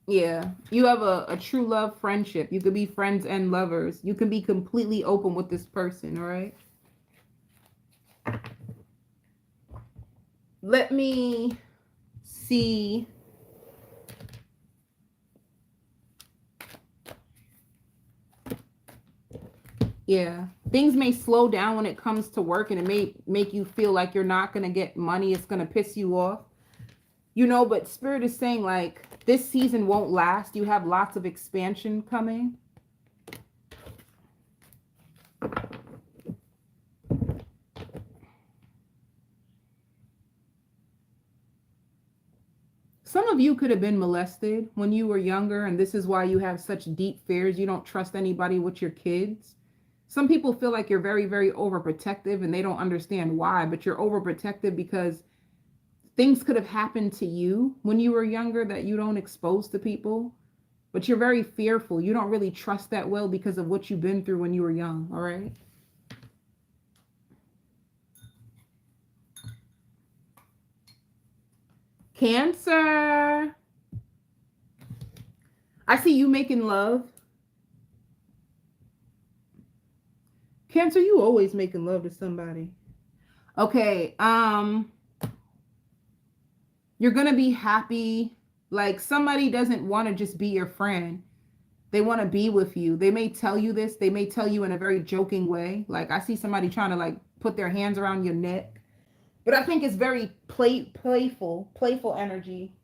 Yeah. You have a true love friendship. You could be friends and lovers. You can be completely open with this person, all right? Let me see. Yeah. Things may slow down when it comes to work, and it may make you feel like you're not going to get money. It's going to piss you off. You know, but Spirit is saying like this season won't last. You have lots of expansion coming. Some of you could have been molested when you were younger, and this is why you have such deep fears. You don't trust anybody with your kids. Some people feel like you're very, very overprotective and they don't understand why, but you're overprotective because things could have happened to you when you were younger that you don't expose to people. But you're very fearful. You don't really trust that well because of what you've been through when you were young, all right? Cancer. I see you making love. Cancer, you always making love to somebody. Okay, you're going to be happy. Like somebody doesn't want to just be your friend. They want to be with you. They may tell you this. They may tell you in a very joking way. Like I see somebody trying to like put their hands around your neck. But I think it's very playful energy.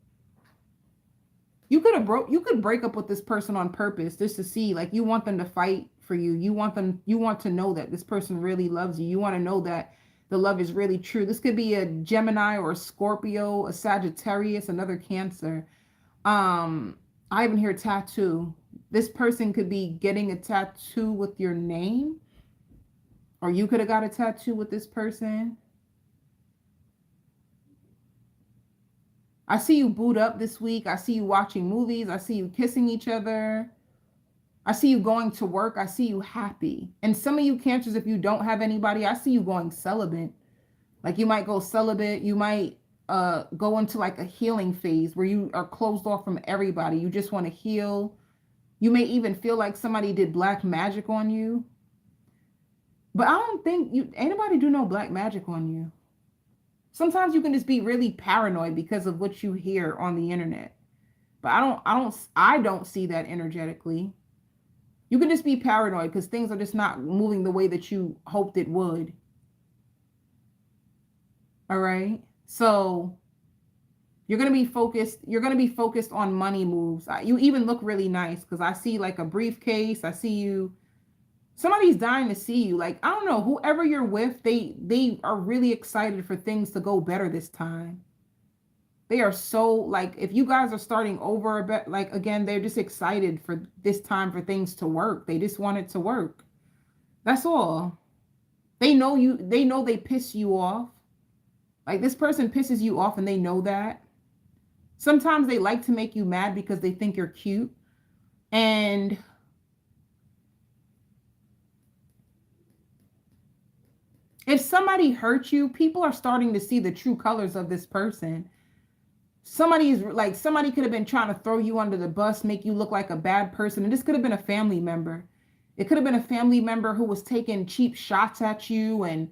You could break up with this person on purpose just to see, like you want them to fight for you. You want to know that this person really loves you. You want to know that the love is really true. This could be a Gemini or a Scorpio, a Sagittarius, another Cancer. I even hear tattoo. This person could be getting a tattoo with your name, or you could have got a tattoo with this person. I see you boot up this week. I see you watching movies. I see you kissing each other. I see you going to work. I see you happy. And some of you Cancers, if you don't have anybody, I see you going celibate. Like you might go celibate. You might go into like a healing phase where you are closed off from everybody. You just want to heal. You may even feel like somebody did black magic on you. But I don't think anybody do no black magic on you. Sometimes you can just be really paranoid because of what you hear on the internet. But I don't see that energetically. You can just be paranoid because things are just not moving the way that you hoped it would. All right. So you're going to be focused. You're going to be focused on money moves. You even look really nice because I see like a briefcase. I see you. Somebody's dying to see you. Like, I don't know, whoever you're with, they are really excited for things to go better this time. They are so like, if you guys are starting over a bit, like again, they're just excited for this time for things to work. They just want it to work. That's all. They know they piss you off. Like this person pisses you off and they know that. Sometimes they like to make you mad because they think you're cute. And if somebody hurts you, people are starting to see the true colors of this person. Somebody could have been trying to throw you under the bus, make you look like a bad person. And this could have been a family member. It could have been a family member who was taking cheap shots at you and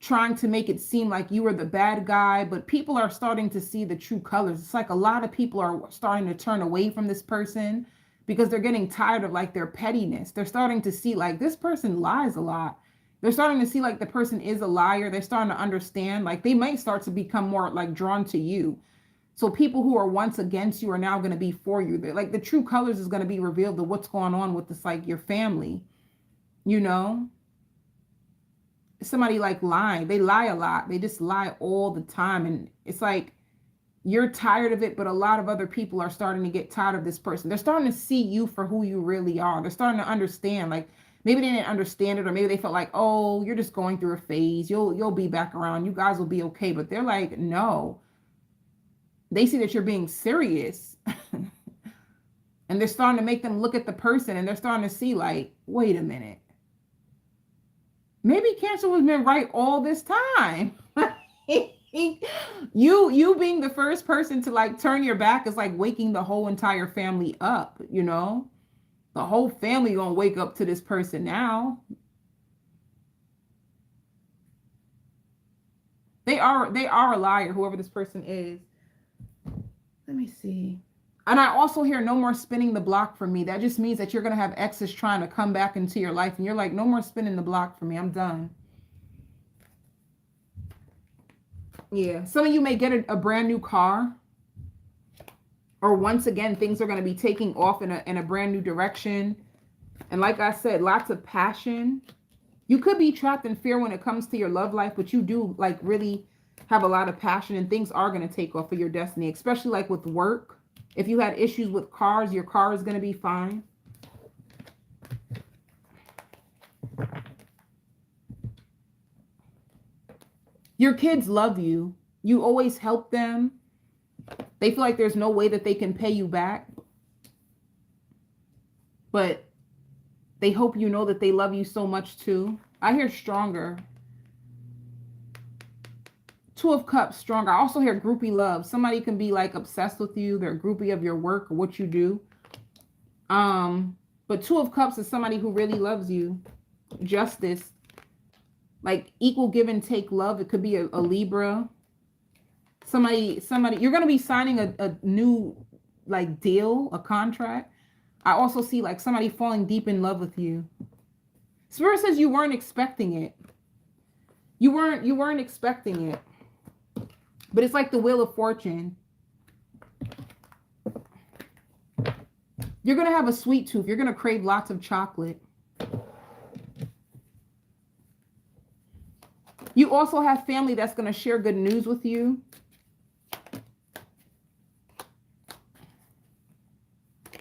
trying to make it seem like you were the bad guy. But people are starting to see the true colors. It's like a lot of people are starting to turn away from this person because they're getting tired of like their pettiness. They're starting to see like this person lies a lot. They're starting to see like the person is a liar. They're starting to understand, like they might start to become more like drawn to you. So people who are once against you are now going to be for you. They're, like the true colors is going to be revealed of what's going on with this, like your family, you know, somebody like lying. They lie a lot. They just lie all the time. And it's like, you're tired of it, but a lot of other people are starting to get tired of this person. They're starting to see you for who you really are. They're starting to understand, like, maybe they didn't understand it, or maybe they felt like, oh, you're just going through a phase. You'll be back around. You guys will be okay. But they're like, no. They see that you're being serious. And they're starting to make them look at the person and they're starting to see like, wait a minute. Maybe Cancer was been right all this time. You being the first person to like turn your back is like waking the whole entire family up, you know? The whole family gonna wake up to this person now. They are a liar, whoever this person is. Let me see. And I also hear no more spinning the block for me. That just means that you're gonna have exes trying to come back into your life, and you're like, no more spinning the block for me. I'm done. Yeah. Some of you may get a brand new car. Or once again, things are going to be taking off in a brand new direction. And like I said, lots of passion. You could be trapped in fear when it comes to your love life, but you do like really have a lot of passion, and things are going to take off for your destiny, especially like with work. If you had issues with cars, your car is going to be fine. Your kids love you. You always help them. They feel like there's no way that they can pay you back. But they hope you know that they love you so much too. I hear stronger. Two of Cups, stronger. I also hear groupie love. Somebody can be like obsessed with you. They're a groupie of your work or what you do. But Two of Cups is somebody who really loves you. Justice. Like equal give and take love. It could be a Libra. Somebody, you're going to be signing a new like deal, a contract. I also see like somebody falling deep in love with you. Spirit says you weren't expecting it. You weren't expecting it. But it's like the Wheel of Fortune. You're going to have a sweet tooth. You're going to crave lots of chocolate. You also have family that's going to share good news with you.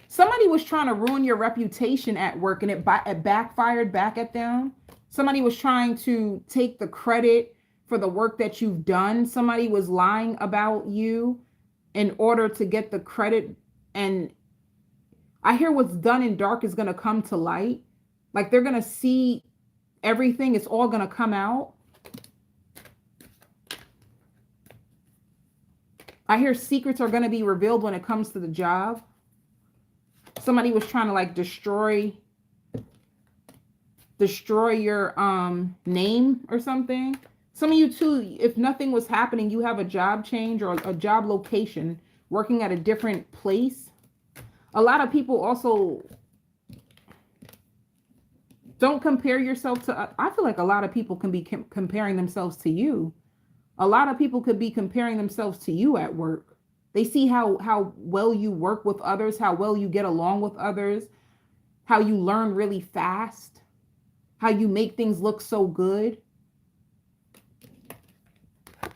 Somebody was trying to ruin your reputation at work, and it backfired back at them. Somebody was trying to take the credit for the work that you've done. Somebody was lying about you in order to get the credit. And I hear what's done in dark is going to come to light. Like they're going to see everything. It's all going to come out. I hear secrets are going to be revealed when it comes to the job. Somebody was trying to like destroy your name or something. Some of you too, if nothing was happening, you have a job change or a job location, working at a different place. A lot of people also don't compare yourself to, I feel like a lot of people can be comparing themselves to you. A lot of people could be comparing themselves to you at work. They see how well you work with others, how well you get along with others, how you learn really fast, how you make things look so good.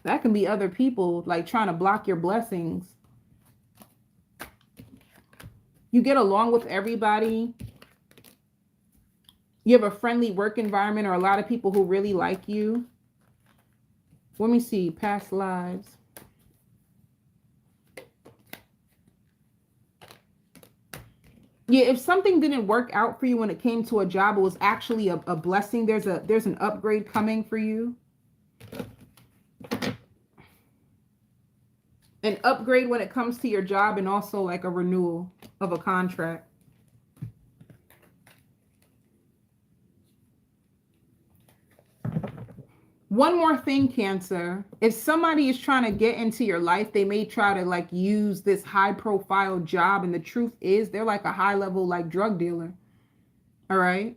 That can be other people like trying to block your blessings. You get along with everybody. You have a friendly work environment or a lot of people who really like you. Let me see, past lives. Yeah, if something didn't work out for you when it came to a job, it was actually a blessing. There's an upgrade coming for you. An upgrade when it comes to your job, and also like a renewal of a contract. One more thing, Cancer. If somebody is trying to get into your life, they may try to like use this high profile job. And the truth is they're like a high level like drug dealer. All right.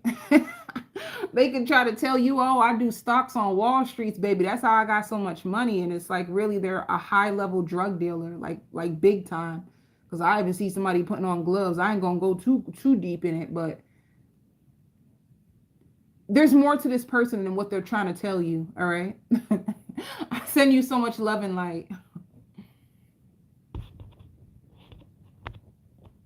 They can try to tell you, oh, I do stocks on Wall Street, baby. That's how I got so much money. And it's like really they're a high level drug dealer, like big time. Because I even see somebody putting on gloves. I ain't gonna go too deep in it, but there's more to this person than what they're trying to tell you. All right. I send you so much love and light.